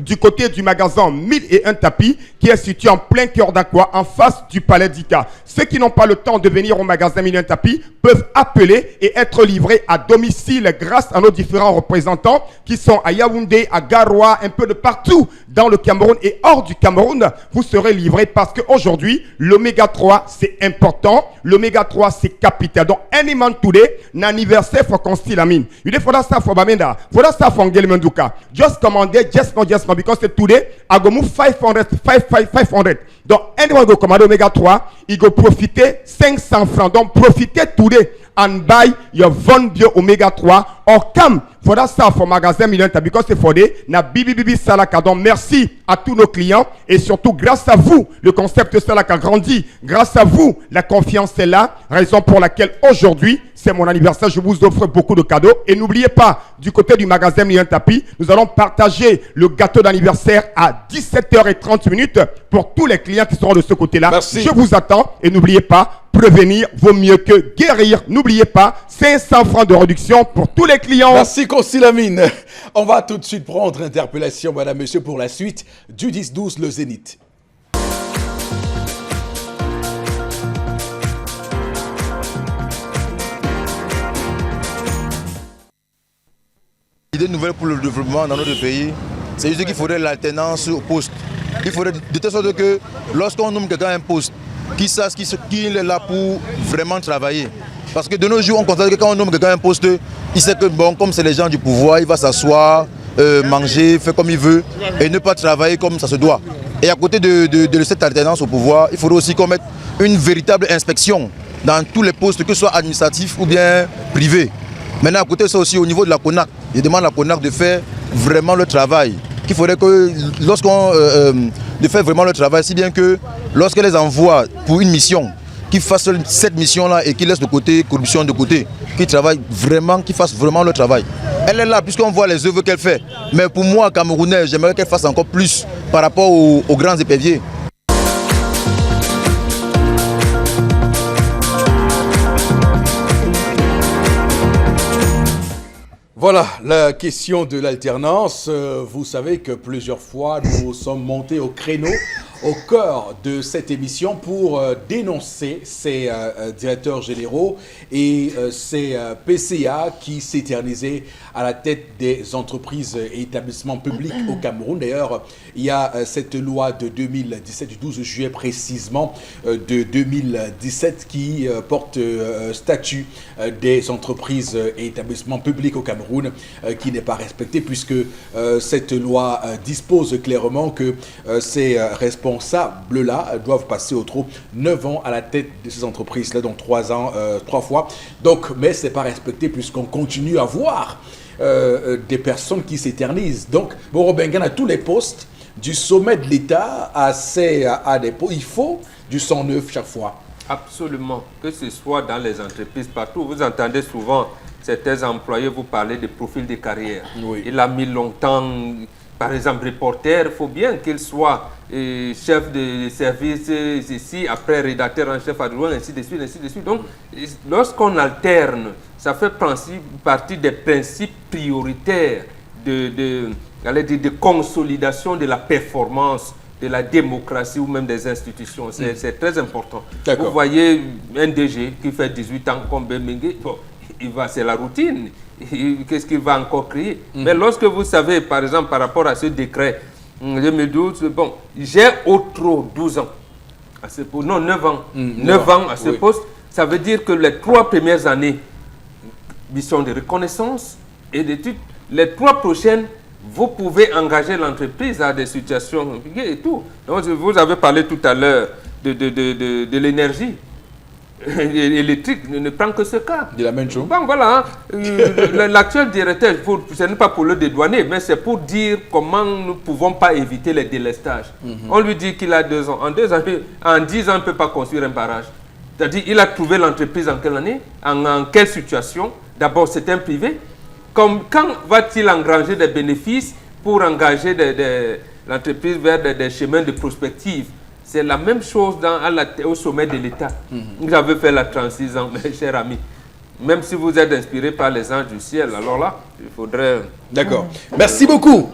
Speaker 6: du côté du magasin 1001 tapis qui est situé en plein cœur d'Aqua en face du palais d'Ika. Ceux qui n'ont pas le temps de venir au magasin 1001 tapis peuvent appeler et être livrés à domicile grâce à nos différents représentants qui sont à Yaoundé, à Garoua, un peu de partout dans le Cameroun et hors du Cameroun. Vous serez livrés parce qu'aujourd'hui, l'Oméga 3 c'est important, l'Oméga 3 c'est capital. Donc, anyone today, l'anniversaire faut qu'on style amine. Il faudra ça pour Bamenda, faudra ça pour Ngel Menduka. Just commander, just no, because today I go move 500. Donc, anyone go commander Oméga 3, il go profiter 500 francs. Donc, profitez today and buy your Von-Bio Oméga 3 or come for that stuff for magasin 1001 tapis because c'est for day na bibi Salaka. Donc, merci à tous nos clients et surtout grâce à vous, le concept Salaka grandit. Grâce à vous, la confiance est là, raison pour laquelle aujourd'hui, c'est mon anniversaire, je vous offre beaucoup de cadeaux. Et n'oubliez pas, du côté du magasin 1001 tapis, nous allons partager le gâteau d'anniversaire à 17h30 pour tous les clients qui seront de ce côté-là.
Speaker 1: Merci.
Speaker 6: Je vous attends et n'oubliez pas, prévenir vaut mieux que guérir. N'oubliez pas, 500 francs de réduction pour tous les clients.
Speaker 1: Merci Consilamine. On va tout de suite prendre interpellation, madame, monsieur, pour la suite du 10-12, le Zénith.
Speaker 7: L'idée nouvelle pour le développement dans notre pays, c'est juste qu'il faudrait l'alternance au poste. Il faudrait de telle sorte que lorsqu'on nomme quelqu'un à un poste, qu'il sache qu'il est là pour vraiment travailler. Parce que de nos jours, on constate que quand on nomme quelqu'un à un poste, il sait que bon, comme c'est les gens du pouvoir, il va s'asseoir, manger, faire comme il veut et ne pas travailler comme ça se doit. Et à côté de cette alternance au pouvoir, il faudrait aussi qu'on mette une véritable inspection dans tous les postes, que ce soit administratifs ou bien privés. Maintenant, à côté de ça aussi, au niveau de la CONAC, je demande à la CONAC de faire vraiment le travail. Qu'il faudrait que, de faire vraiment le travail, si bien que lorsqu'elle les envoie pour une mission, qu'ils fassent cette mission-là et qu'ils laissent de côté corruption de côté, qu'ils travaillent vraiment, qu'ils fassent vraiment le travail. Elle est là, puisqu'on voit les œuvres qu'elle fait. Mais pour moi, Camerounais, j'aimerais qu'elle fasse encore plus par rapport aux grands éperviers.
Speaker 1: Voilà la question de l'alternance. Vous savez que plusieurs fois, nous sommes montés au créneau au cœur de cette émission pour dénoncer ces directeurs généraux et ces PCA qui s'éternisaient à la tête des entreprises et établissements publics au Cameroun. D'ailleurs, il y a cette loi de 2017, du 12 juillet précisément de 2017, qui porte statut des entreprises et établissements publics au Cameroun, qui n'est pas respecté, puisque cette loi dispose clairement que ces responsables-là doivent passer au trop 9 ans à la tête de ces entreprises-là, donc 3 ans, 3 fois. Donc, mais ce n'est pas respecté puisqu'on continue à voir des personnes qui s'éternisent. Donc, Boro Bengan, à tous les postes, du sommet de l'État à des postes, il faut du sang neuf chaque fois.
Speaker 4: Absolument, que ce soit dans les entreprises, partout. Vous entendez souvent certains employés vous parler de profil de carrière.
Speaker 1: Oui.
Speaker 4: Il a mis longtemps, par exemple, reporter, il faut bien qu'il soit chef de service ici, après rédacteur en chef adjoint, ainsi de suite, ainsi de suite. Donc, lorsqu'on alterne, ça fait partie des principes prioritaires de consolidation de la performance, de la démocratie ou même des institutions. C'est très important. Vous voyez un DG qui fait 18 ans comme Bemengue, bon, c'est la routine. Qu'est-ce qu'il va encore créer? Mais lorsque vous savez, par exemple, par rapport à ce décret, je me doute, bon, j'ai au trop 12 ans à ce poste, non, 9 ans. 9 ans à ce poste, ça veut dire que les 3 premières années, mission de reconnaissance et d'études, les 3 prochaines, vous pouvez engager l'entreprise à des situations compliquées et tout. Donc, vous avez parlé tout à l'heure de l'énergie électrique, ne prend que ce cas.
Speaker 1: De la même chose.
Speaker 4: Bon, voilà, l'actuel directeur, ce n'est pas pour le dédouaner, mais c'est pour dire comment nous ne pouvons pas éviter les délestages. On lui dit qu'il a 2 ans. En 10 ans, il ne peut pas construire un barrage. C'est-à-dire, il a trouvé l'entreprise en quelle année? En quelle situation? D'abord, c'est un privé. Quand va-t-il engranger des bénéfices pour engager l'entreprise vers des chemins de prospective? C'est la même chose au sommet de l'État. Vous avez fait la 36 ans, mes chers amis. Même si vous êtes inspiré par les anges du ciel, alors là, il faudrait...
Speaker 1: D'accord. Merci beaucoup.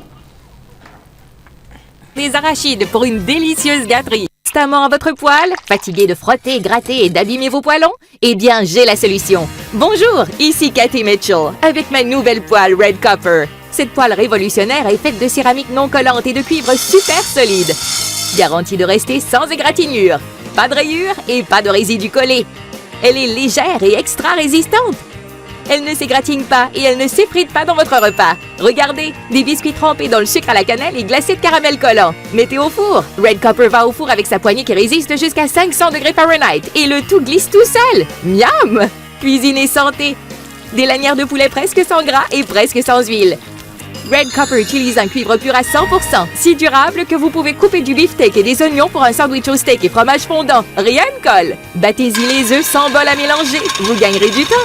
Speaker 8: Des arachides pour une délicieuse gâterie. Constamment à votre poêle, fatigué de frotter, gratter et d'abîmer vos poêlons? Eh bien, j'ai la solution. Bonjour, ici Cathy Mitchell, avec ma nouvelle poêle Red Copper. Cette poêle révolutionnaire est faite de céramique non collante et de cuivre super solide. Garantie de rester sans égratignure. Pas de rayures et pas de résidus collés. Elle est légère et extra résistante. Elle ne s'égratigne pas et elle ne s'effrite pas dans votre repas. Regardez, des biscuits trempés dans le sucre à la cannelle et glacés de caramel collant. Mettez au four. Red Copper va au four avec sa poignée qui résiste jusqu'à 500 degrés Fahrenheit et le tout glisse tout seul. Miam! Cuisine et santé. Des lanières de poulet presque sans gras et presque sans huile. Red Copper utilise un cuivre pur à 100%, si durable que vous pouvez couper du beefsteak et des oignons pour un sandwich au steak et fromage fondant. Rien ne colle. Battez-y les œufs sans bol à mélanger. Vous gagnerez du temps.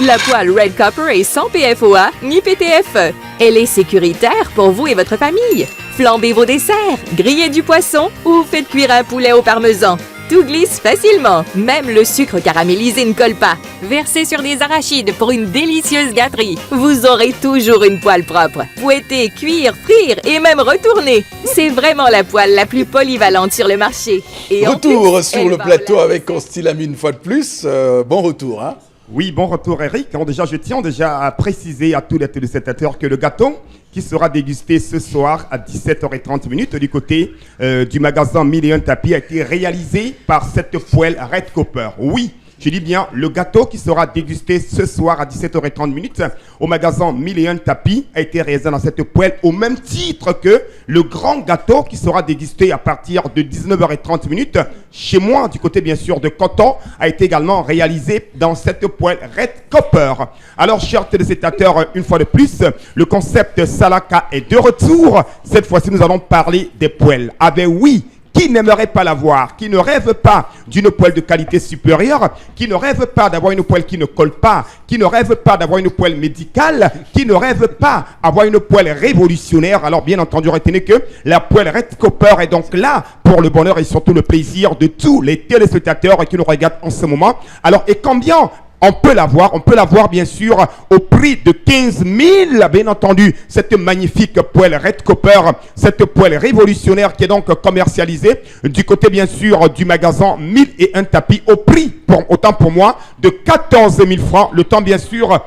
Speaker 8: La poêle Red Copper est sans PFOA ni PTFE. Elle est sécuritaire pour vous et votre famille. Flambez vos desserts, grillez du poisson ou faites cuire un poulet au parmesan. Tout glisse facilement, même le sucre caramélisé ne colle pas. Versez sur des arachides pour une délicieuse gâterie. Vous aurez toujours une poêle propre. Fouetter, cuire, frire et même retourner. C'est vraiment la poêle la plus polyvalente sur le marché. Et
Speaker 1: retour sur le plateau avec Constillami une fois de plus. Bon retour, hein?
Speaker 6: Oui, bon retour Eric. Je tiens à préciser à tous les téléspectateurs que le gâteau qui sera dégusté ce soir à 17h30 du côté du magasin 1001 Tapis a été réalisé par cette poêle Red Copper. Oui, je dis bien le gâteau qui sera dégusté ce soir à 17h30 au magasin 1001 Tapis a été réalisé dans cette poêle au même titre que le grand gâteau qui sera dégusté à partir de 19h30 chez moi du côté bien sûr de Canton a été également réalisé dans cette poêle Red Copper. Alors chers téléspectateurs, une fois de plus, le concept Salaka est de retour. Cette fois-ci nous allons parler des poêles. Ah ben oui, qui n'aimerait pas l'avoir, qui ne rêve pas d'une poêle de qualité supérieure, qui ne rêve pas d'avoir une poêle qui ne colle pas, qui ne rêve pas d'avoir une poêle médicale, qui ne rêve pas d'avoir une poêle révolutionnaire. Alors bien entendu, retenez que la poêle Red Copper est donc là pour le bonheur et surtout le plaisir de tous les téléspectateurs qui nous regardent en ce moment. Alors et combien on peut l'avoir bien sûr au prix de 15 000, bien entendu, cette magnifique poêle Red Copper, cette poêle révolutionnaire qui est donc commercialisée du côté bien sûr du magasin 1001 tapis au prix, autant pour moi, de 14 000 francs, le temps bien sûr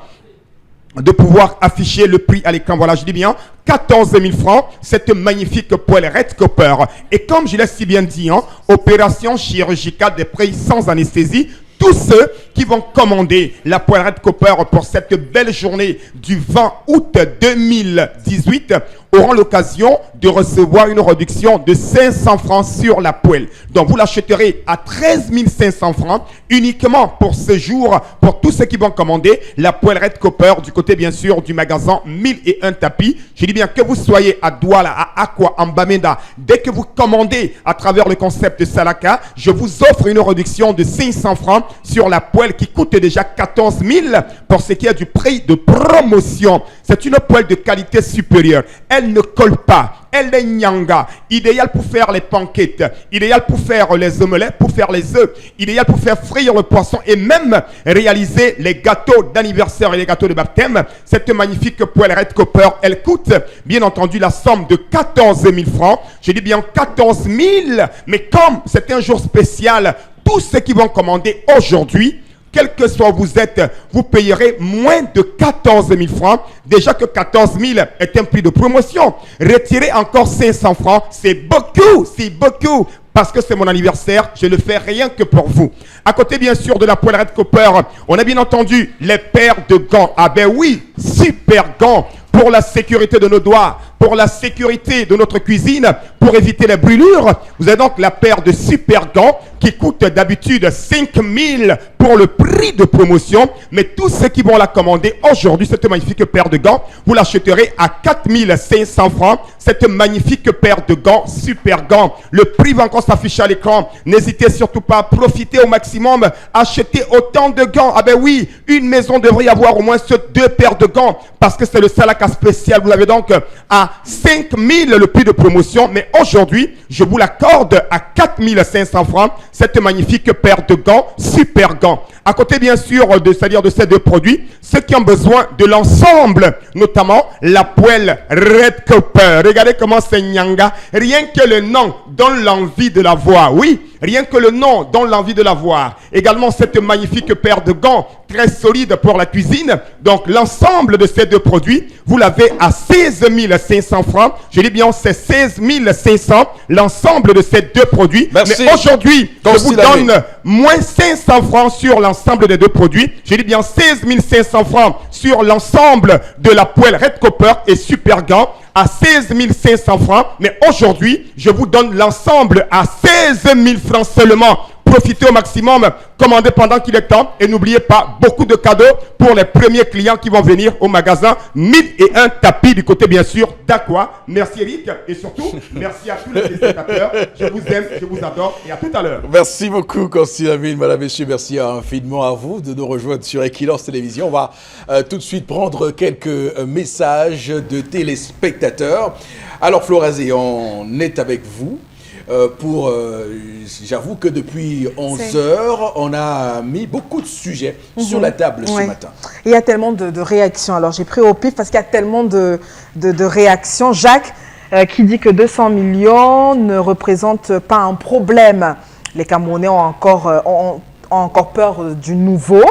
Speaker 6: de pouvoir afficher le prix à l'écran. Voilà, je dis bien 14 000 francs, cette magnifique poêle Red Copper. Et comme je l'ai si bien dit, opération chirurgicale des prix sans anesthésie. Tous ceux qui vont commander la poêle Red Copper pour cette belle journée du 20 août 2018 auront l'occasion de recevoir une réduction de 500 francs sur la poêle. Donc vous l'achèterez à 13 500 francs uniquement pour ce jour, pour tous ceux qui vont commander la poêle Red Copper du côté bien sûr du magasin 1001 tapis. Je dis bien que vous soyez à Douala, à Aqua, en Bamenda, dès que vous commandez à travers le concept de Salaka, je vous offre une réduction de 500 francs sur la poêle qui coûte déjà 14 000 pour ce qui est du prix de promotion. C'est une poêle de qualité supérieure. Elle ne colle pas. Elle est nyanga, idéal pour faire les pancakes, idéal pour faire les omelettes, pour faire les œufs, idéal pour faire frire le poisson et même réaliser les gâteaux d'anniversaire et les gâteaux de baptême. Cette magnifique poêle Red Copper, elle coûte bien entendu la somme de 14 000 francs. Je dis bien 14 000, mais comme c'est un jour spécial, tous ceux qui vont commander aujourd'hui, quel que soit où vous êtes, vous payerez moins de 14 000 francs. Déjà que 14 000 est un prix de promotion. Retirez encore 500 francs. C'est beaucoup, c'est beaucoup. Parce que c'est mon anniversaire, je ne fais rien que pour vous. À côté, bien sûr, de la poêle Red Copper, on a bien entendu les paires de gants. Ah ben oui, super gants pour la sécurité de nos doigts, pour la sécurité de notre cuisine, pour éviter les brûlures. Vous avez donc la paire de super gants qui coûte d'habitude 5 000 pour le prix de promotion. Mais tous ceux qui vont la commander aujourd'hui, cette magnifique paire de gants, vous l'achèterez à 4 500 francs. Cette magnifique paire de gants, super gants. Le prix va encore s'afficher à l'écran. N'hésitez surtout pas à profiter au maximum. Achetez autant de gants. Ah ben oui, une maison devrait avoir au moins 2 paires de gants parce que c'est le Salaka spécial. Vous l'avez donc à 5 000 le prix de promotion. Mais aujourd'hui, je vous l'accorde à 4 500 francs. Cette magnifique paire de gants, super gants. À côté bien sûr c'est-à-dire de ces deux produits, ceux qui ont besoin de l'ensemble, notamment la poêle Red Copper. Regardez comment c'est nyanga. Rien que le nom donne l'envie de la voir. Oui, rien que le nom donne l'envie de la voir. Également cette magnifique paire de gants très solide pour la cuisine. Donc l'ensemble de ces deux produits, vous l'avez à 16 500 francs. Je dis bien c'est 16 500 l'ensemble de ces deux produits.
Speaker 1: Merci.
Speaker 6: Mais aujourd'hui, je vous donne moins 500 francs sur l'ensemble des deux produits. Je dis bien 16 500 francs sur l'ensemble de la poêle Red Copper et super gants à 16 500 francs. Mais aujourd'hui, je vous donne l'ensemble à 16 000 francs seulement. Profitez au maximum, commandez pendant qu'il est temps et n'oubliez pas beaucoup de cadeaux pour les premiers clients qui vont venir au magasin 1001 tapis du côté bien sûr d'Aqua. Merci Eric et surtout merci à tous les spectateurs. Je vous aime, je vous adore et à tout à l'heure.
Speaker 1: Merci beaucoup Constille Amine, madame, messieurs, merci infiniment à vous de nous rejoindre sur Equinox Télévision. On va tout de suite prendre quelques messages de téléspectateurs. Alors Florazé, on est avec vous. J'avoue que depuis 11 heures, on a mis beaucoup de sujets sur la table ce matin.
Speaker 3: Il y a tellement de réactions. Alors, j'ai pris au pif parce qu'il y a tellement de réactions. Jacques, qui dit que 200 millions ne représentent pas un problème. Les Camerounais ont encore peur du nouveau.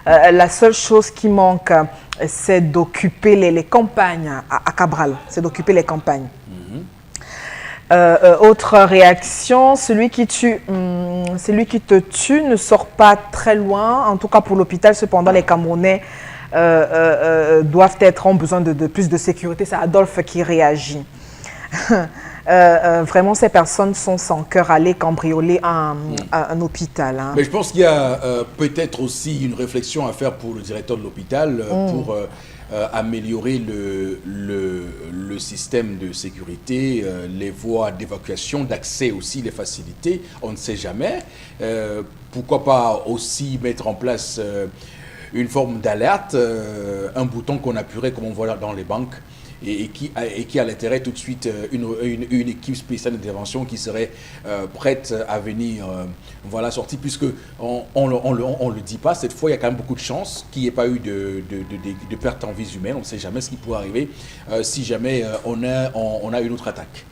Speaker 3: La seule chose qui manque, c'est d'occuper les campagnes à Cabral. C'est d'occuper les campagnes. Autre réaction, celui qui te tue ne sort pas très loin, en tout cas pour l'hôpital. Cependant, les Camerounais ont besoin de plus de sécurité. C'est Adolphe qui réagit. Vraiment, ces personnes sont sans cœur aller cambrioler un hôpital. Hein.
Speaker 1: Mais je pense qu'il y a peut-être aussi une réflexion à faire pour le directeur de l'hôpital pour améliorer le système de sécurité, les voies d'évacuation, d'accès aussi, les facilités. On ne sait jamais. Pourquoi pas aussi mettre en place une forme d'alerte, un bouton qu'on appuierait comme on voit dans les banques et qui a l'intérêt tout de suite une équipe spéciale d'intervention qui serait prête à venir voilà, sortir, puisque on le dit pas, cette fois il y a quand même beaucoup de chances qu'il n'y ait pas eu de perte en vie humaine. On ne sait jamais ce qui pourrait arriver si jamais on a une autre attaque.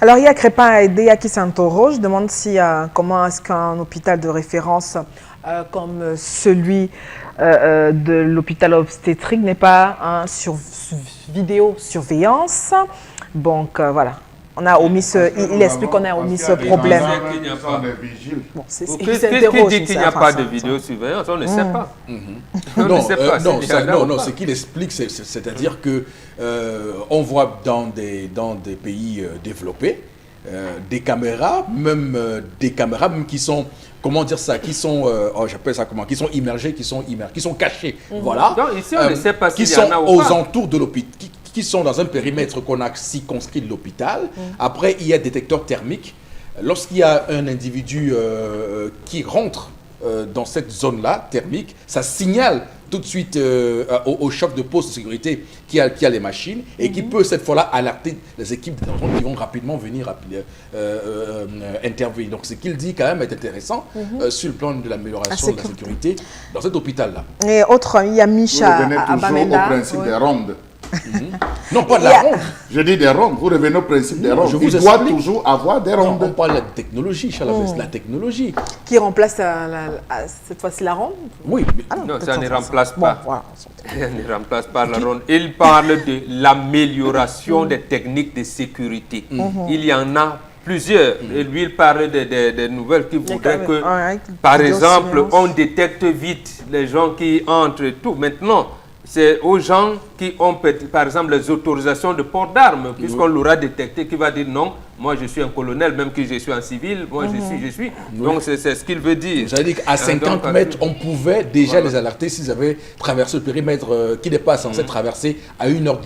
Speaker 3: Alors, il y a Crépin Aidea qui s'interroge, demande si, comment est-ce qu'un hôpital de référence comme celui de l'hôpital obstétrique n'est pas vidéosurveillance. Donc, voilà. On a omis il explique qu'on a omis ce problème.
Speaker 4: Bon, qui dit qu'il n'y a pas de vidéosurveillance? On ne sait pas.
Speaker 1: Non, ce qu'il explique, c'est-à-dire que on voit dans des pays développés des caméras, même qui sont, comment dire ça, qui sont, j'appelle ça comment, qui sont immergées, qui sont cachées, voilà.
Speaker 4: Donc ici, on ne sait pas
Speaker 1: qui
Speaker 4: s'il y en a
Speaker 1: sont
Speaker 4: ou
Speaker 1: aux
Speaker 4: pas.
Speaker 1: entours de l'hôpital, qui sont dans un périmètre qu'on a circonscrit de l'hôpital. Après, il y a des détecteurs thermiques. Lorsqu'il y a un individu qui rentre dans cette zone-là, thermique, ça signale tout de suite au chef de poste de sécurité qui a les machines et qui peut cette fois-là alerter les équipes d'intervention qui vont rapidement venir intervenir. Donc ce qu'il dit quand même est intéressant sur le plan de l'amélioration de la sécurité dans cet hôpital-là.
Speaker 3: Et autre, il y a Misha
Speaker 2: Vous revenez toujours
Speaker 3: Abamenda.
Speaker 2: au principe des rondes.
Speaker 1: Non, pas de la ronde.
Speaker 2: Je dis des rondes. Vous revenez au principe des rondes.
Speaker 1: Je vous
Speaker 2: Il doit
Speaker 1: explique.
Speaker 2: toujours avoir des
Speaker 1: Non,
Speaker 2: rondes.
Speaker 1: on parle de la technologie, Charles, la technologie.
Speaker 3: Qui remplace cette fois-ci la ronde?
Speaker 1: Oui, mais
Speaker 4: Non, ça ne remplace
Speaker 3: Bon,
Speaker 4: pas.
Speaker 3: voilà.
Speaker 4: Ça ne remplace pas la ronde. Il parle de l'amélioration des techniques de sécurité. Il y en a plusieurs. Et lui, il parle des nouvelles qui voudraient que, par exemple, on détecte vite les gens qui entrent et tout. Maintenant, c'est aux gens qui ont, par exemple, les autorisations de port d'armes, puisqu'on l'aura détecté, qui va dire non, moi je suis un colonel, même que je suis un civil, moi je suis. Donc c'est ce qu'il veut dire.
Speaker 1: J'allais dire qu'à 50 mètres, on pouvait déjà les alerter s'ils avaient traversé le périmètre qui n'est pas censé traverser à 1 heure,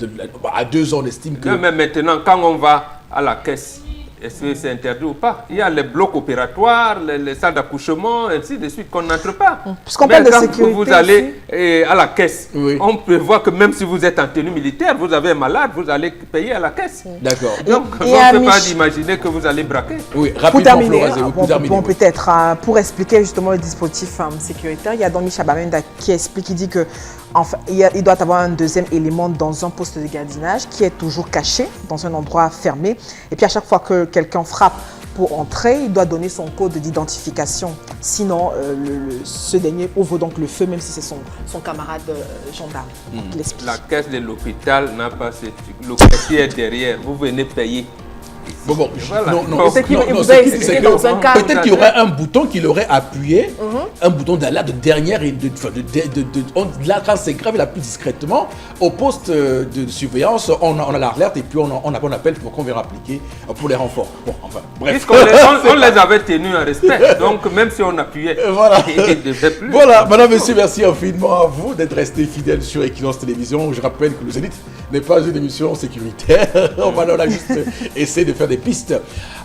Speaker 1: à 2 heures, on estime que...
Speaker 4: Non, mais maintenant, quand on va à la caisse, est-ce que c'est interdit ou pas? Il y a les blocs opératoires, les salles d'accouchement, ainsi de suite, qu'on n'entre pas.
Speaker 3: Puisqu'on parle de
Speaker 4: quand
Speaker 3: sécurité
Speaker 4: vous allez à la caisse,
Speaker 1: Oui.
Speaker 4: on prévoit que même si vous êtes en tenue militaire, vous avez un malade, vous allez payer à la caisse.
Speaker 1: D'accord.
Speaker 4: Donc, on ne peut pas imaginer que vous allez braquer.
Speaker 1: Oui,
Speaker 3: Pour
Speaker 1: rapidement,
Speaker 3: terminer,
Speaker 1: Florence, pour terminer, oui.
Speaker 3: peut-être, pour expliquer justement le dispositif sécuritaire, il y a donc Misha Abamenda qui explique, il dit que enfin, il doit avoir un deuxième élément dans un poste de gardiennage qui est toujours caché dans un endroit fermé. Et puis à chaque fois que quelqu'un frappe pour entrer, il doit donner son code d'identification. Sinon, ce dernier ouvre donc le feu, même si c'est son camarade gendarme. Donc, il explique.
Speaker 4: La caisse de l'hôpital n'a pas ce truc. Le caissier est derrière, vous venez payer.
Speaker 1: Bon,
Speaker 4: Voilà.
Speaker 1: non,
Speaker 3: C'est qu'il vous
Speaker 1: c'est
Speaker 3: a
Speaker 1: que-
Speaker 3: expliqué
Speaker 1: c'est que-
Speaker 3: dans un cadre.
Speaker 1: Peut-être qu'il y aurait un bouton qu'il aurait appuyé, un bouton d'alerte de dernière et là, quand c'est grave, il appuie discrètement. Au poste de surveillance, on a l'alerte et puis on appelle pour qu'on verra appliquer pour les renforts. Bon, enfin, bref.
Speaker 4: Puisqu'on on les avait tenus en respect. Donc, même si on appuyait,
Speaker 1: Voilà.
Speaker 4: il ne devait plus.
Speaker 1: Voilà, madame, messieurs, merci infiniment à vous d'être restés fidèles sur Equinox Télévision. Je rappelle que le Zénith n'est pas une émission sécuritaire. On a juste essayé de faire des pistes.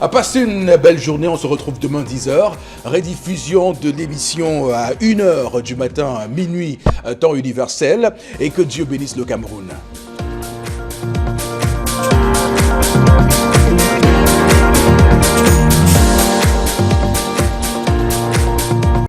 Speaker 1: À passer une belle journée, on se retrouve demain 10h. Rediffusion de l'émission à 1h du matin, à minuit, temps universel. Et que Dieu bénisse le Cameroun.